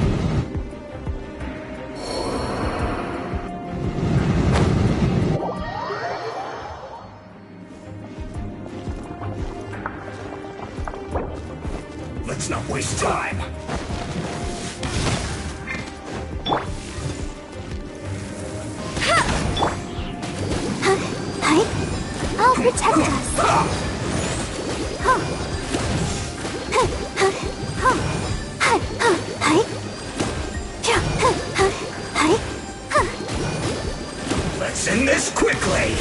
Let's not waste time. I'll protect us. Let's end this quickly.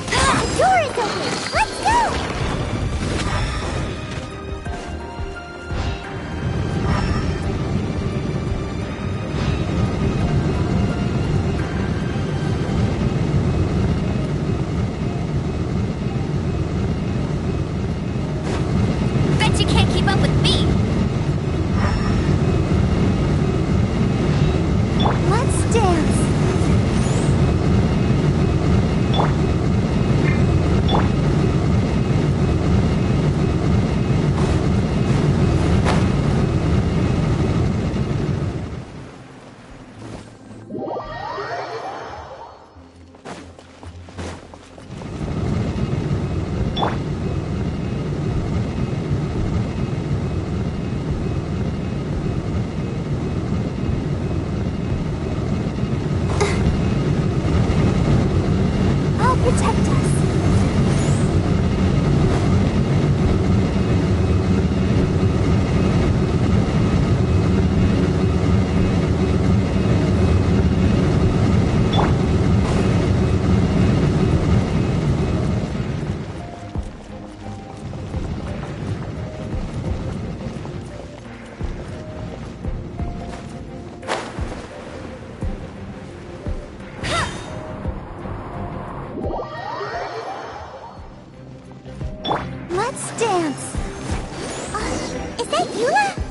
The door is open. Let's go. Bet you can't keep up with me. Let's dance. I'll protect us. dance! Is that Eula?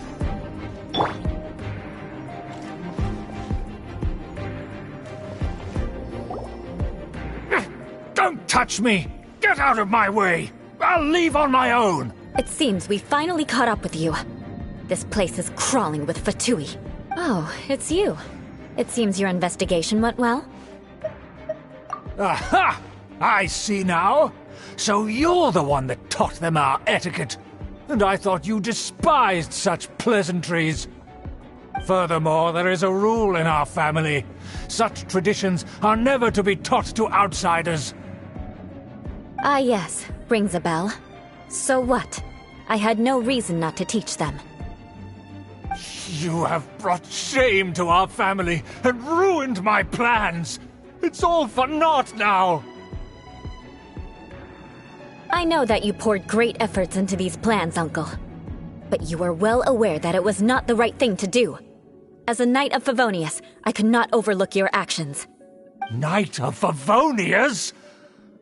Don't touch me! Get out of my way! I'll leave on my own! It seems we finally caught up with you. This place is crawling with Fatui. Oh, it's you. It seems your investigation went well. Aha! I see now. So you're the one that taught them our etiquette. And I thought you despised such pleasantries. Furthermore, there is a rule in our family. Such traditions are never to be taught to outsiders. Ah, yes. Rings a bell. So what? I had no reason not to teach them. You have brought shame to our family and ruined my plans. It's all for naught now. I know that you poured great efforts into these plans, Uncle. But you were well aware that it was not the right thing to do. As a Knight of Favonius, I could not overlook your actions. Knight of Favonius?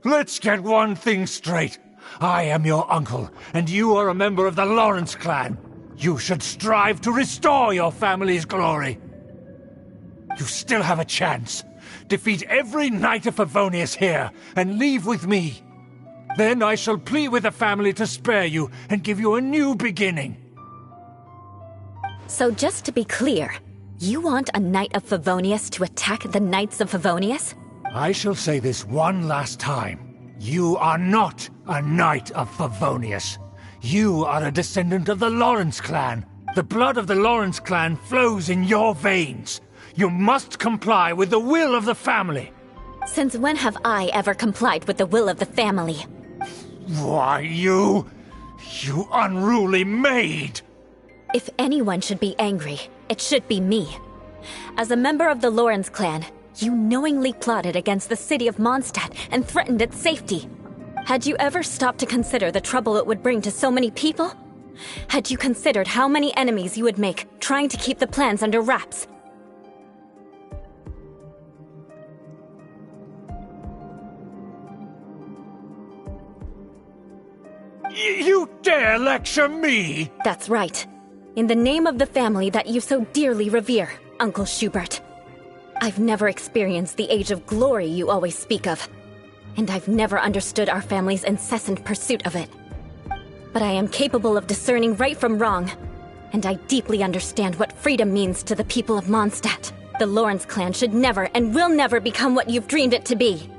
Let's get one thing straight. I am your uncle, and you are a member of the Lawrence clan. You should strive to restore your family's glory. You still have a chance. Defeat every Knight of Favonius here, and leave with me. Then I shall plead with the family to spare you and give you a new beginning. So just to be clear, you want a Knight of Favonius to attack the Knights of Favonius? I shall say this one last time. You are not a Knight of Favonius. You are a descendant of the Lawrence clan. The blood of the Lawrence clan flows in your veins. You must comply with the will of the family. Since when have I ever complied with the will of the family? Why, you unruly maid! If anyone should be angry, it should be me. As a member of the Lawrence clan, you knowingly plotted against the city of Mondstadt and threatened its safety. Had you ever stopped to consider the trouble it would bring to so many people? Had you considered how many enemies you would make trying to keep the plans under wraps? You dare lecture me? That's right. In the name of the family that you so dearly revere, Uncle Schubert. I've never experienced the age of glory you always speak of, and I've never understood our family's incessant pursuit of it. But I am capable of discerning right from wrong, and I deeply understand what freedom means to the people of Mondstadt. The Lawrence clan should never and will never become what you've dreamed it to be.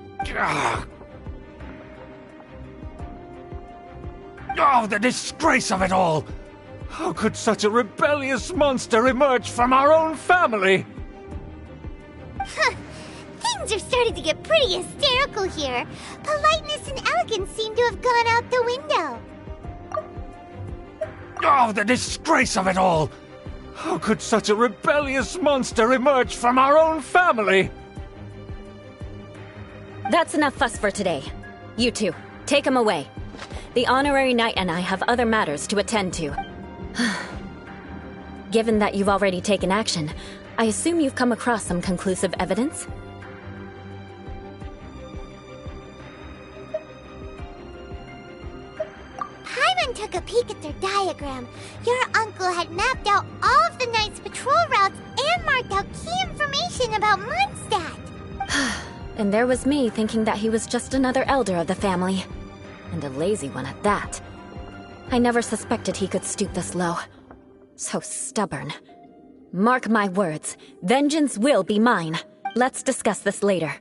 Oh, the disgrace of it all! How could such a rebellious monster emerge from our own family? Things are starting to get pretty hysterical here. Politeness and elegance seem to have gone out the window. Oh, the disgrace of it all! How could such a rebellious monster emerge from our own family? That's enough fuss for today. You two, take him away. The honorary knight and I have other matters to attend to. Given that you've already taken action, I assume you've come across some conclusive evidence? Paimon took a peek at their diagram. Your uncle had mapped out all of the Knight's patrol routes and marked out key information about Mondstadt. And there was me thinking that he was just another elder of the family. And a lazy one at that. I never suspected he could stoop this low. So stubborn. Mark my words, vengeance will be mine. Let's discuss this later.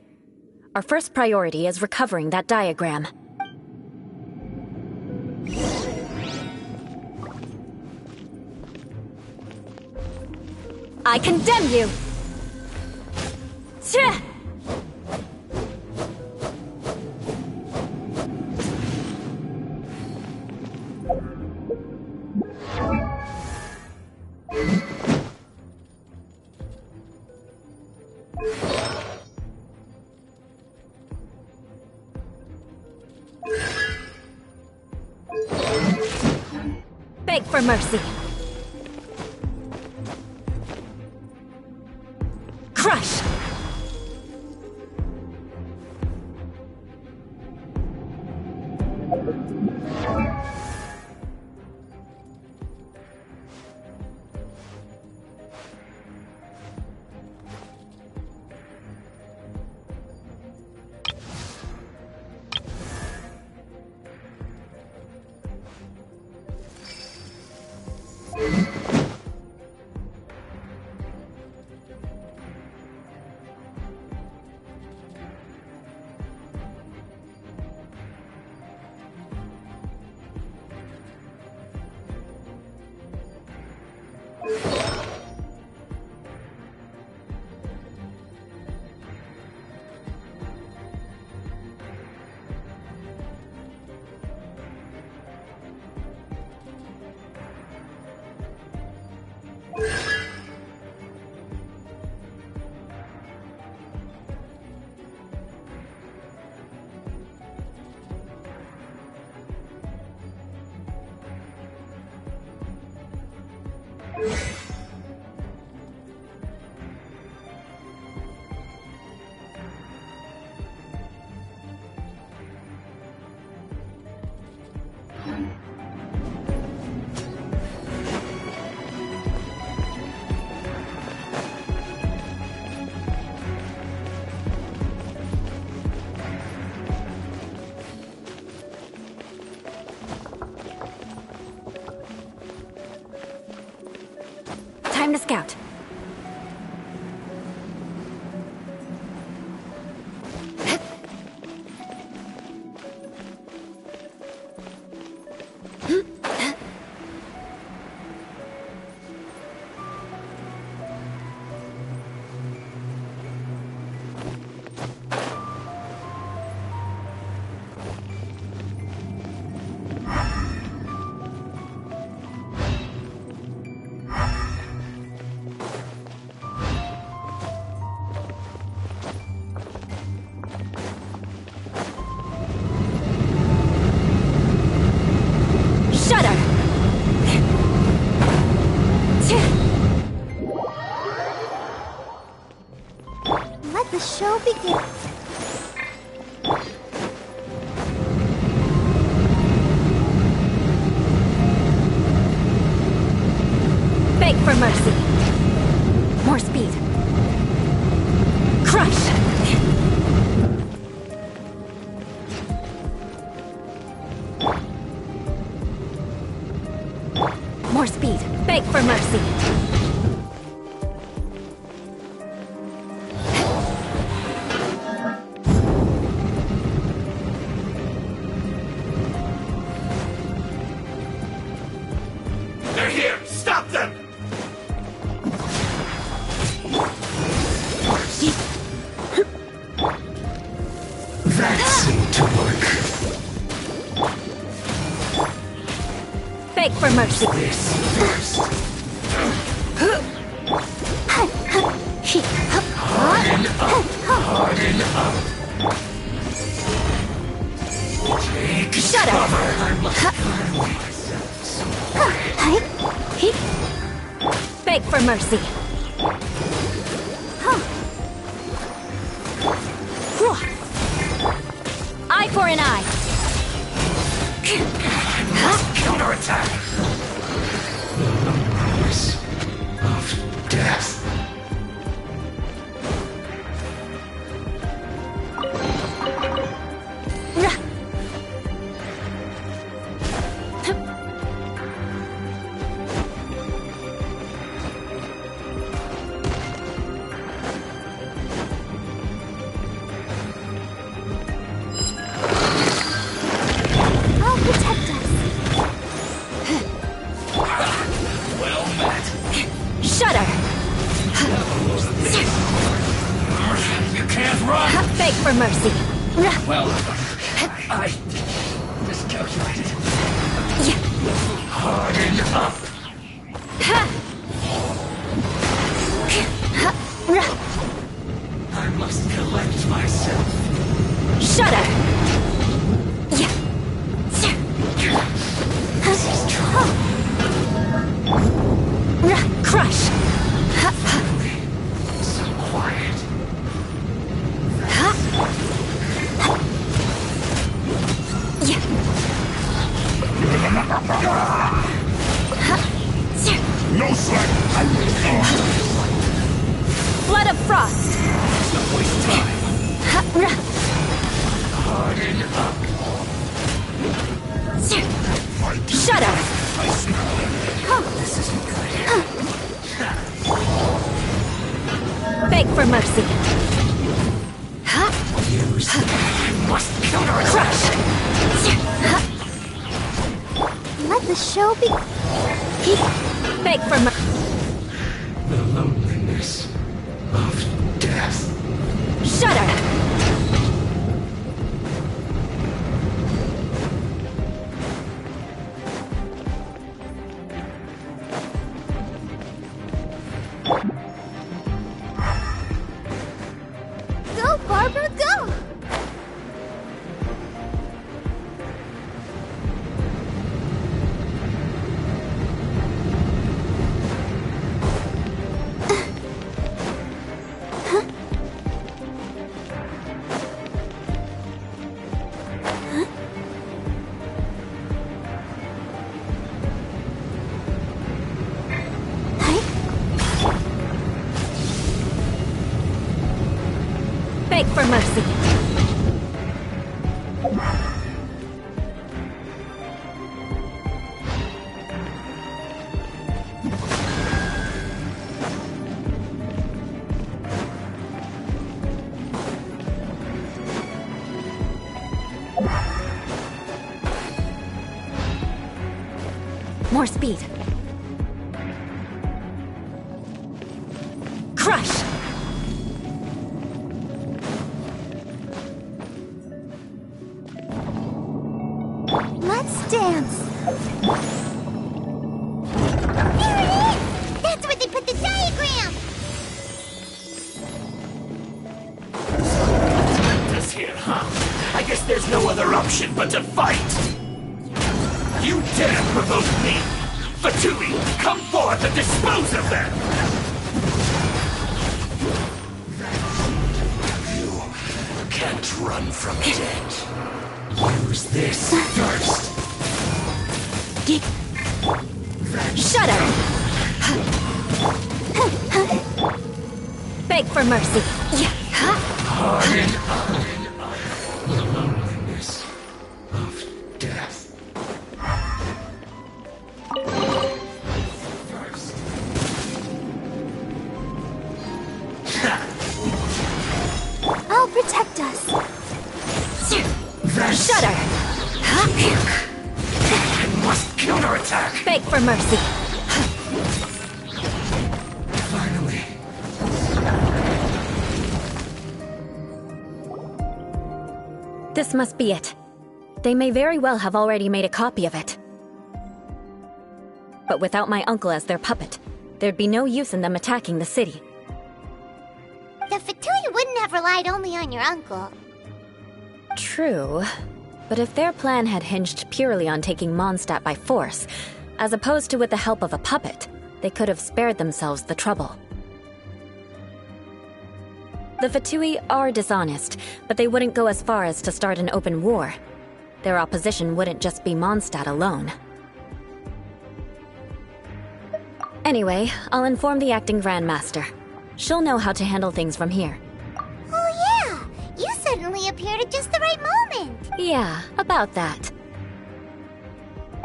Our first priority is recovering that diagram. I condemn you! Tch! Beg for mercy. Crush! Time to scout. Let the show begin. Beg for mercy. More speed. Crush! More speed. Beg for mercy. They're here! Stop them! That seemed to work. Beg for mercy. This first. Harden up! Harden up! Take Shut up! cover! I must guard myself. Beg for mercy. Eye for an eye. Counterattack! The promise of death. I'll protect us. Well met. Shudder. You can't run! Beg for mercy. Well, I miscalculated. Harden up! I must collect myself. Shudder. This is true. Crush. So quiet. No slack! I will end. Blood of frost. Don't waste time. Harden up. Shudder. I smell it. This isn't good. Beg for mercy. Use. I must counterattack. Crush. Let the show begin. Beg for mercy. The loneliness of death. Shudder. Go, Barbara, go! More speed. Crush! Let's dance. There it is! That's where they put the diagram! This here, huh? I guess there's no other option but to fight! You dare provoke me! Fatui, come forth and dispose of them! You can't run from death. Use this first. Shut up! Beg for mercy. Loneliness of death. I'll protect us. Shut her! I must counterattack. Beg for mercy. Finally. This must be it. They may very well have already made a copy of it. But without my uncle as their puppet, there'd be no use in them attacking the city. The Fatui wouldn't have relied only on your uncle. True. But if their plan had hinged purely on taking Mondstadt by force, as opposed to with the help of a puppet, they could have spared themselves the trouble. The Fatui are dishonest, but they wouldn't go as far as to start an open war. Their opposition wouldn't just be Mondstadt alone. Anyway, I'll inform the acting Grandmaster. She'll know how to handle things from here. Oh yeah! You suddenly appeared at just the right moment! Yeah, about that.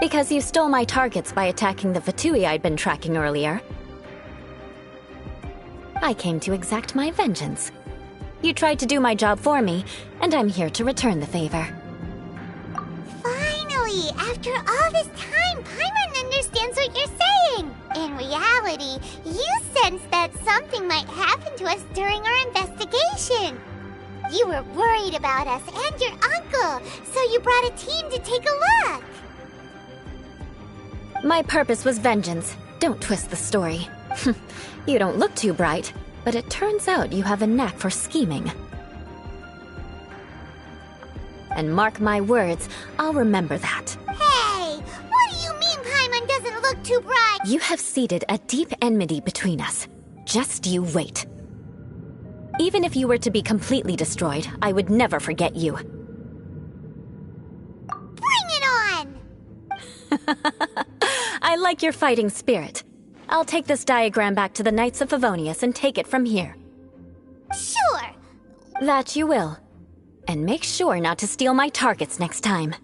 Because you stole my targets by attacking the Fatui I'd been tracking earlier. I came to exact my vengeance. You tried to do my job for me, and I'm here to return the favor. Finally! After all this time, Paimon understands what you're saying! In reality, you sensed that something might happen to us during our investigation. You were worried about us and your uncle, so you brought a team to take a look. My purpose was vengeance. Don't twist the story. You don't look too bright, but it turns out you have a knack for scheming. And mark my words, I'll remember that. Hey! What do you mean Paimon doesn't look too bright? You have seeded a deep enmity between us. Just you wait. Even if you were to be completely destroyed, I would never forget you. Bring it on! I like your fighting spirit. I'll take this diagram back to the Knights of Favonius and take it from here. Sure! That you will. And make sure not to steal my targets next time.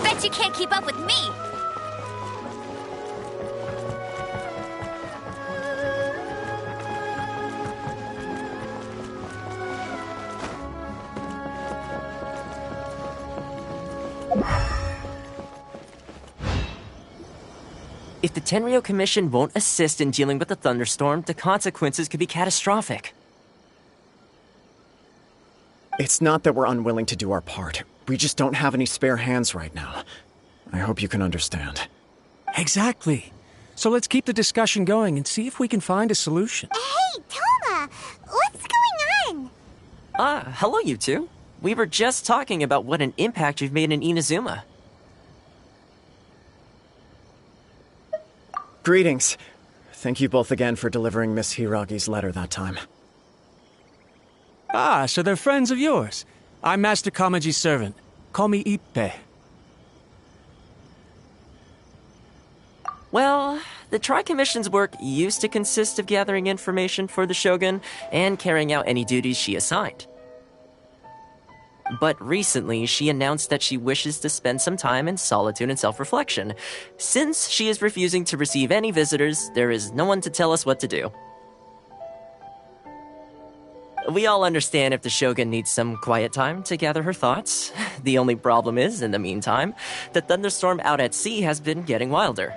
Bet you can't keep up with me! If the Tenryo Commission won't assist in dealing with the thunderstorm, the consequences could be catastrophic. It's not that we're unwilling to do our part. We just don't have any spare hands right now. I hope you can understand. Exactly. So let's keep the discussion going and see if we can find a solution. Hey, Toma! What's going on? Hello you two. We were just talking about what an impact you've made in Inazuma. Greetings. Thank you both again for delivering Miss Hiragi's letter that time. Ah, so they're friends of yours. I'm Master Kamaji's servant. Call me Ippe. Well, the Tri-Commission's work used to consist of gathering information for the Shogun and carrying out any duties she assigned. But recently, she announced that she wishes to spend some time in solitude and self-reflection. Since she is refusing to receive any visitors, there is no one to tell us what to do. We all understand if the Shogun needs some quiet time to gather her thoughts. The only problem is, in the meantime, the thunderstorm out at sea has been getting wilder.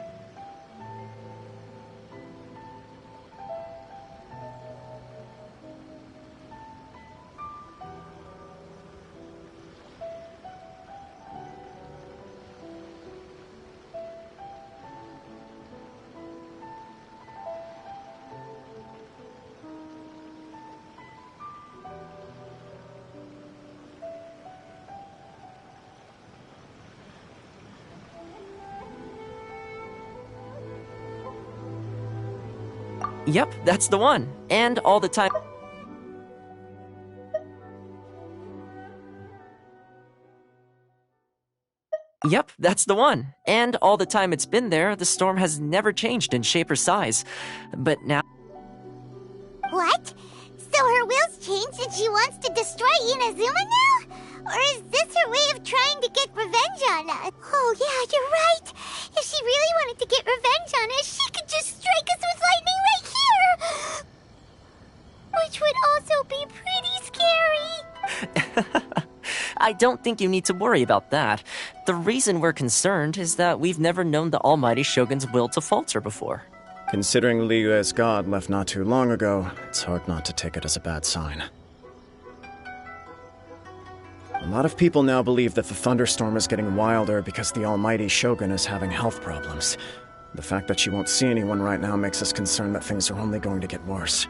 Yep, that's the one. And all the time... Yep, that's the one. And all the time it's been there, the storm has never changed in shape or size. But now... What? So her will's changed and she wants to destroy Inazuma now? Or is this her way of trying to get revenge on us? Oh yeah, you're right. If she really wanted to get revenge on us, she could just strike us with lightning right here! Which would also be pretty scary. I don't think you need to worry about that. The reason we're concerned is that we've never known the Almighty Shogun's will to falter before. Considering Liyue's god left not too long ago, it's hard not to take it as a bad sign. A lot of people now believe that the thunderstorm is getting wilder because the Almighty Shogun is having health problems. The fact that she won't see anyone right now makes us concerned that things are only going to get worse.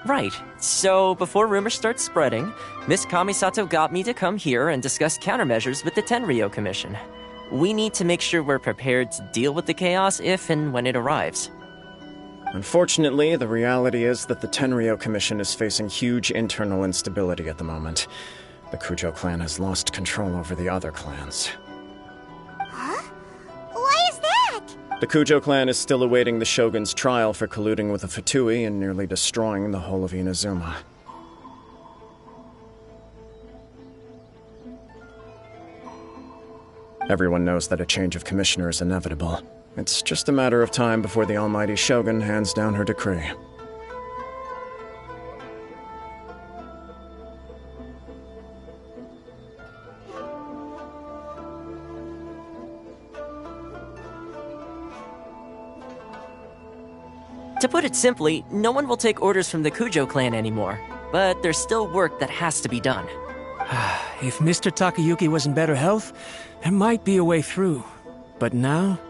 Right. So, before rumors start spreading, Miss Kamisato got me to come here and discuss countermeasures with the Tenryou Commission. We need to make sure we're prepared to deal with the chaos if and when it arrives. Unfortunately, the reality is that the Tenryou Commission is facing huge internal instability at the moment. The Kujo clan has lost control over the other clans. Huh? Why is that? The Kujo clan is still awaiting the Shogun's trial for colluding with the Fatui and nearly destroying the whole of Inazuma. Everyone knows that a change of commissioner is inevitable. It's just a matter of time before the Almighty Shogun hands down her decree. To put it simply, no one will take orders from the Kujo clan anymore. But there's still work that has to be done. If Mr. Takayuki was in better health, there might be a way through. But now?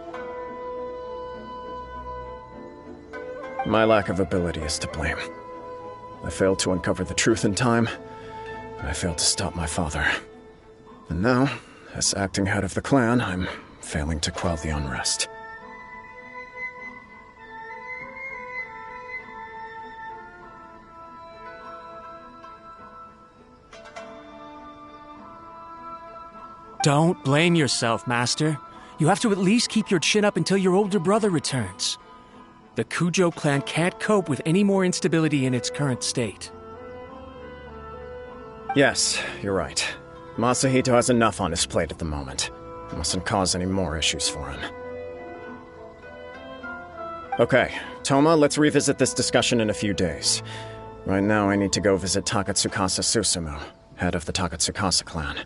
My lack of ability is to blame. I failed to uncover the truth in time, and I failed to stop my father. And now, as acting head of the clan, I'm failing to quell the unrest. Don't blame yourself, Master. You have to at least keep your chin up until your older brother returns. The Kujo clan can't cope with any more instability in its current state. Yes, you're right. Masahito has enough on his plate at the moment. Mustn't cause any more issues for him. Okay, Toma, let's revisit this discussion in a few days. Right now, I need to go visit Takatsukasa Susumu, head of the Takatsukasa clan.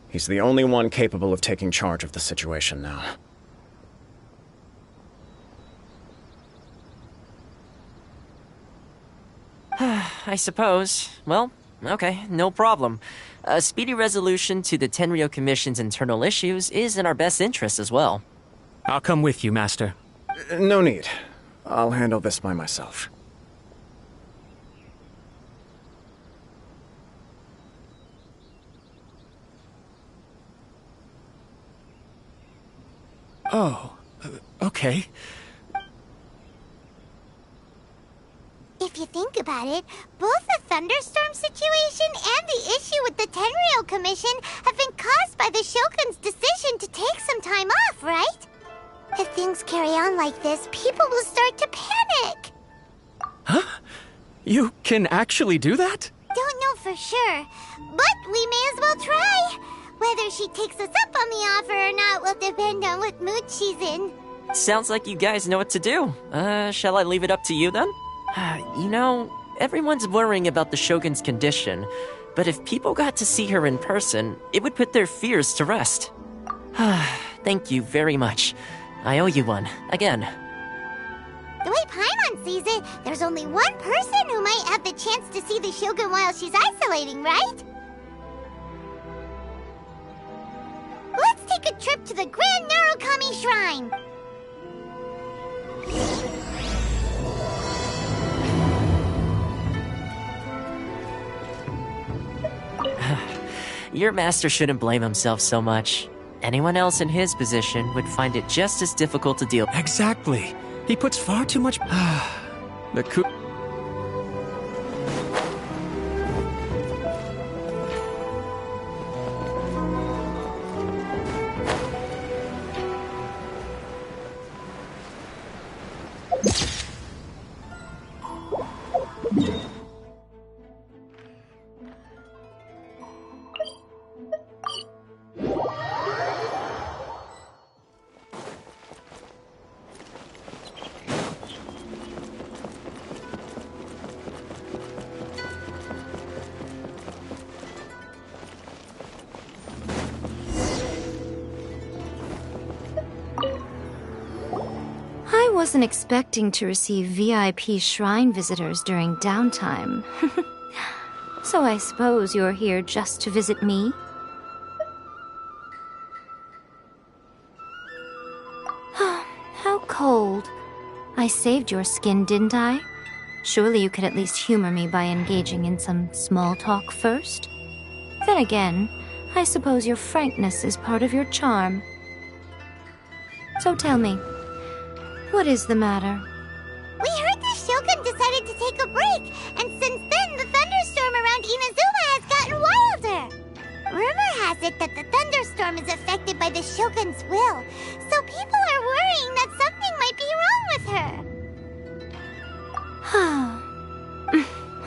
He's the only one capable of taking charge of the situation now. I suppose. Well, okay, no problem. A speedy resolution to the Tenryou Commission's internal issues is in our best interest as well. I'll come with you, Master. No need. I'll handle this by myself. Oh, okay. If you think about it, both the thunderstorm situation and the issue with the Tenryou Commission have been caused by the Shogun's decision to take some time off, right? If things carry on like this, people will start to panic. Huh? You can actually do that? Don't know for sure, but we may as well try. Whether she takes us up on the offer or not will depend on what mood she's in. Sounds like you guys know what to do. Shall I leave it up to you then? You know, everyone's worrying about the Shogun's condition, but if people got to see her in person, it would put their fears to rest. Thank you very much. I owe you one, again. The way Paimon sees it, there's only one person who might have the chance to see the Shogun while she's isolating, right? Let's take a trip to the Grand Narukami Shrine! Your master shouldn't blame himself so much. Anyone else in his position would find it just as difficult to deal with. Exactly. He puts far too much... the wasn't expecting to receive VIP shrine visitors during downtime. So I suppose you're here just to visit me? How cold. I saved your skin, didn't I? Surely you could at least humor me by engaging in some small talk first? Then again, I suppose your frankness is part of your charm. So tell me, what is the matter? We heard the Shogun decided to take a break, and since then the thunderstorm around Inazuma has gotten wilder. Rumor has it that the thunderstorm is affected by the Shogun's will, so people are worrying that something might be wrong with her.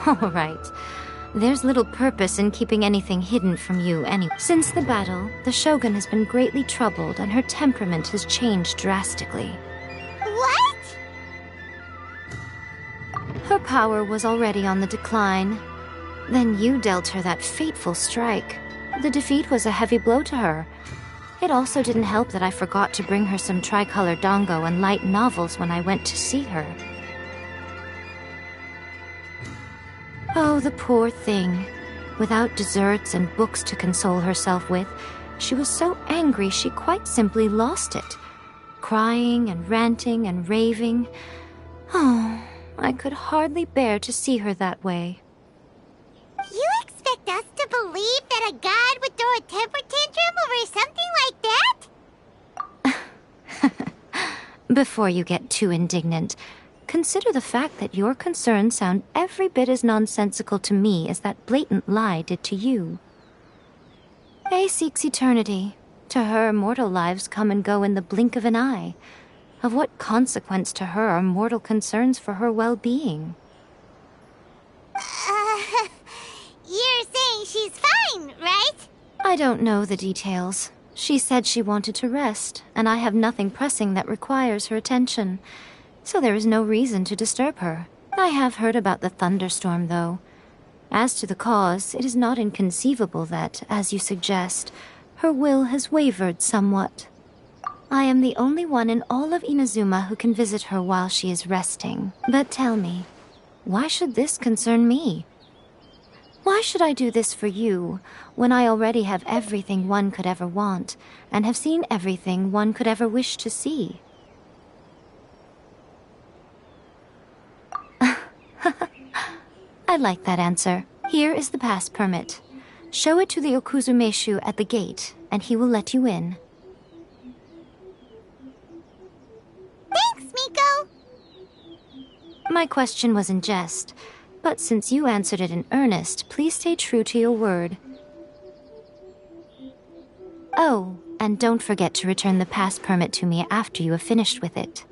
All right. There's little purpose in keeping anything hidden from you anyway. Since the battle, the Shogun has been greatly troubled and her temperament has changed drastically. What? Her power was already on the decline. Then you dealt her that fateful strike. The defeat was a heavy blow to her. It also didn't help that I forgot to bring her some tricolor dango and light novels when I went to see her. Oh, the poor thing. Without desserts and books to console herself with, she was so angry she quite simply lost it. Crying and ranting and raving. Oh, I could hardly bear to see her that way. You expect us to believe that a god would throw a temper tantrum over something like that? Before you get too indignant, consider the fact that your concerns sound every bit as nonsensical to me as that blatant lie did to you. A seeks eternity. To her, mortal lives come and go in the blink of an eye. Of what consequence to her are mortal concerns for her well-being? You're saying she's fine, right? I don't know the details. She said she wanted to rest, and I have nothing pressing that requires her attention. So there is no reason to disturb her. I have heard about the thunderstorm, though. As to the cause, it is not inconceivable that, as you suggest, her will has wavered somewhat. I am the only one in all of Inazuma who can visit her while she is resting. But tell me, why should this concern me? Why should I do this for you, when I already have everything one could ever want, and have seen everything one could ever wish to see? I like that answer. Here is the pass permit. Show it to the Okuzumeshu at the gate, and he will let you in. Thanks, Miko! My question was in jest, but since you answered it in earnest, please stay true to your word. Oh, and don't forget to return the pass permit to me after you have finished with it.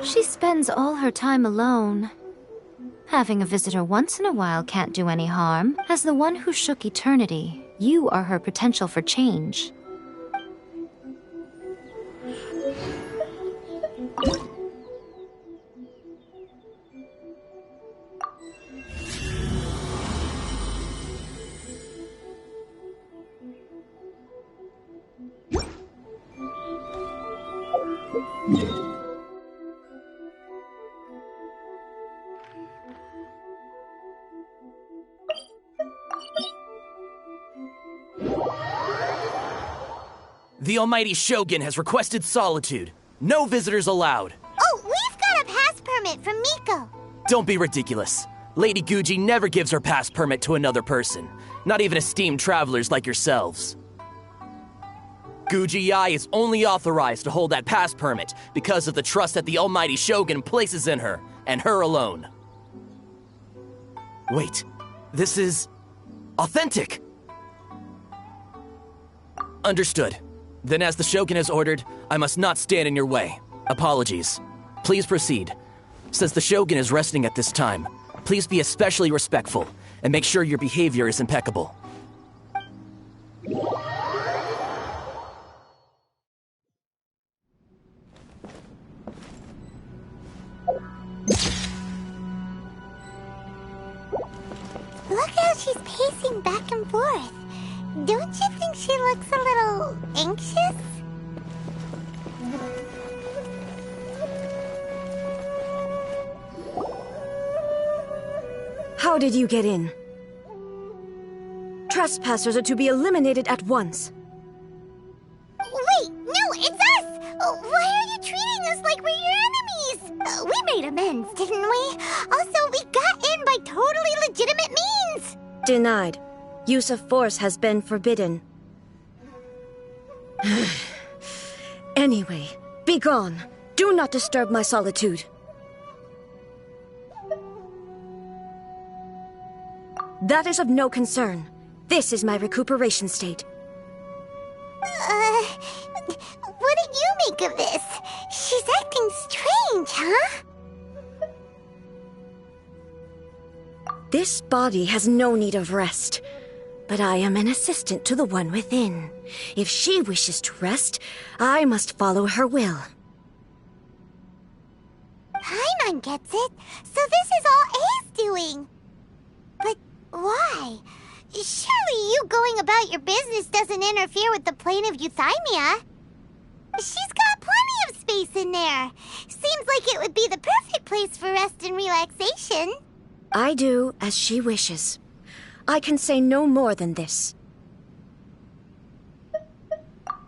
She spends all her time alone. Having a visitor once in a while can't do any harm. As the one who shook eternity, you are her potential for change. The Almighty Shogun has requested solitude. No visitors allowed. Oh, we've got a pass permit from Miko. Don't be ridiculous. Lady Guji never gives her pass permit to another person, not even esteemed travelers like yourselves. Guji Ai is only authorized to hold that pass permit because of the trust that the Almighty Shogun places in her, and her alone. Wait, this is authentic. Understood. Then as the Shogun has ordered, I must not stand in your way. Apologies. Please proceed. Since the Shogun is resting at this time, please be especially respectful and make sure your behavior is impeccable. Look how she's pacing back and forth. Don't you think she looks a little anxious? How did you get in? Trespassers are to be eliminated at once. Wait, no, it's us! Why are you treating us like we're your enemies? We made amends, didn't we? Also, we got in by totally legitimate means! Denied. Use of force has been forbidden. Anyway, be gone. Do not disturb my solitude. That is of no concern. This is my recuperation state. What do you make of this? She's acting strange, huh? This body has no need of rest, but I am an assistant to the one within. If she wishes to rest, I must follow her will. Paimon gets it, so this is all A's doing. But why? Surely you going about your business doesn't interfere with the plane of Euthymia. She's got plenty of space in there. Seems like it would be the perfect place for rest and relaxation. I do as she wishes. I can say no more than this.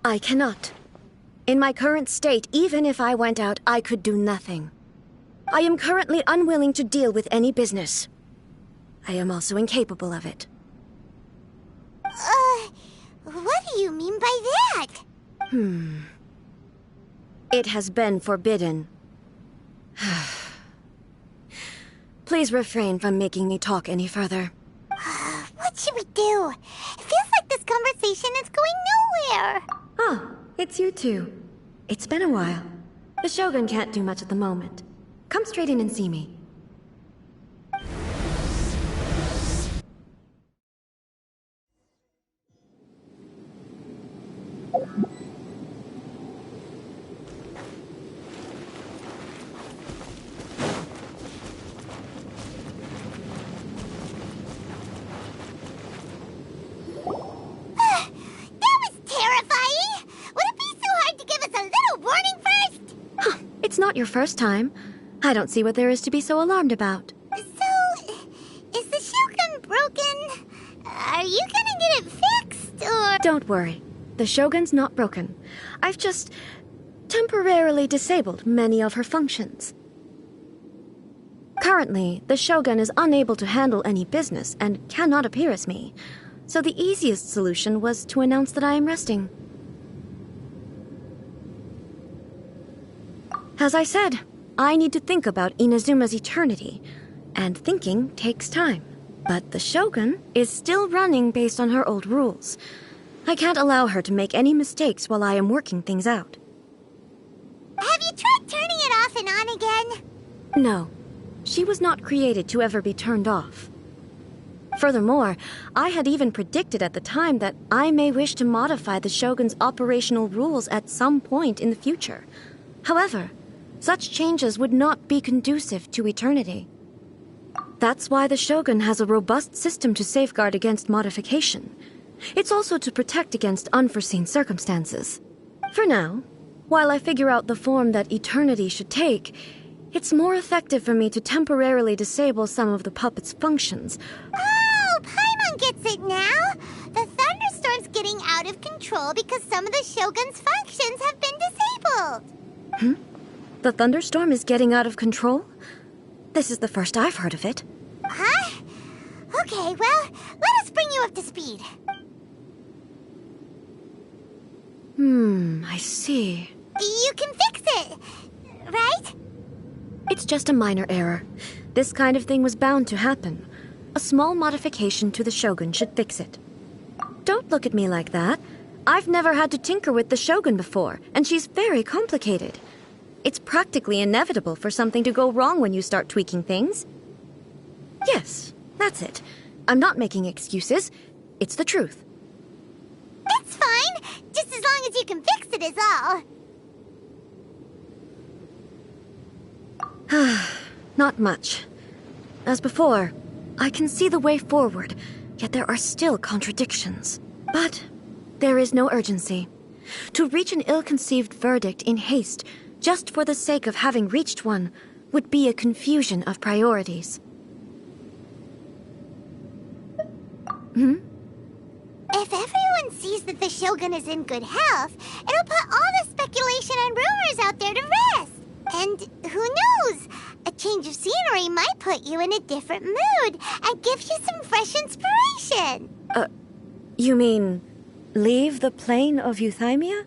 I cannot. In my current state, even if I went out, I could do nothing. I am currently unwilling to deal with any business. I am also incapable of it. What do you mean by that? It has been forbidden. Please refrain from making me talk any further. What should we do? It feels like this conversation is going nowhere. Oh, it's you two. It's been a while. The Shogun can't do much at the moment. Come straight in and see me. It's not your first time. I don't see what there is to be so alarmed about. So, is the Shogun broken? Are you gonna get it fixed, or...? Don't worry. The Shogun's not broken. I've just temporarily disabled many of her functions. Currently, the Shogun is unable to handle any business and cannot appear as me. So the easiest solution was to announce that I am resting. As I said, I need to think about Inazuma's eternity, and thinking takes time. But the Shogun is still running based on her old rules. I can't allow her to make any mistakes while I am working things out. Have you tried turning it off and on again? No. She was not created to ever be turned off. Furthermore, I had even predicted at the time that I may wish to modify the Shogun's operational rules at some point in the future. However, such changes would not be conducive to eternity. That's why the Shogun has a robust system to safeguard against modification. It's also to protect against unforeseen circumstances. For now, while I figure out the form that eternity should take, it's more effective for me to temporarily disable some of the puppet's functions. Oh, Paimon gets it now! The thunderstorm's getting out of control because some of the Shogun's functions have been disabled. The thunderstorm is getting out of control? This is the first I've heard of it. Huh? Okay, well, let us bring you up to speed. I see. You can fix it, right? It's just a minor error. This kind of thing was bound to happen. A small modification to the Shogun should fix it. Don't look at me like that. I've never had to tinker with the Shogun before, and she's very complicated. It's practically inevitable for something to go wrong when you start tweaking things. Yes, that's it. I'm not making excuses. It's the truth. That's fine. Just as long as you can fix it is all. Not much. As before, I can see the way forward, yet there are still contradictions. But there is no urgency. To reach an ill-conceived verdict in haste, just for the sake of having reached one, would be a confusion of priorities. If everyone sees that the Shogun is in good health, it'll put all the speculation and rumors out there to rest. And who knows? A change of scenery might put you in a different mood and give you some fresh inspiration. You mean leave the plane of euthymia?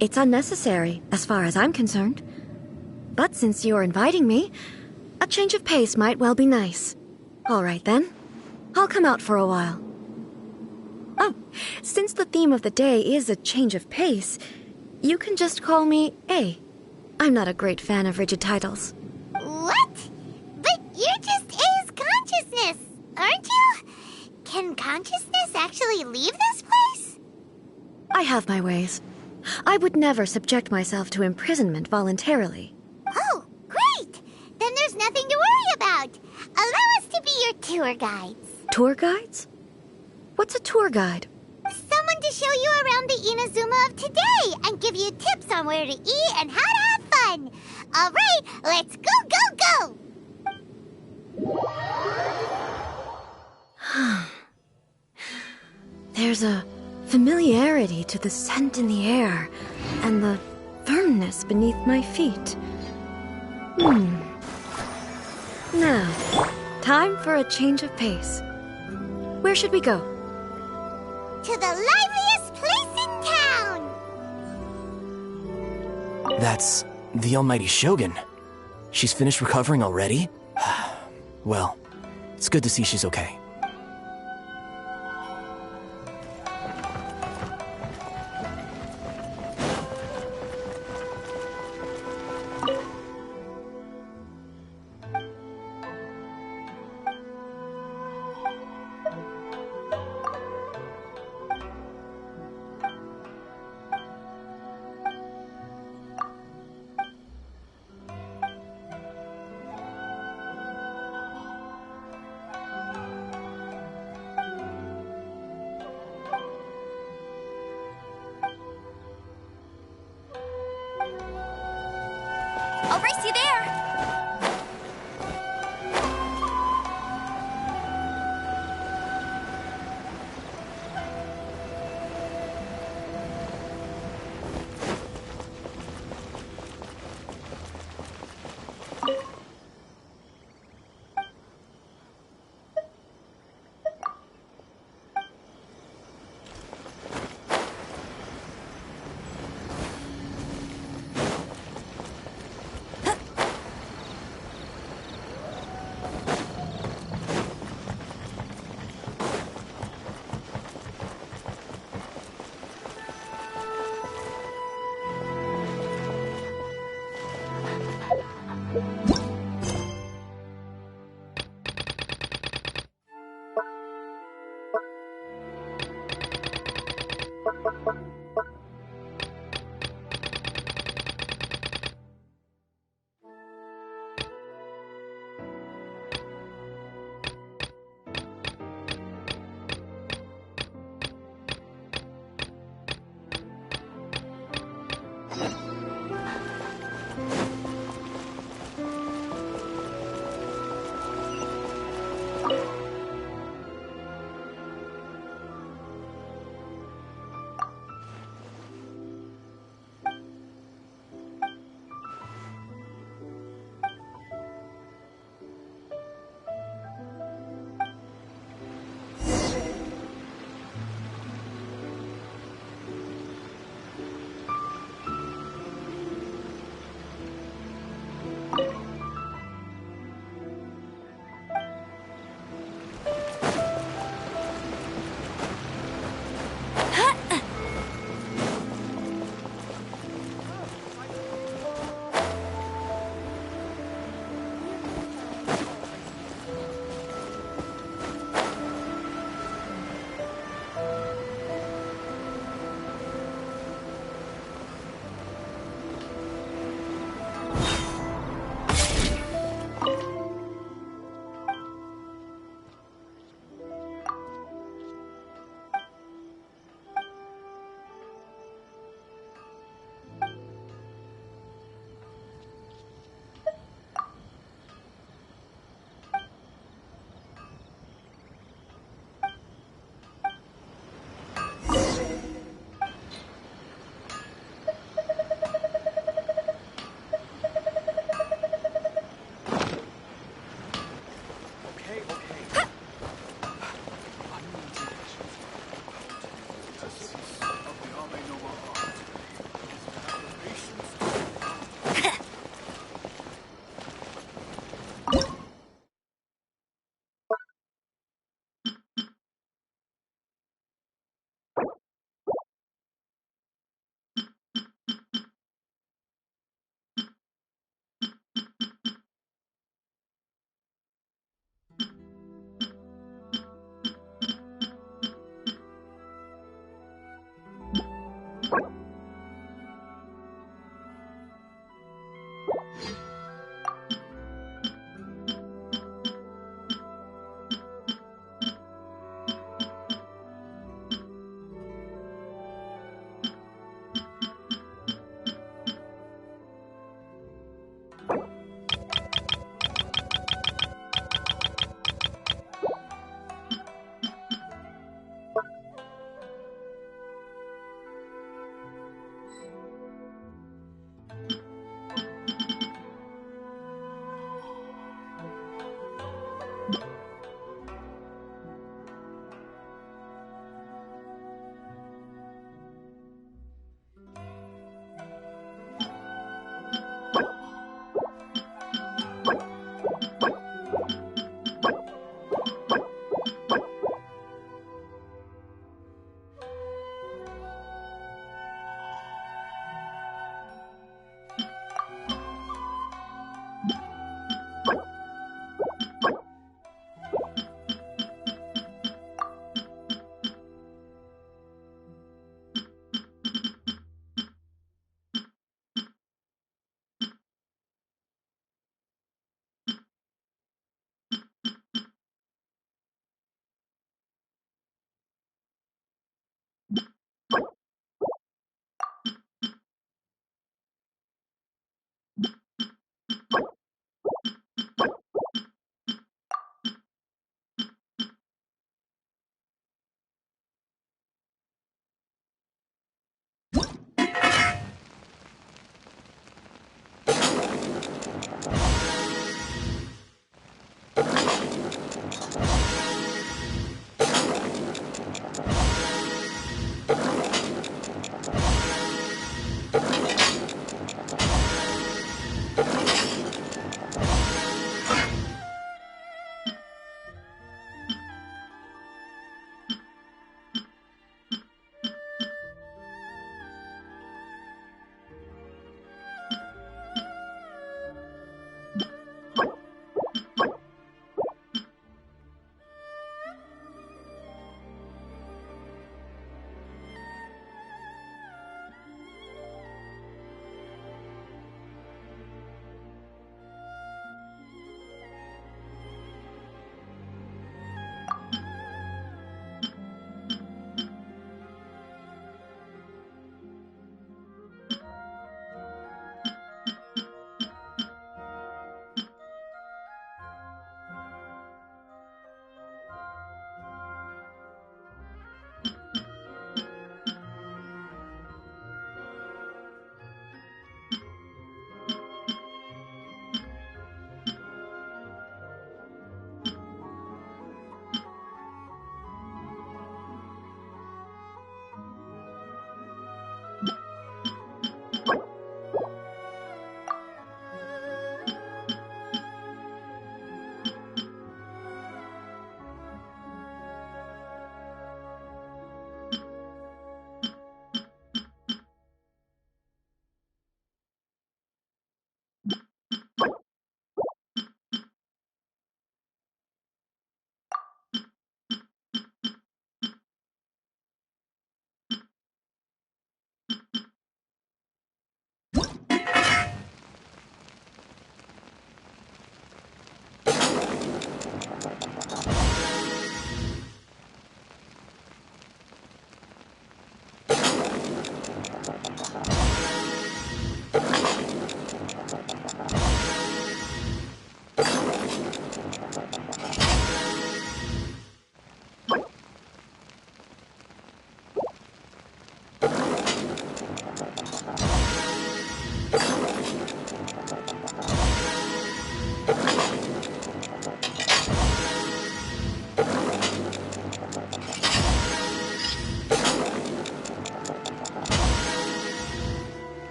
It's unnecessary, as far as I'm concerned. But since you're inviting me, a change of pace might well be nice. All right, then. I'll come out for a while. Oh, since the theme of the day is a change of pace, you can just call me A. I'm not a great fan of rigid titles. What? But you're just A's consciousness, aren't you? Can consciousness actually leave this place? I have my ways. I would never subject myself to imprisonment voluntarily. Oh, great! Then there's nothing to worry about. Allow us to be your tour guides. Tour guides? What's a tour guide? Someone to show you around the Inazuma of today and give you tips on where to eat and how to have fun. All right, let's go, go, go! There's a familiarity to the scent in the air and the firmness beneath my feet. Now, time for a change of pace. Where should we go? To the liveliest place in town! That's the almighty Shogun. She's finished recovering already? Well, it's good to see she's okay. I'll race you there!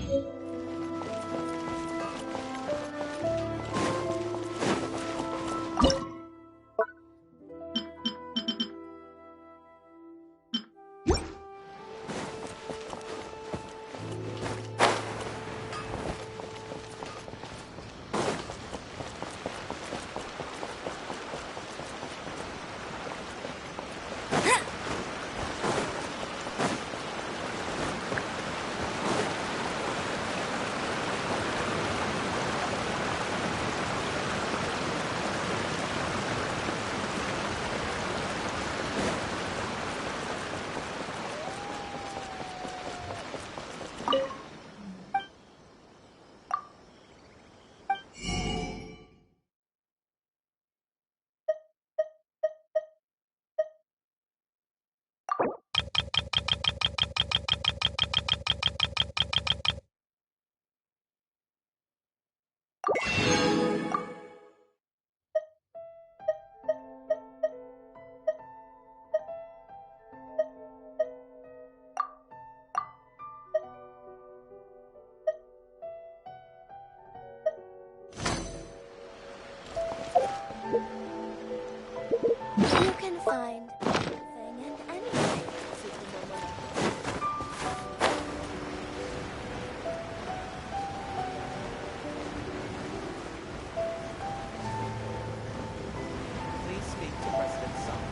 You can find everything and anything seeking the light. Please speak to President Sung.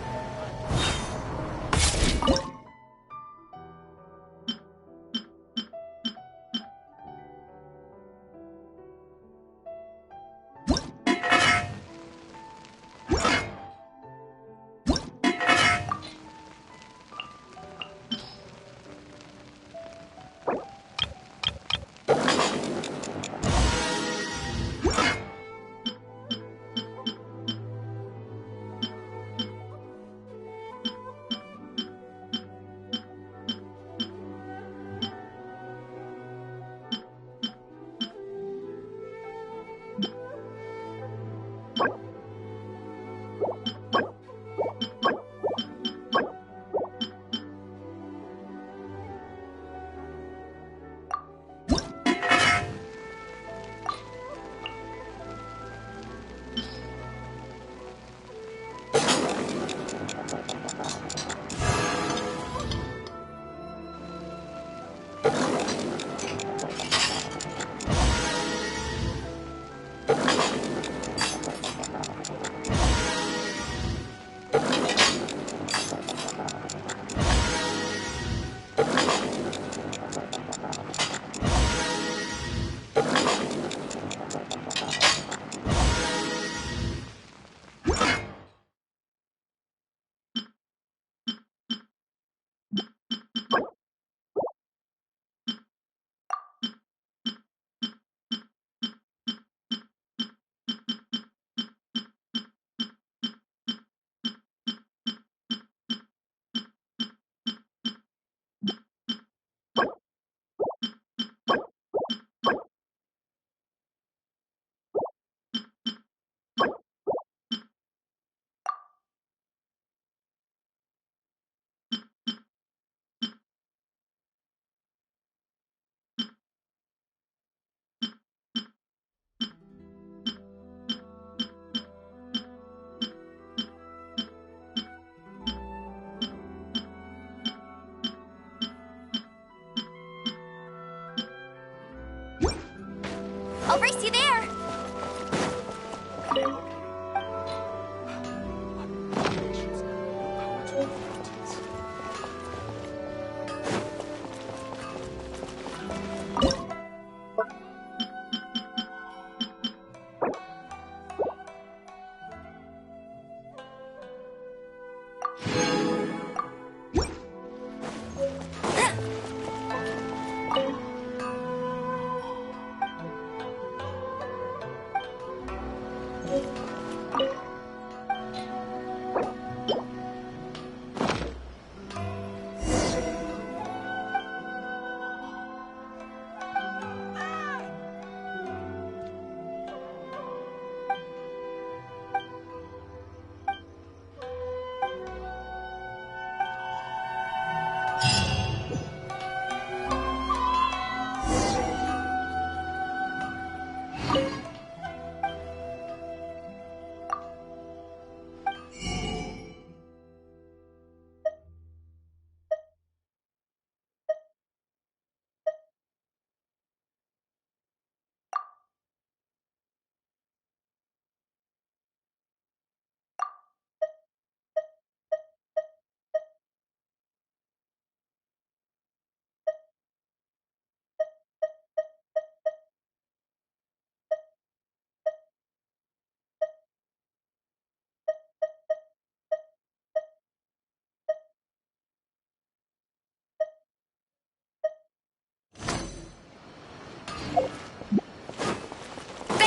I'll race you there!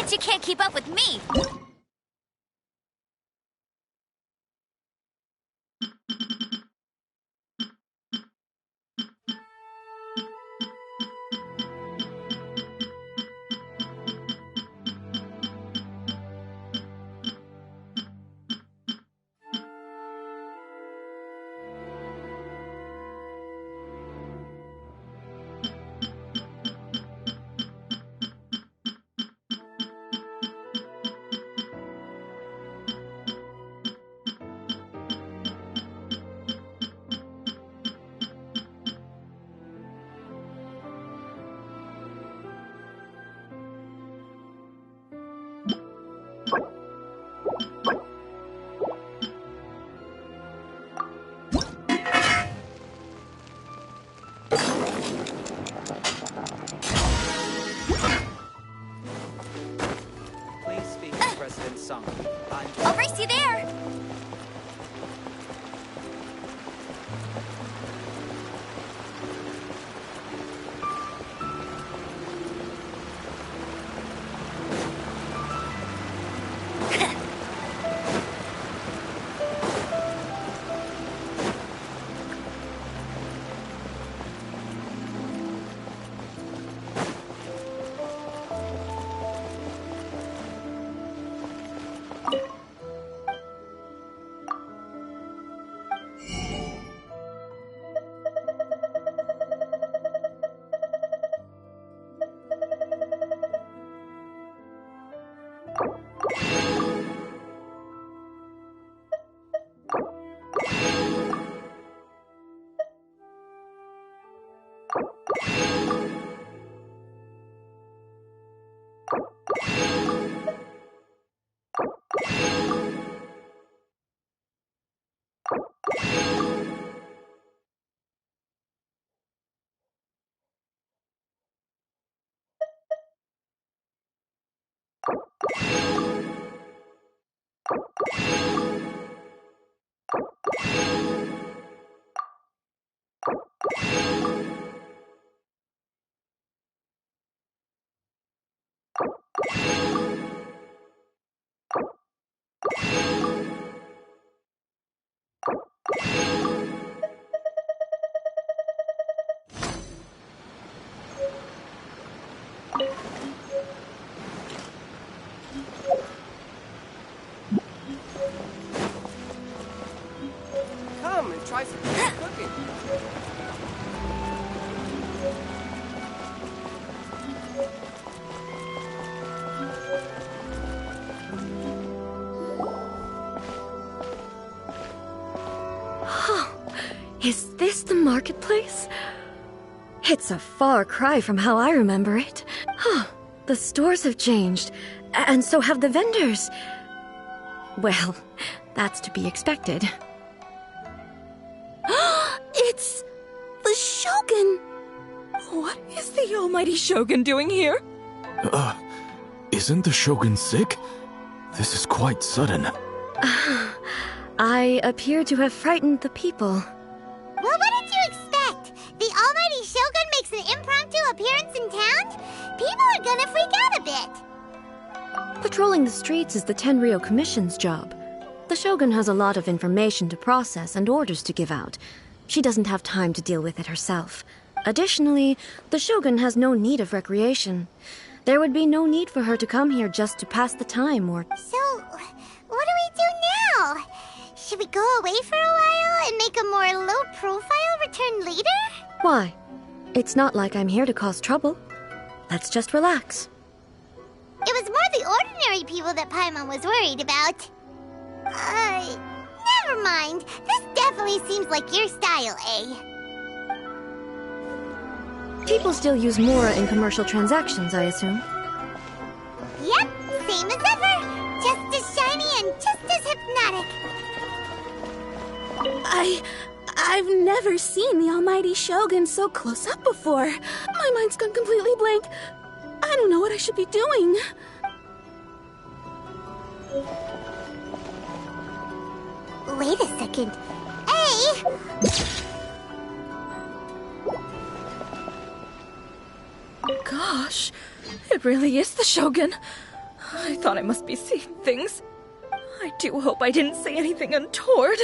Bet you can't keep up with me! I'll race you there! Come and try some cooking. Is this the marketplace? It's a far cry from how I remember it. The stores have changed, and so have the vendors. Well, that's to be expected. It's the Shogun! What is the almighty Shogun doing here? Isn't the Shogun sick? This is quite sudden. I appear to have frightened the people. Well, what did you expect? The almighty Shogun makes an impromptu appearance in town? People are gonna freak out a bit. Patrolling the streets is the Tenryou Commission's job. The Shogun has a lot of information to process and orders to give out. She doesn't have time to deal with it herself. Additionally, the Shogun has no need of recreation. There would be no need for her to come here just to pass the time or... So, what do we do now? Should we go away for a while and make a more low-profile return later? Why? It's not like I'm here to cause trouble. Let's just relax. It was more the ordinary people that Paimon was worried about. Never mind. This definitely seems like your style, eh? People still use Mora in commercial transactions, I assume. Yep, same as ever. Just as shiny and just as hypnotic. I've never seen the almighty Shogun so close up before. My mind's gone completely blank. I don't know what I should be doing. Wait a second. Hey! Gosh, it really is the Shogun. I thought I must be seeing things. I do hope I didn't say anything untoward.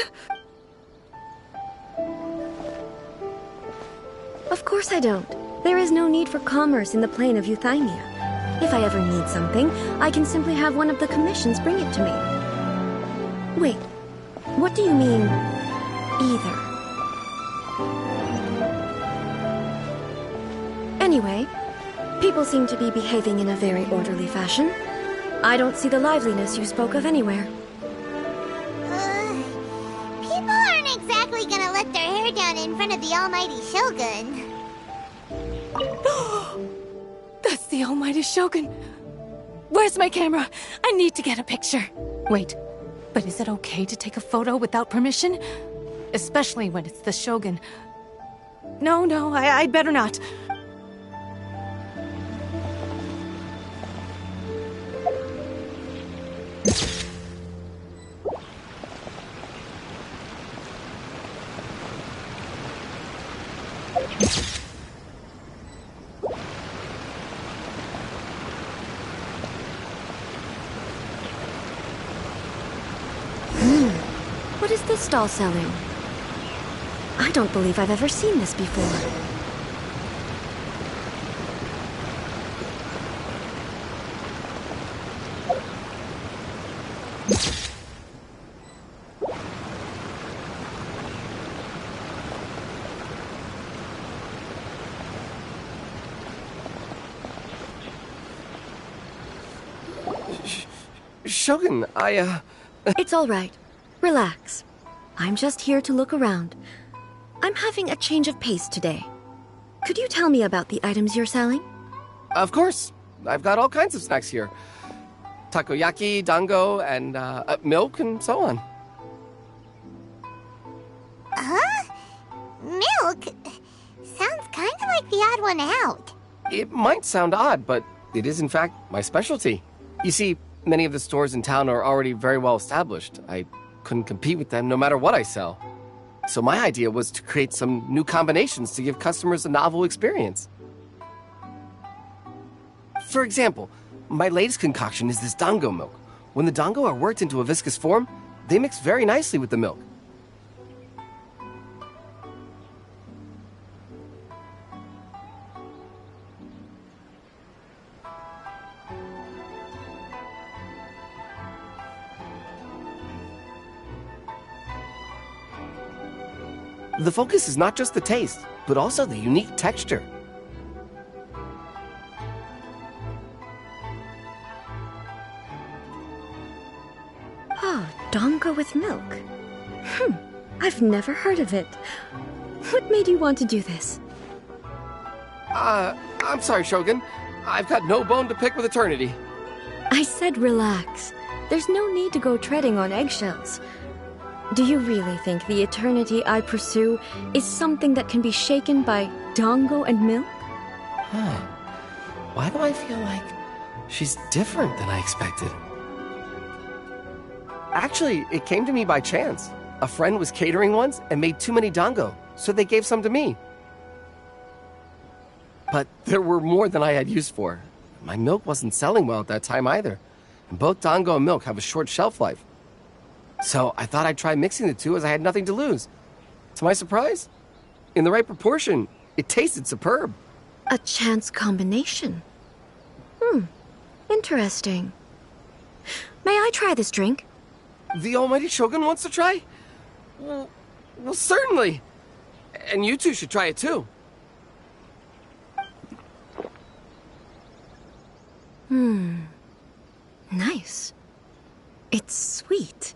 Of course I don't. There is no need for commerce in the plane of Euthymia. If I ever need something, I can simply have one of the commissions bring it to me. Wait, what do you mean, either? Anyway, people seem to be behaving in a very orderly fashion. I don't see the liveliness you spoke of anywhere. People aren't exactly gonna let their hair down in front of the almighty Shogun. That's the almighty Shogun. Where's my camera? I need to get a picture. Wait, but is it okay to take a photo without permission? Especially when it's the Shogun. No, I'd better not. What is this stall selling? I don't believe I've ever seen this before. Shogun, It's all right. Relax. I'm just here to look around. I'm having a change of pace today. Could you tell me about the items you're selling? Of course. I've got all kinds of snacks here. Takoyaki, dango, and milk, and so on. Huh? Milk? Sounds kind of like the odd one out. It might sound odd, but it is in fact my specialty. You see, many of the stores in town are already very well established. I couldn't compete with them no matter what I sell. So my idea was to create some new combinations to give customers a novel experience. For example, my latest concoction is this dango milk. When the dango are worked into a viscous form, they mix very nicely with the milk. The focus is not just the taste, but also the unique texture. Oh, dango with milk. I've never heard of it. What made you want to do this? I'm sorry, Shogun. I've got no bone to pick with eternity. I said relax. There's no need to go treading on eggshells. Do you really think the eternity I pursue is something that can be shaken by dango and milk? Huh. Why do I feel like she's different than I expected? Actually, it came to me by chance. A friend was catering once and made too many dango, so they gave some to me. But there were more than I had use for. My milk wasn't selling well at that time either, and both dango and milk have a short shelf life. So I thought I'd try mixing the two as I had nothing to lose. To my surprise, in the right proportion, it tasted superb. A chance combination. Interesting. May I try this drink? The almighty Shogun wants to try? Well, certainly. And you two should try it too. Nice. It's sweet.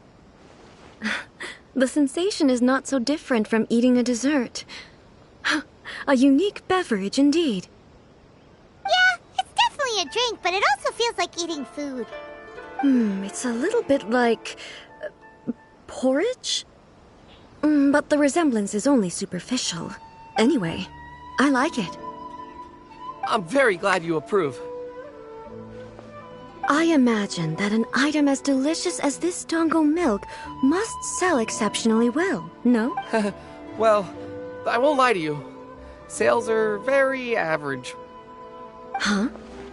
The sensation is not so different from eating a dessert. A unique beverage indeed. Yeah, it's definitely a drink, but it also feels like eating food. It's a little bit like porridge? But the resemblance is only superficial. Anyway, I like it. I'm very glad you approve. I imagine that an item as delicious as this dango milk must sell exceptionally well, no? Well, I won't lie to you. Sales are very average. Huh?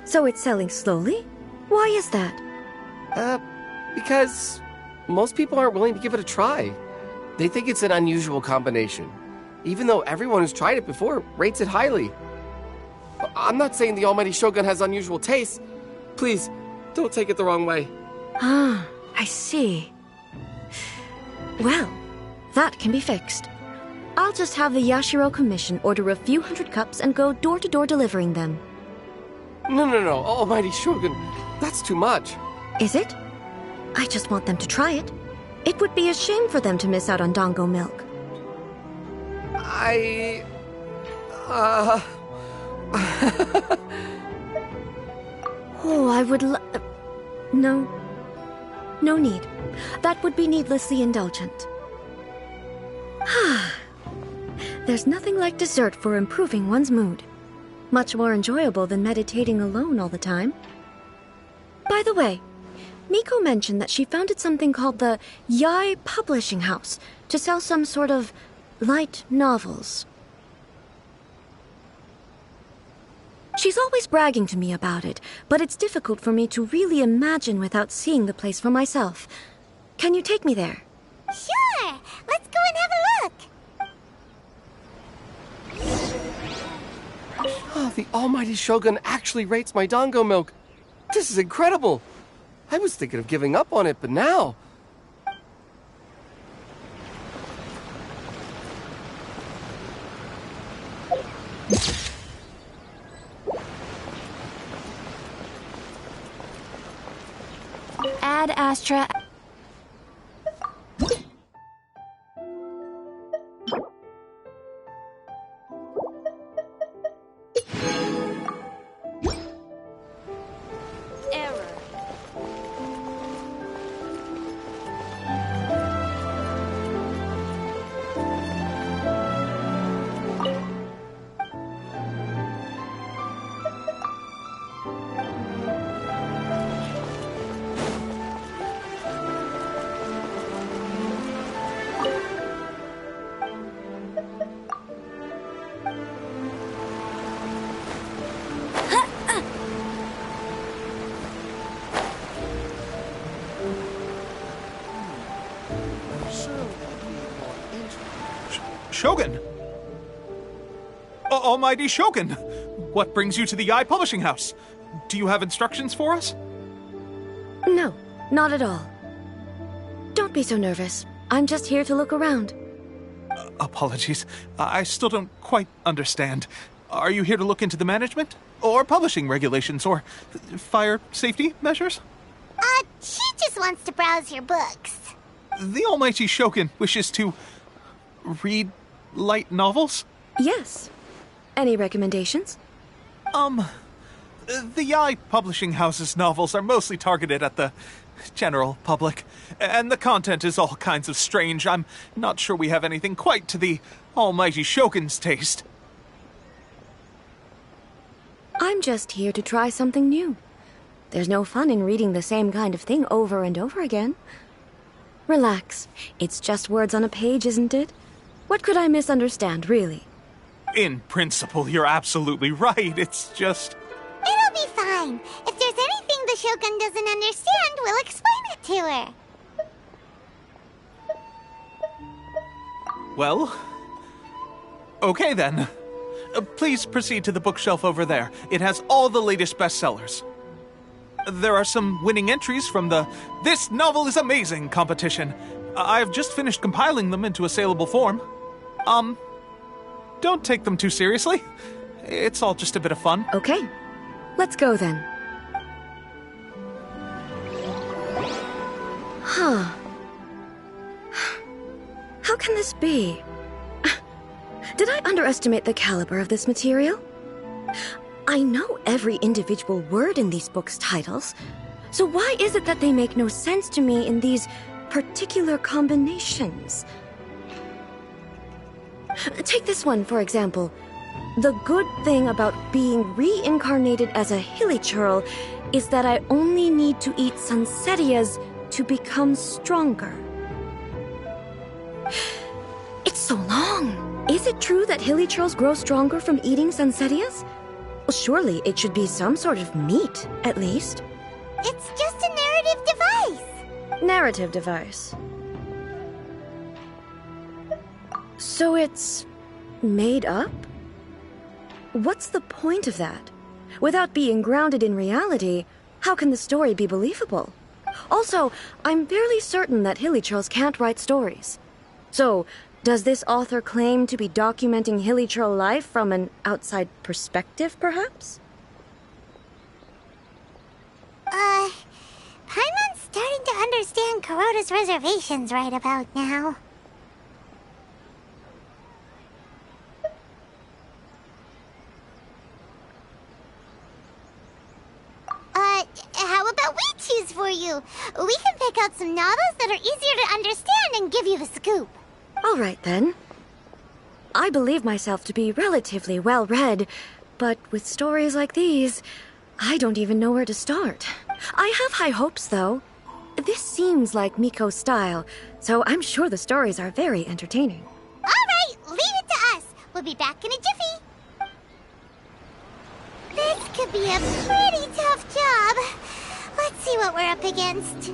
So it's selling slowly? Why is that? Because most people aren't willing to give it a try. They think it's an unusual combination, even though everyone who's tried it before rates it highly. I'm not saying the Almighty Shogun has unusual tastes. Please, don't take it the wrong way. Ah, I see. Well, that can be fixed. I'll just have the Yashiro Commission order a few hundred cups and go door-to-door delivering them. No, Almighty Shogun, that's too much. Is it? I just want them to try it. It would be a shame for them to miss out on Dango milk. Oh, I would No. No need. That would be needlessly indulgent. There's nothing like dessert for improving one's mood. Much more enjoyable than meditating alone all the time. By the way, Miko mentioned that she founded something called the Yai Publishing House to sell some sort of light novels. She's always bragging to me about it, but it's difficult for me to really imagine without seeing the place for myself. Can you take me there? Sure! Let's go and have a look! Oh, the Almighty Shogun actually rates my Dango milk. This is incredible. I was thinking of giving up on it, but now... Ad Astra. Shogun! Almighty Shogun! What brings you to the Yai Publishing House? Do you have instructions for us? No, not at all. Don't be so nervous. I'm just here to look around. Apologies. I still don't quite understand. Are you here to look into the management? Or publishing regulations? Or fire safety measures? She just wants to browse your books. The Almighty Shogun wishes to... read light novels? Yes. Any recommendations? The Yai Publishing House's novels are mostly targeted at the general public, and the content is all kinds of strange. I'm not sure we have anything quite to the Almighty Shogun's taste. I'm just here to try something new. There's no fun in reading the same kind of thing over and over again. Relax. It's just words on a page, isn't it? What could I misunderstand, really? In principle, you're absolutely right. It's just... It'll be fine. If there's anything the Shogun doesn't understand, we'll explain it to her. Well... okay then. Please proceed to the bookshelf over there. It has all the latest bestsellers. There are some winning entries from the This Novel is Amazing competition. I've just finished compiling them into a saleable form. Don't take them too seriously. It's all just a bit of fun. Okay. Let's go then. Huh. How can this be? Did I underestimate the caliber of this material? I know every individual word in these books' titles, so why is it that they make no sense to me in these particular combinations? Take this one, for example. The good thing about being reincarnated as a hilichurl is that I only need to eat Sansetias to become stronger. It's so long. Is it true that hilichurls grow stronger from eating Sansetias? Well, surely it should be some sort of meat, at least. It's just a narrative narrative device. Narrative device. So it's made up? What's the point of that? Without being grounded in reality, how can the story be believable? Also, I'm fairly certain that Hilichurls can't write stories. So, does this author claim to be documenting Hilichurl life from an outside perspective, perhaps? Paimon's starting to understand Kuroda's reservations right about now. How about we choose for you? We can pick out some novels that are easier to understand and give you the scoop. All right, then. I believe myself to be relatively well-read, but with stories like these, I don't even know where to start. I have high hopes, though. This seems like Miko's style, so I'm sure the stories are very entertaining. All right, leave it to us. We'll be back in a jiffy. This could be a pretty tough job. Let's see what we're up against.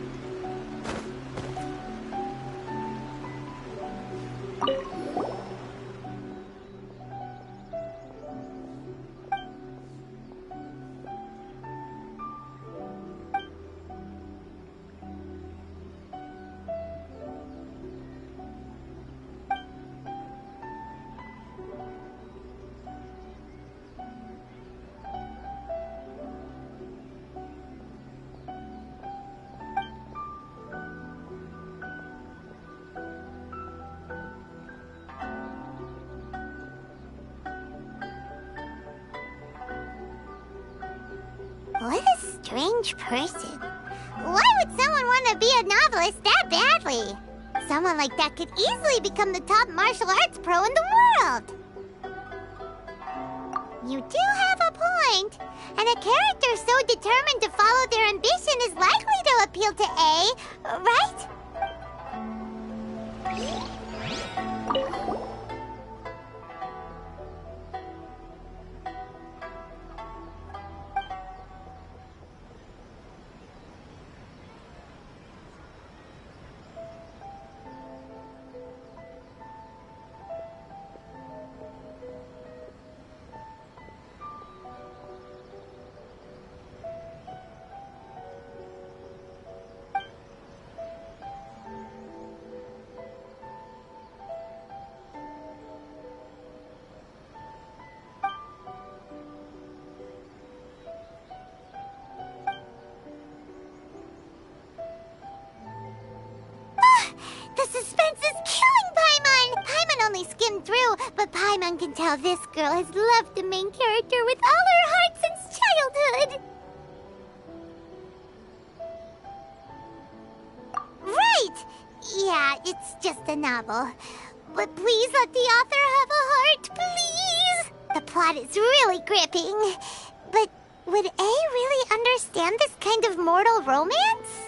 What a strange person. Why would someone want to be a novelist that badly? Someone like that could easily become the top martial arts pro in the world. You do have a point. And a character so determined to follow their ambition is likely to appeal to A, right? The suspense is killing Paimon! Paimon only skimmed through, but Paimon can tell this girl has loved the main character with all her heart since childhood! Right! Yeah, it's just a novel. But please let the author have a heart, please! The plot is really gripping. But would A really understand this kind of mortal romance?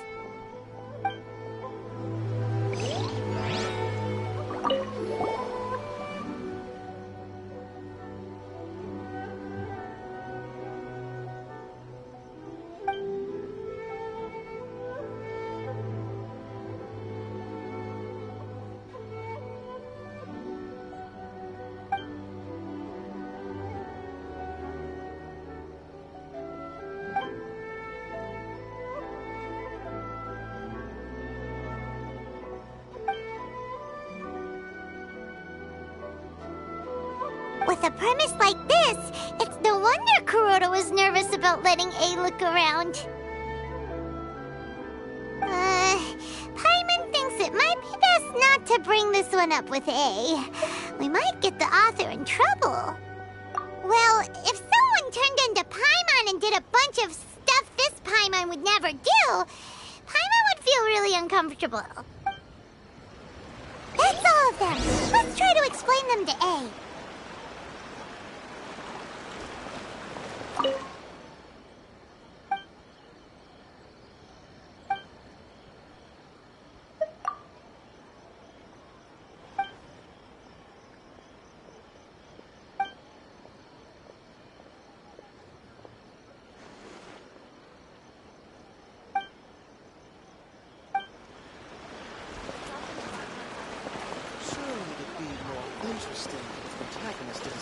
With a premise like this, it's no wonder Kuroda was nervous about letting A look around. Paimon thinks it might be best not to bring this one up with A. We might get the author in trouble. Well, if someone turned into Paimon and did a bunch of stuff this Paimon would never do, Paimon would feel really uncomfortable. That's all of them. Let's try to explain them to A.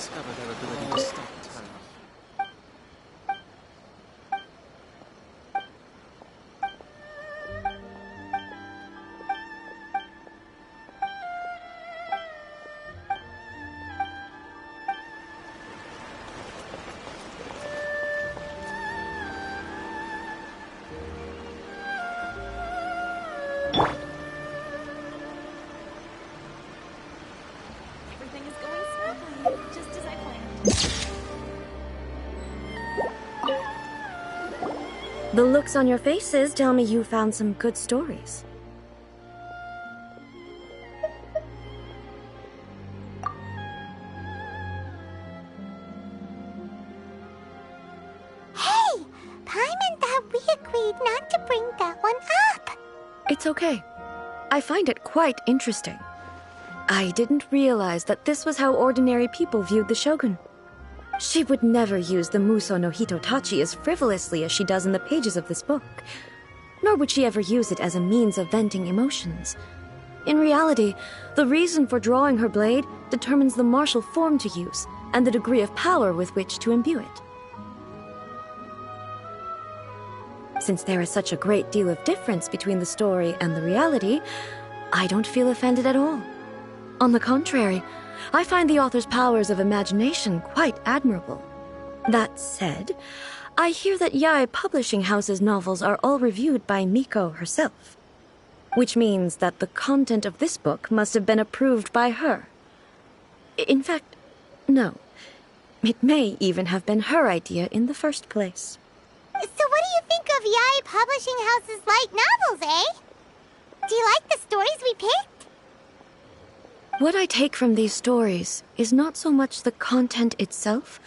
discover their ability to stop time. Everything is going smoothly, just as I planned. The looks on your faces tell me you found some good stories. Hey! Paimon thought we agreed not to bring that one up. It's okay. I find it quite interesting. I didn't realize that this was how ordinary people viewed the Shogun. She would never use the Muso no Hitotachi as frivolously as she does in the pages of this book. Nor would she ever use it as a means of venting emotions. In reality, the reason for drawing her blade determines the martial form to use and the degree of power with which to imbue it. Since there is such a great deal of difference between the story and the reality, I don't feel offended at all. On the contrary, I find the author's powers of imagination quite admirable. That said, I hear that Yae Publishing House's novels are all reviewed by Miko herself, which means that the content of this book must have been approved by her. In fact, no. It may even have been her idea in the first place. So what do you think of Yae Publishing House's light novels, eh? Do you like the stories we picked? What I take from these stories is not so much the content itself,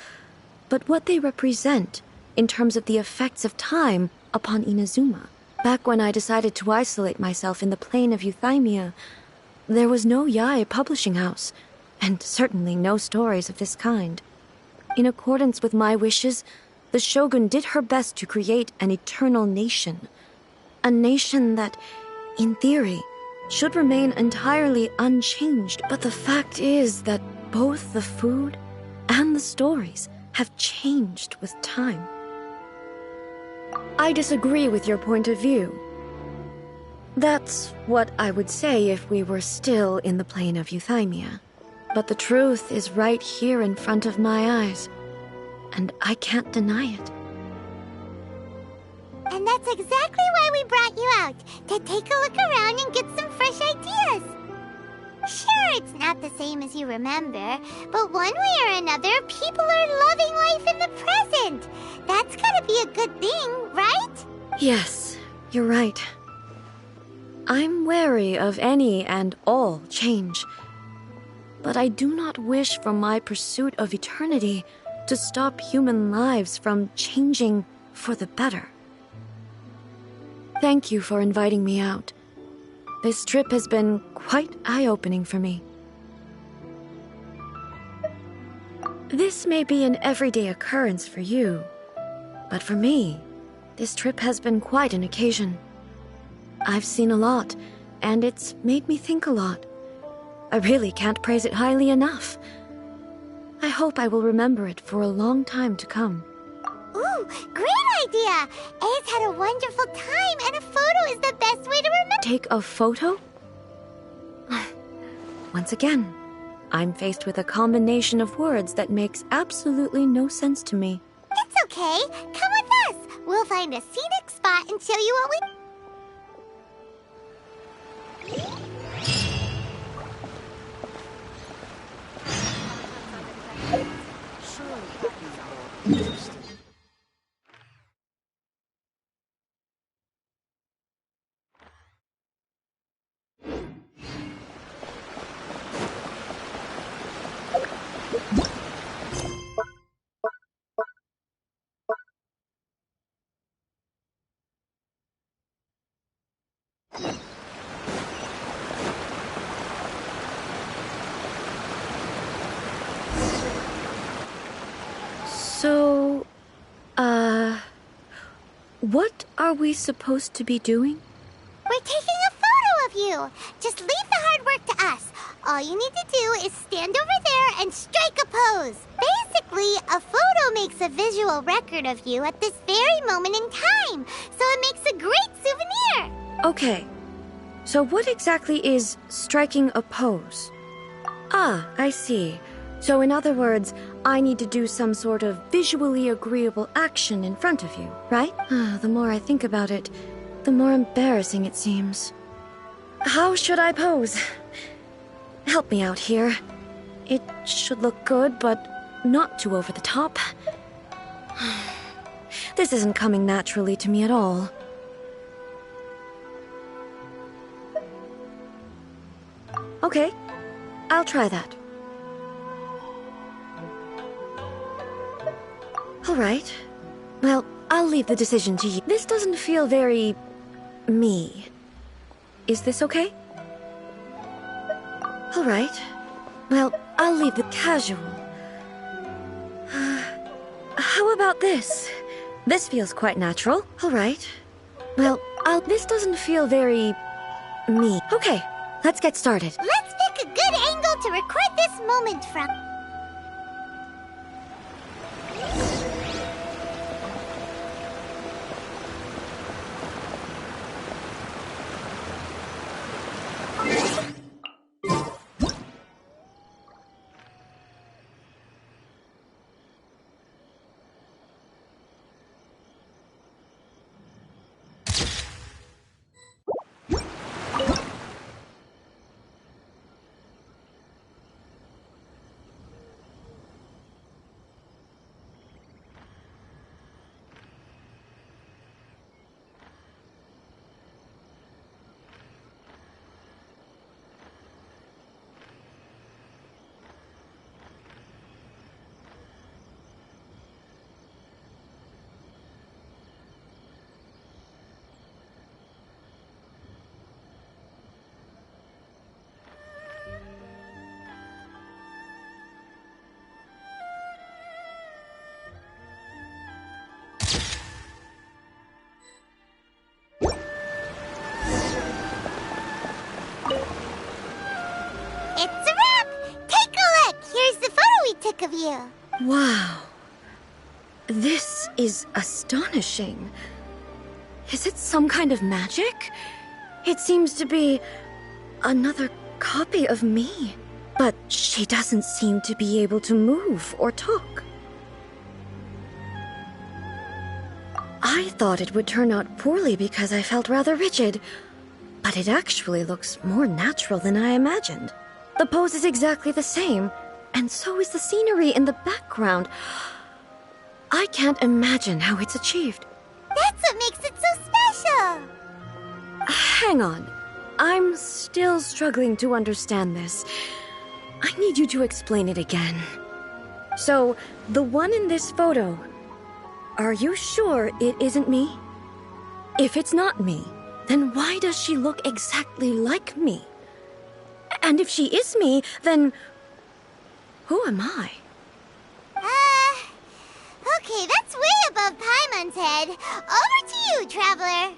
but what they represent in terms of the effects of time upon Inazuma. Back when I decided to isolate myself in the plain of Euthymia, there was no Yae Publishing House, and certainly no stories of this kind. In accordance with my wishes, the Shogun did her best to create an eternal nation. A nation that, in theory, should remain entirely unchanged. But the fact is that both the food and the stories have changed with time. I disagree with your point of view. That's what I would say if we were still in the plain of Euthymia. But the truth is right here in front of my eyes, and I can't deny it. And that's exactly why we brought you out, to take a look around and get some fresh ideas. Sure, it's not the same as you remember, but one way or another, people are loving life in the present. That's gotta be a good thing, right? Yes, you're right. I'm wary of any and all change. But I do not wish for my pursuit of eternity to stop human lives from changing for the better. Thank you for inviting me out. This trip has been quite eye-opening for me. This may be an everyday occurrence for you, but for me, this trip has been quite an occasion. I've seen a lot, and it's made me think a lot. I really can't praise it highly enough. I hope I will remember it for a long time to come. Ooh, great idea! A's had a wonderful time, and a photo is the best way to remember. Take a photo? Once again, I'm faced with a combination of words that makes absolutely no sense to me. It's okay. Come with us. We'll find a scenic spot and show you what we... So, what are we supposed to be doing? We're taking a photo of you. Just leave the hard work to us. All you need to do is stand over there and strike a pose. Basically, a photo makes a visual record of you at this very moment in time, so it makes a great souvenir. Okay. So what exactly is striking a pose? Ah, I see. So in other words, I need to do some sort of visually agreeable action in front of you, right? The more I think about it, the more embarrassing it seems. How should I pose? Help me out here. It should look good, but not too over the top. This isn't coming naturally to me at all. Okay, I'll try that. All right. Well, I'll leave the decision to you. This doesn't feel very... me. Is this okay? All right. Well, I'll leave the casual. How about this? This feels quite natural. All right. Well, this doesn't feel very... me. Okay, let's get started. Let's pick a good angle to record this moment from. It's a wrap! Take a look! Here's the photo we took of you. Wow. This is astonishing. Is it some kind of magic? It seems to be another copy of me. But she doesn't seem to be able to move or talk. I thought it would turn out poorly because I felt rather rigid. But it actually looks more natural than I imagined. The pose is exactly the same, and so is the scenery in the background. I can't imagine how it's achieved. That's what makes it so special! Hang on. I'm still struggling to understand this. I need you to explain it again. So, the one in this photo, are you sure it isn't me? If it's not me, then why does she look exactly like me? And if she is me, then who am I? Okay, that's way above Paimon's head. Over to you, Traveler.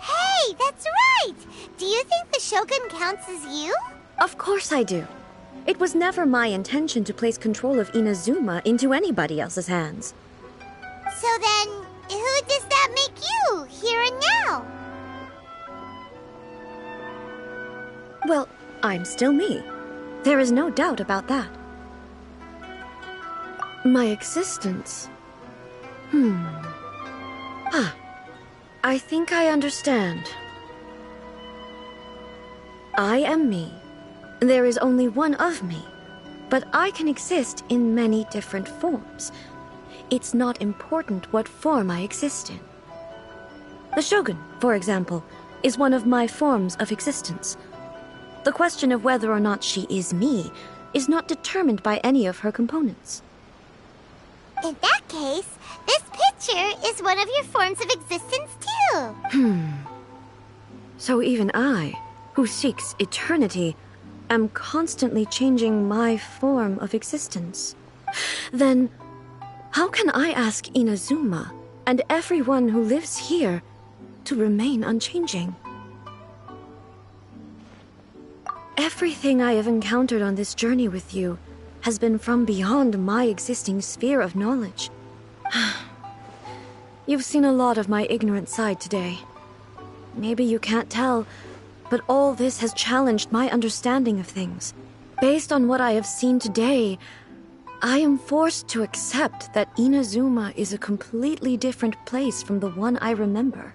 Hey, that's right! Do you think the Shogun counts as you? Of course I do. It was never my intention to place control of Inazuma into anybody else's hands. So then, who does that make you, here and now? Well, I'm still me. There is no doubt about that. My existence... I think I understand. I am me. There is only one of me, but I can exist in many different forms. It's not important what form I exist in. The Shogun, for example, is one of my forms of existence. The question of whether or not she is me is not determined by any of her components. In that case, this picture is one of your forms of existence too. So even I, who seeks eternity, am constantly changing my form of existence. Then, how can I ask Inazuma and everyone who lives here to remain unchanging? Everything I have encountered on this journey with you has been from beyond my existing sphere of knowledge. You've seen a lot of my ignorant side today. Maybe you can't tell, but all this has challenged my understanding of things. Based on what I have seen today, I am forced to accept that Inazuma is a completely different place from the one I remember.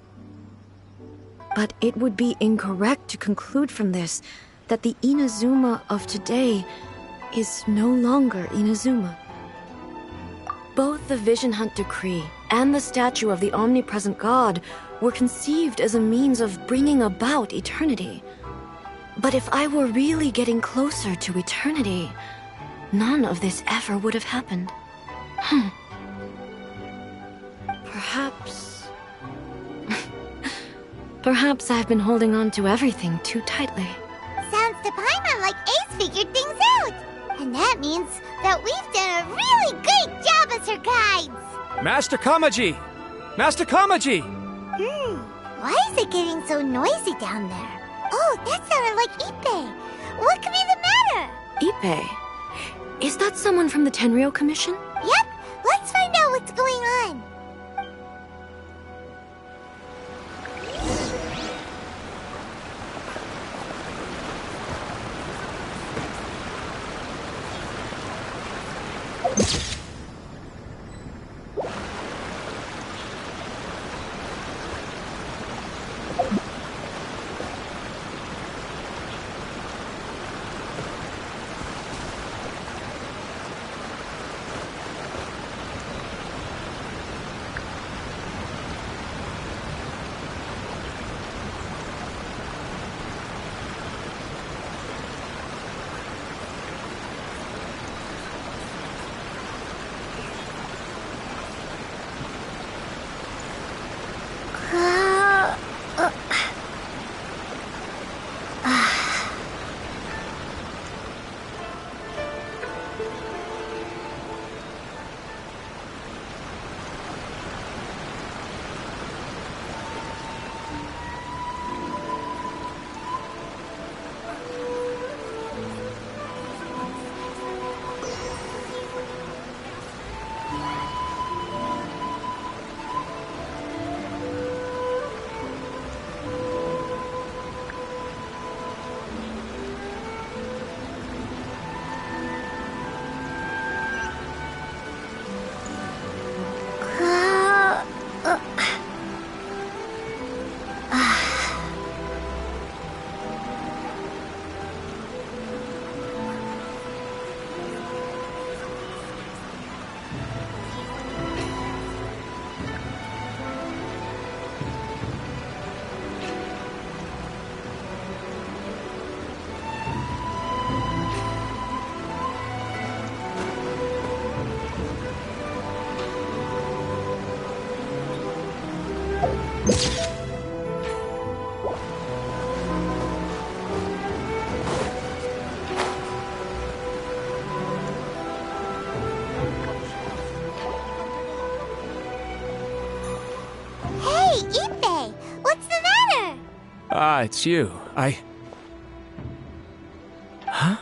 But it would be incorrect to conclude from this that the Inazuma of today is no longer Inazuma. Both the Vision Hunt Decree and the statue of the omnipresent God were conceived as a means of bringing about eternity. But if I were really getting closer to eternity, none of this ever would have happened. Perhaps... Perhaps I've been holding on to everything too tightly. Sounds to Paimon like Ace figured things out. And that means that we've done a really great job as her guides. Master Kamaji! Master Kamaji! Why is it getting so noisy down there? Oh, that sounded like Ippei. What could be the matter? Ippei? Is that someone from the Tenryou Commission? Yep, let's find out what's going on. Ah, it's you. Huh?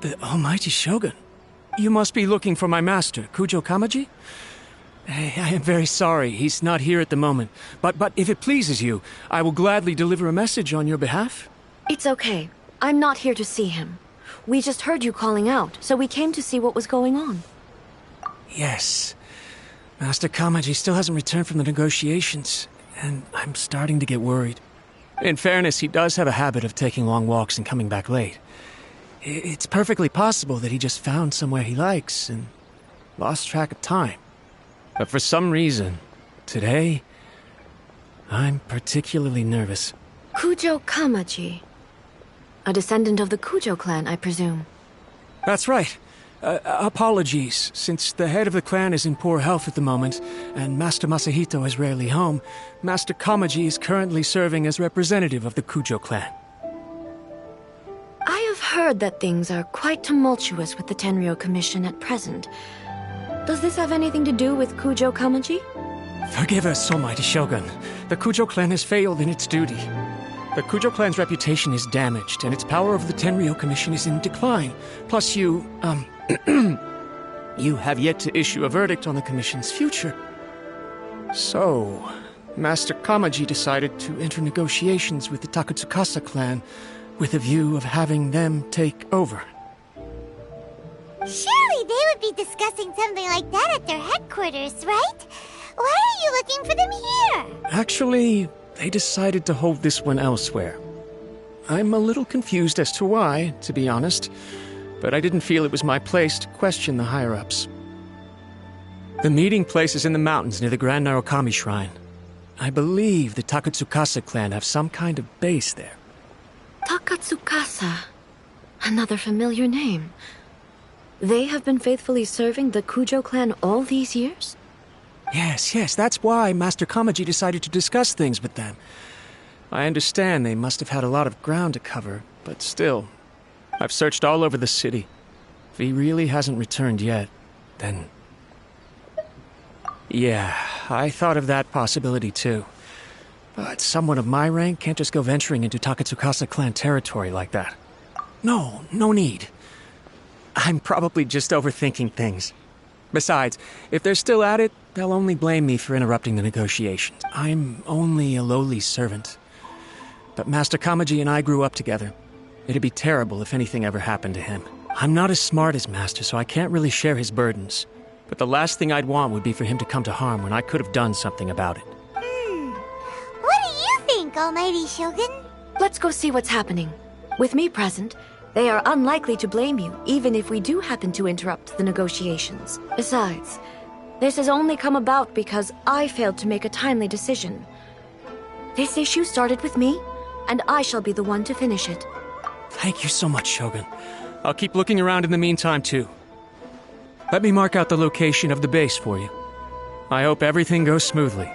The Almighty Shogun. You must be looking for my master, Kujo Kamaji? I am very sorry, he's not here at the moment. But if it pleases you, I will gladly deliver a message on your behalf. It's okay. I'm not here to see him. We just heard you calling out, so we came to see what was going on. Yes. Master Kamaji still hasn't returned from the negotiations, and I'm starting to get worried. In fairness, he does have a habit of taking long walks and coming back late. It's perfectly possible that he just found somewhere he likes and lost track of time. But for some reason, today, I'm particularly nervous. Kujo Kamaji. A descendant of the Kujo clan, I presume. That's right. Apologies, since the head of the clan is in poor health at the moment, and Master Masahito is rarely home, Master Kamaji is currently serving as representative of the Kujo clan. I have heard that things are quite tumultuous with the Tenryou Commission at present. Does this have anything to do with Kujo Kamaji? Forgive us, Almighty Shogun. The Kujo clan has failed in its duty. The Kujo clan's reputation is damaged, and its power over the Tenryo Commission is in decline. Plus you have yet to issue a verdict on the Commission's future. So, Master Kamaji decided to enter negotiations with the Takatsukasa clan with a view of having them take over. Surely they would be discussing something like that at their headquarters, right? Why are you looking for them here? Actually, they decided to hold this one elsewhere. I'm a little confused as to why, to be honest, but I didn't feel it was my place to question the higher-ups. The meeting place is in the mountains near the Grand Narukami Shrine. I believe the Takatsukasa clan have some kind of base there. Takatsukasa. Another familiar name. They have been faithfully serving the Kujo clan all these years? Yes, that's why Master Kamaji decided to discuss things with them. I understand they must have had a lot of ground to cover, but still, I've searched all over the city. If he really hasn't returned yet, then... Yeah, I thought of that possibility too. But someone of my rank can't just go venturing into Takatsukasa clan territory like that. No need. I'm probably just overthinking things. Besides, if they're still at it, they'll only blame me for interrupting the negotiations. I'm only a lowly servant. But Master Kamaji and I grew up together. It'd be terrible if anything ever happened to him. I'm not as smart as Master, so I can't really share his burdens. But the last thing I'd want would be for him to come to harm when I could have done something about it. What do you think, Almighty Shogun? Let's go see what's happening. With me present, they are unlikely to blame you, even if we do happen to interrupt the negotiations. Besides, this has only come about because I failed to make a timely decision. This issue started with me, and I shall be the one to finish it. Thank you so much, Shogun. I'll keep looking around in the meantime, too. Let me mark out the location of the base for you. I hope everything goes smoothly.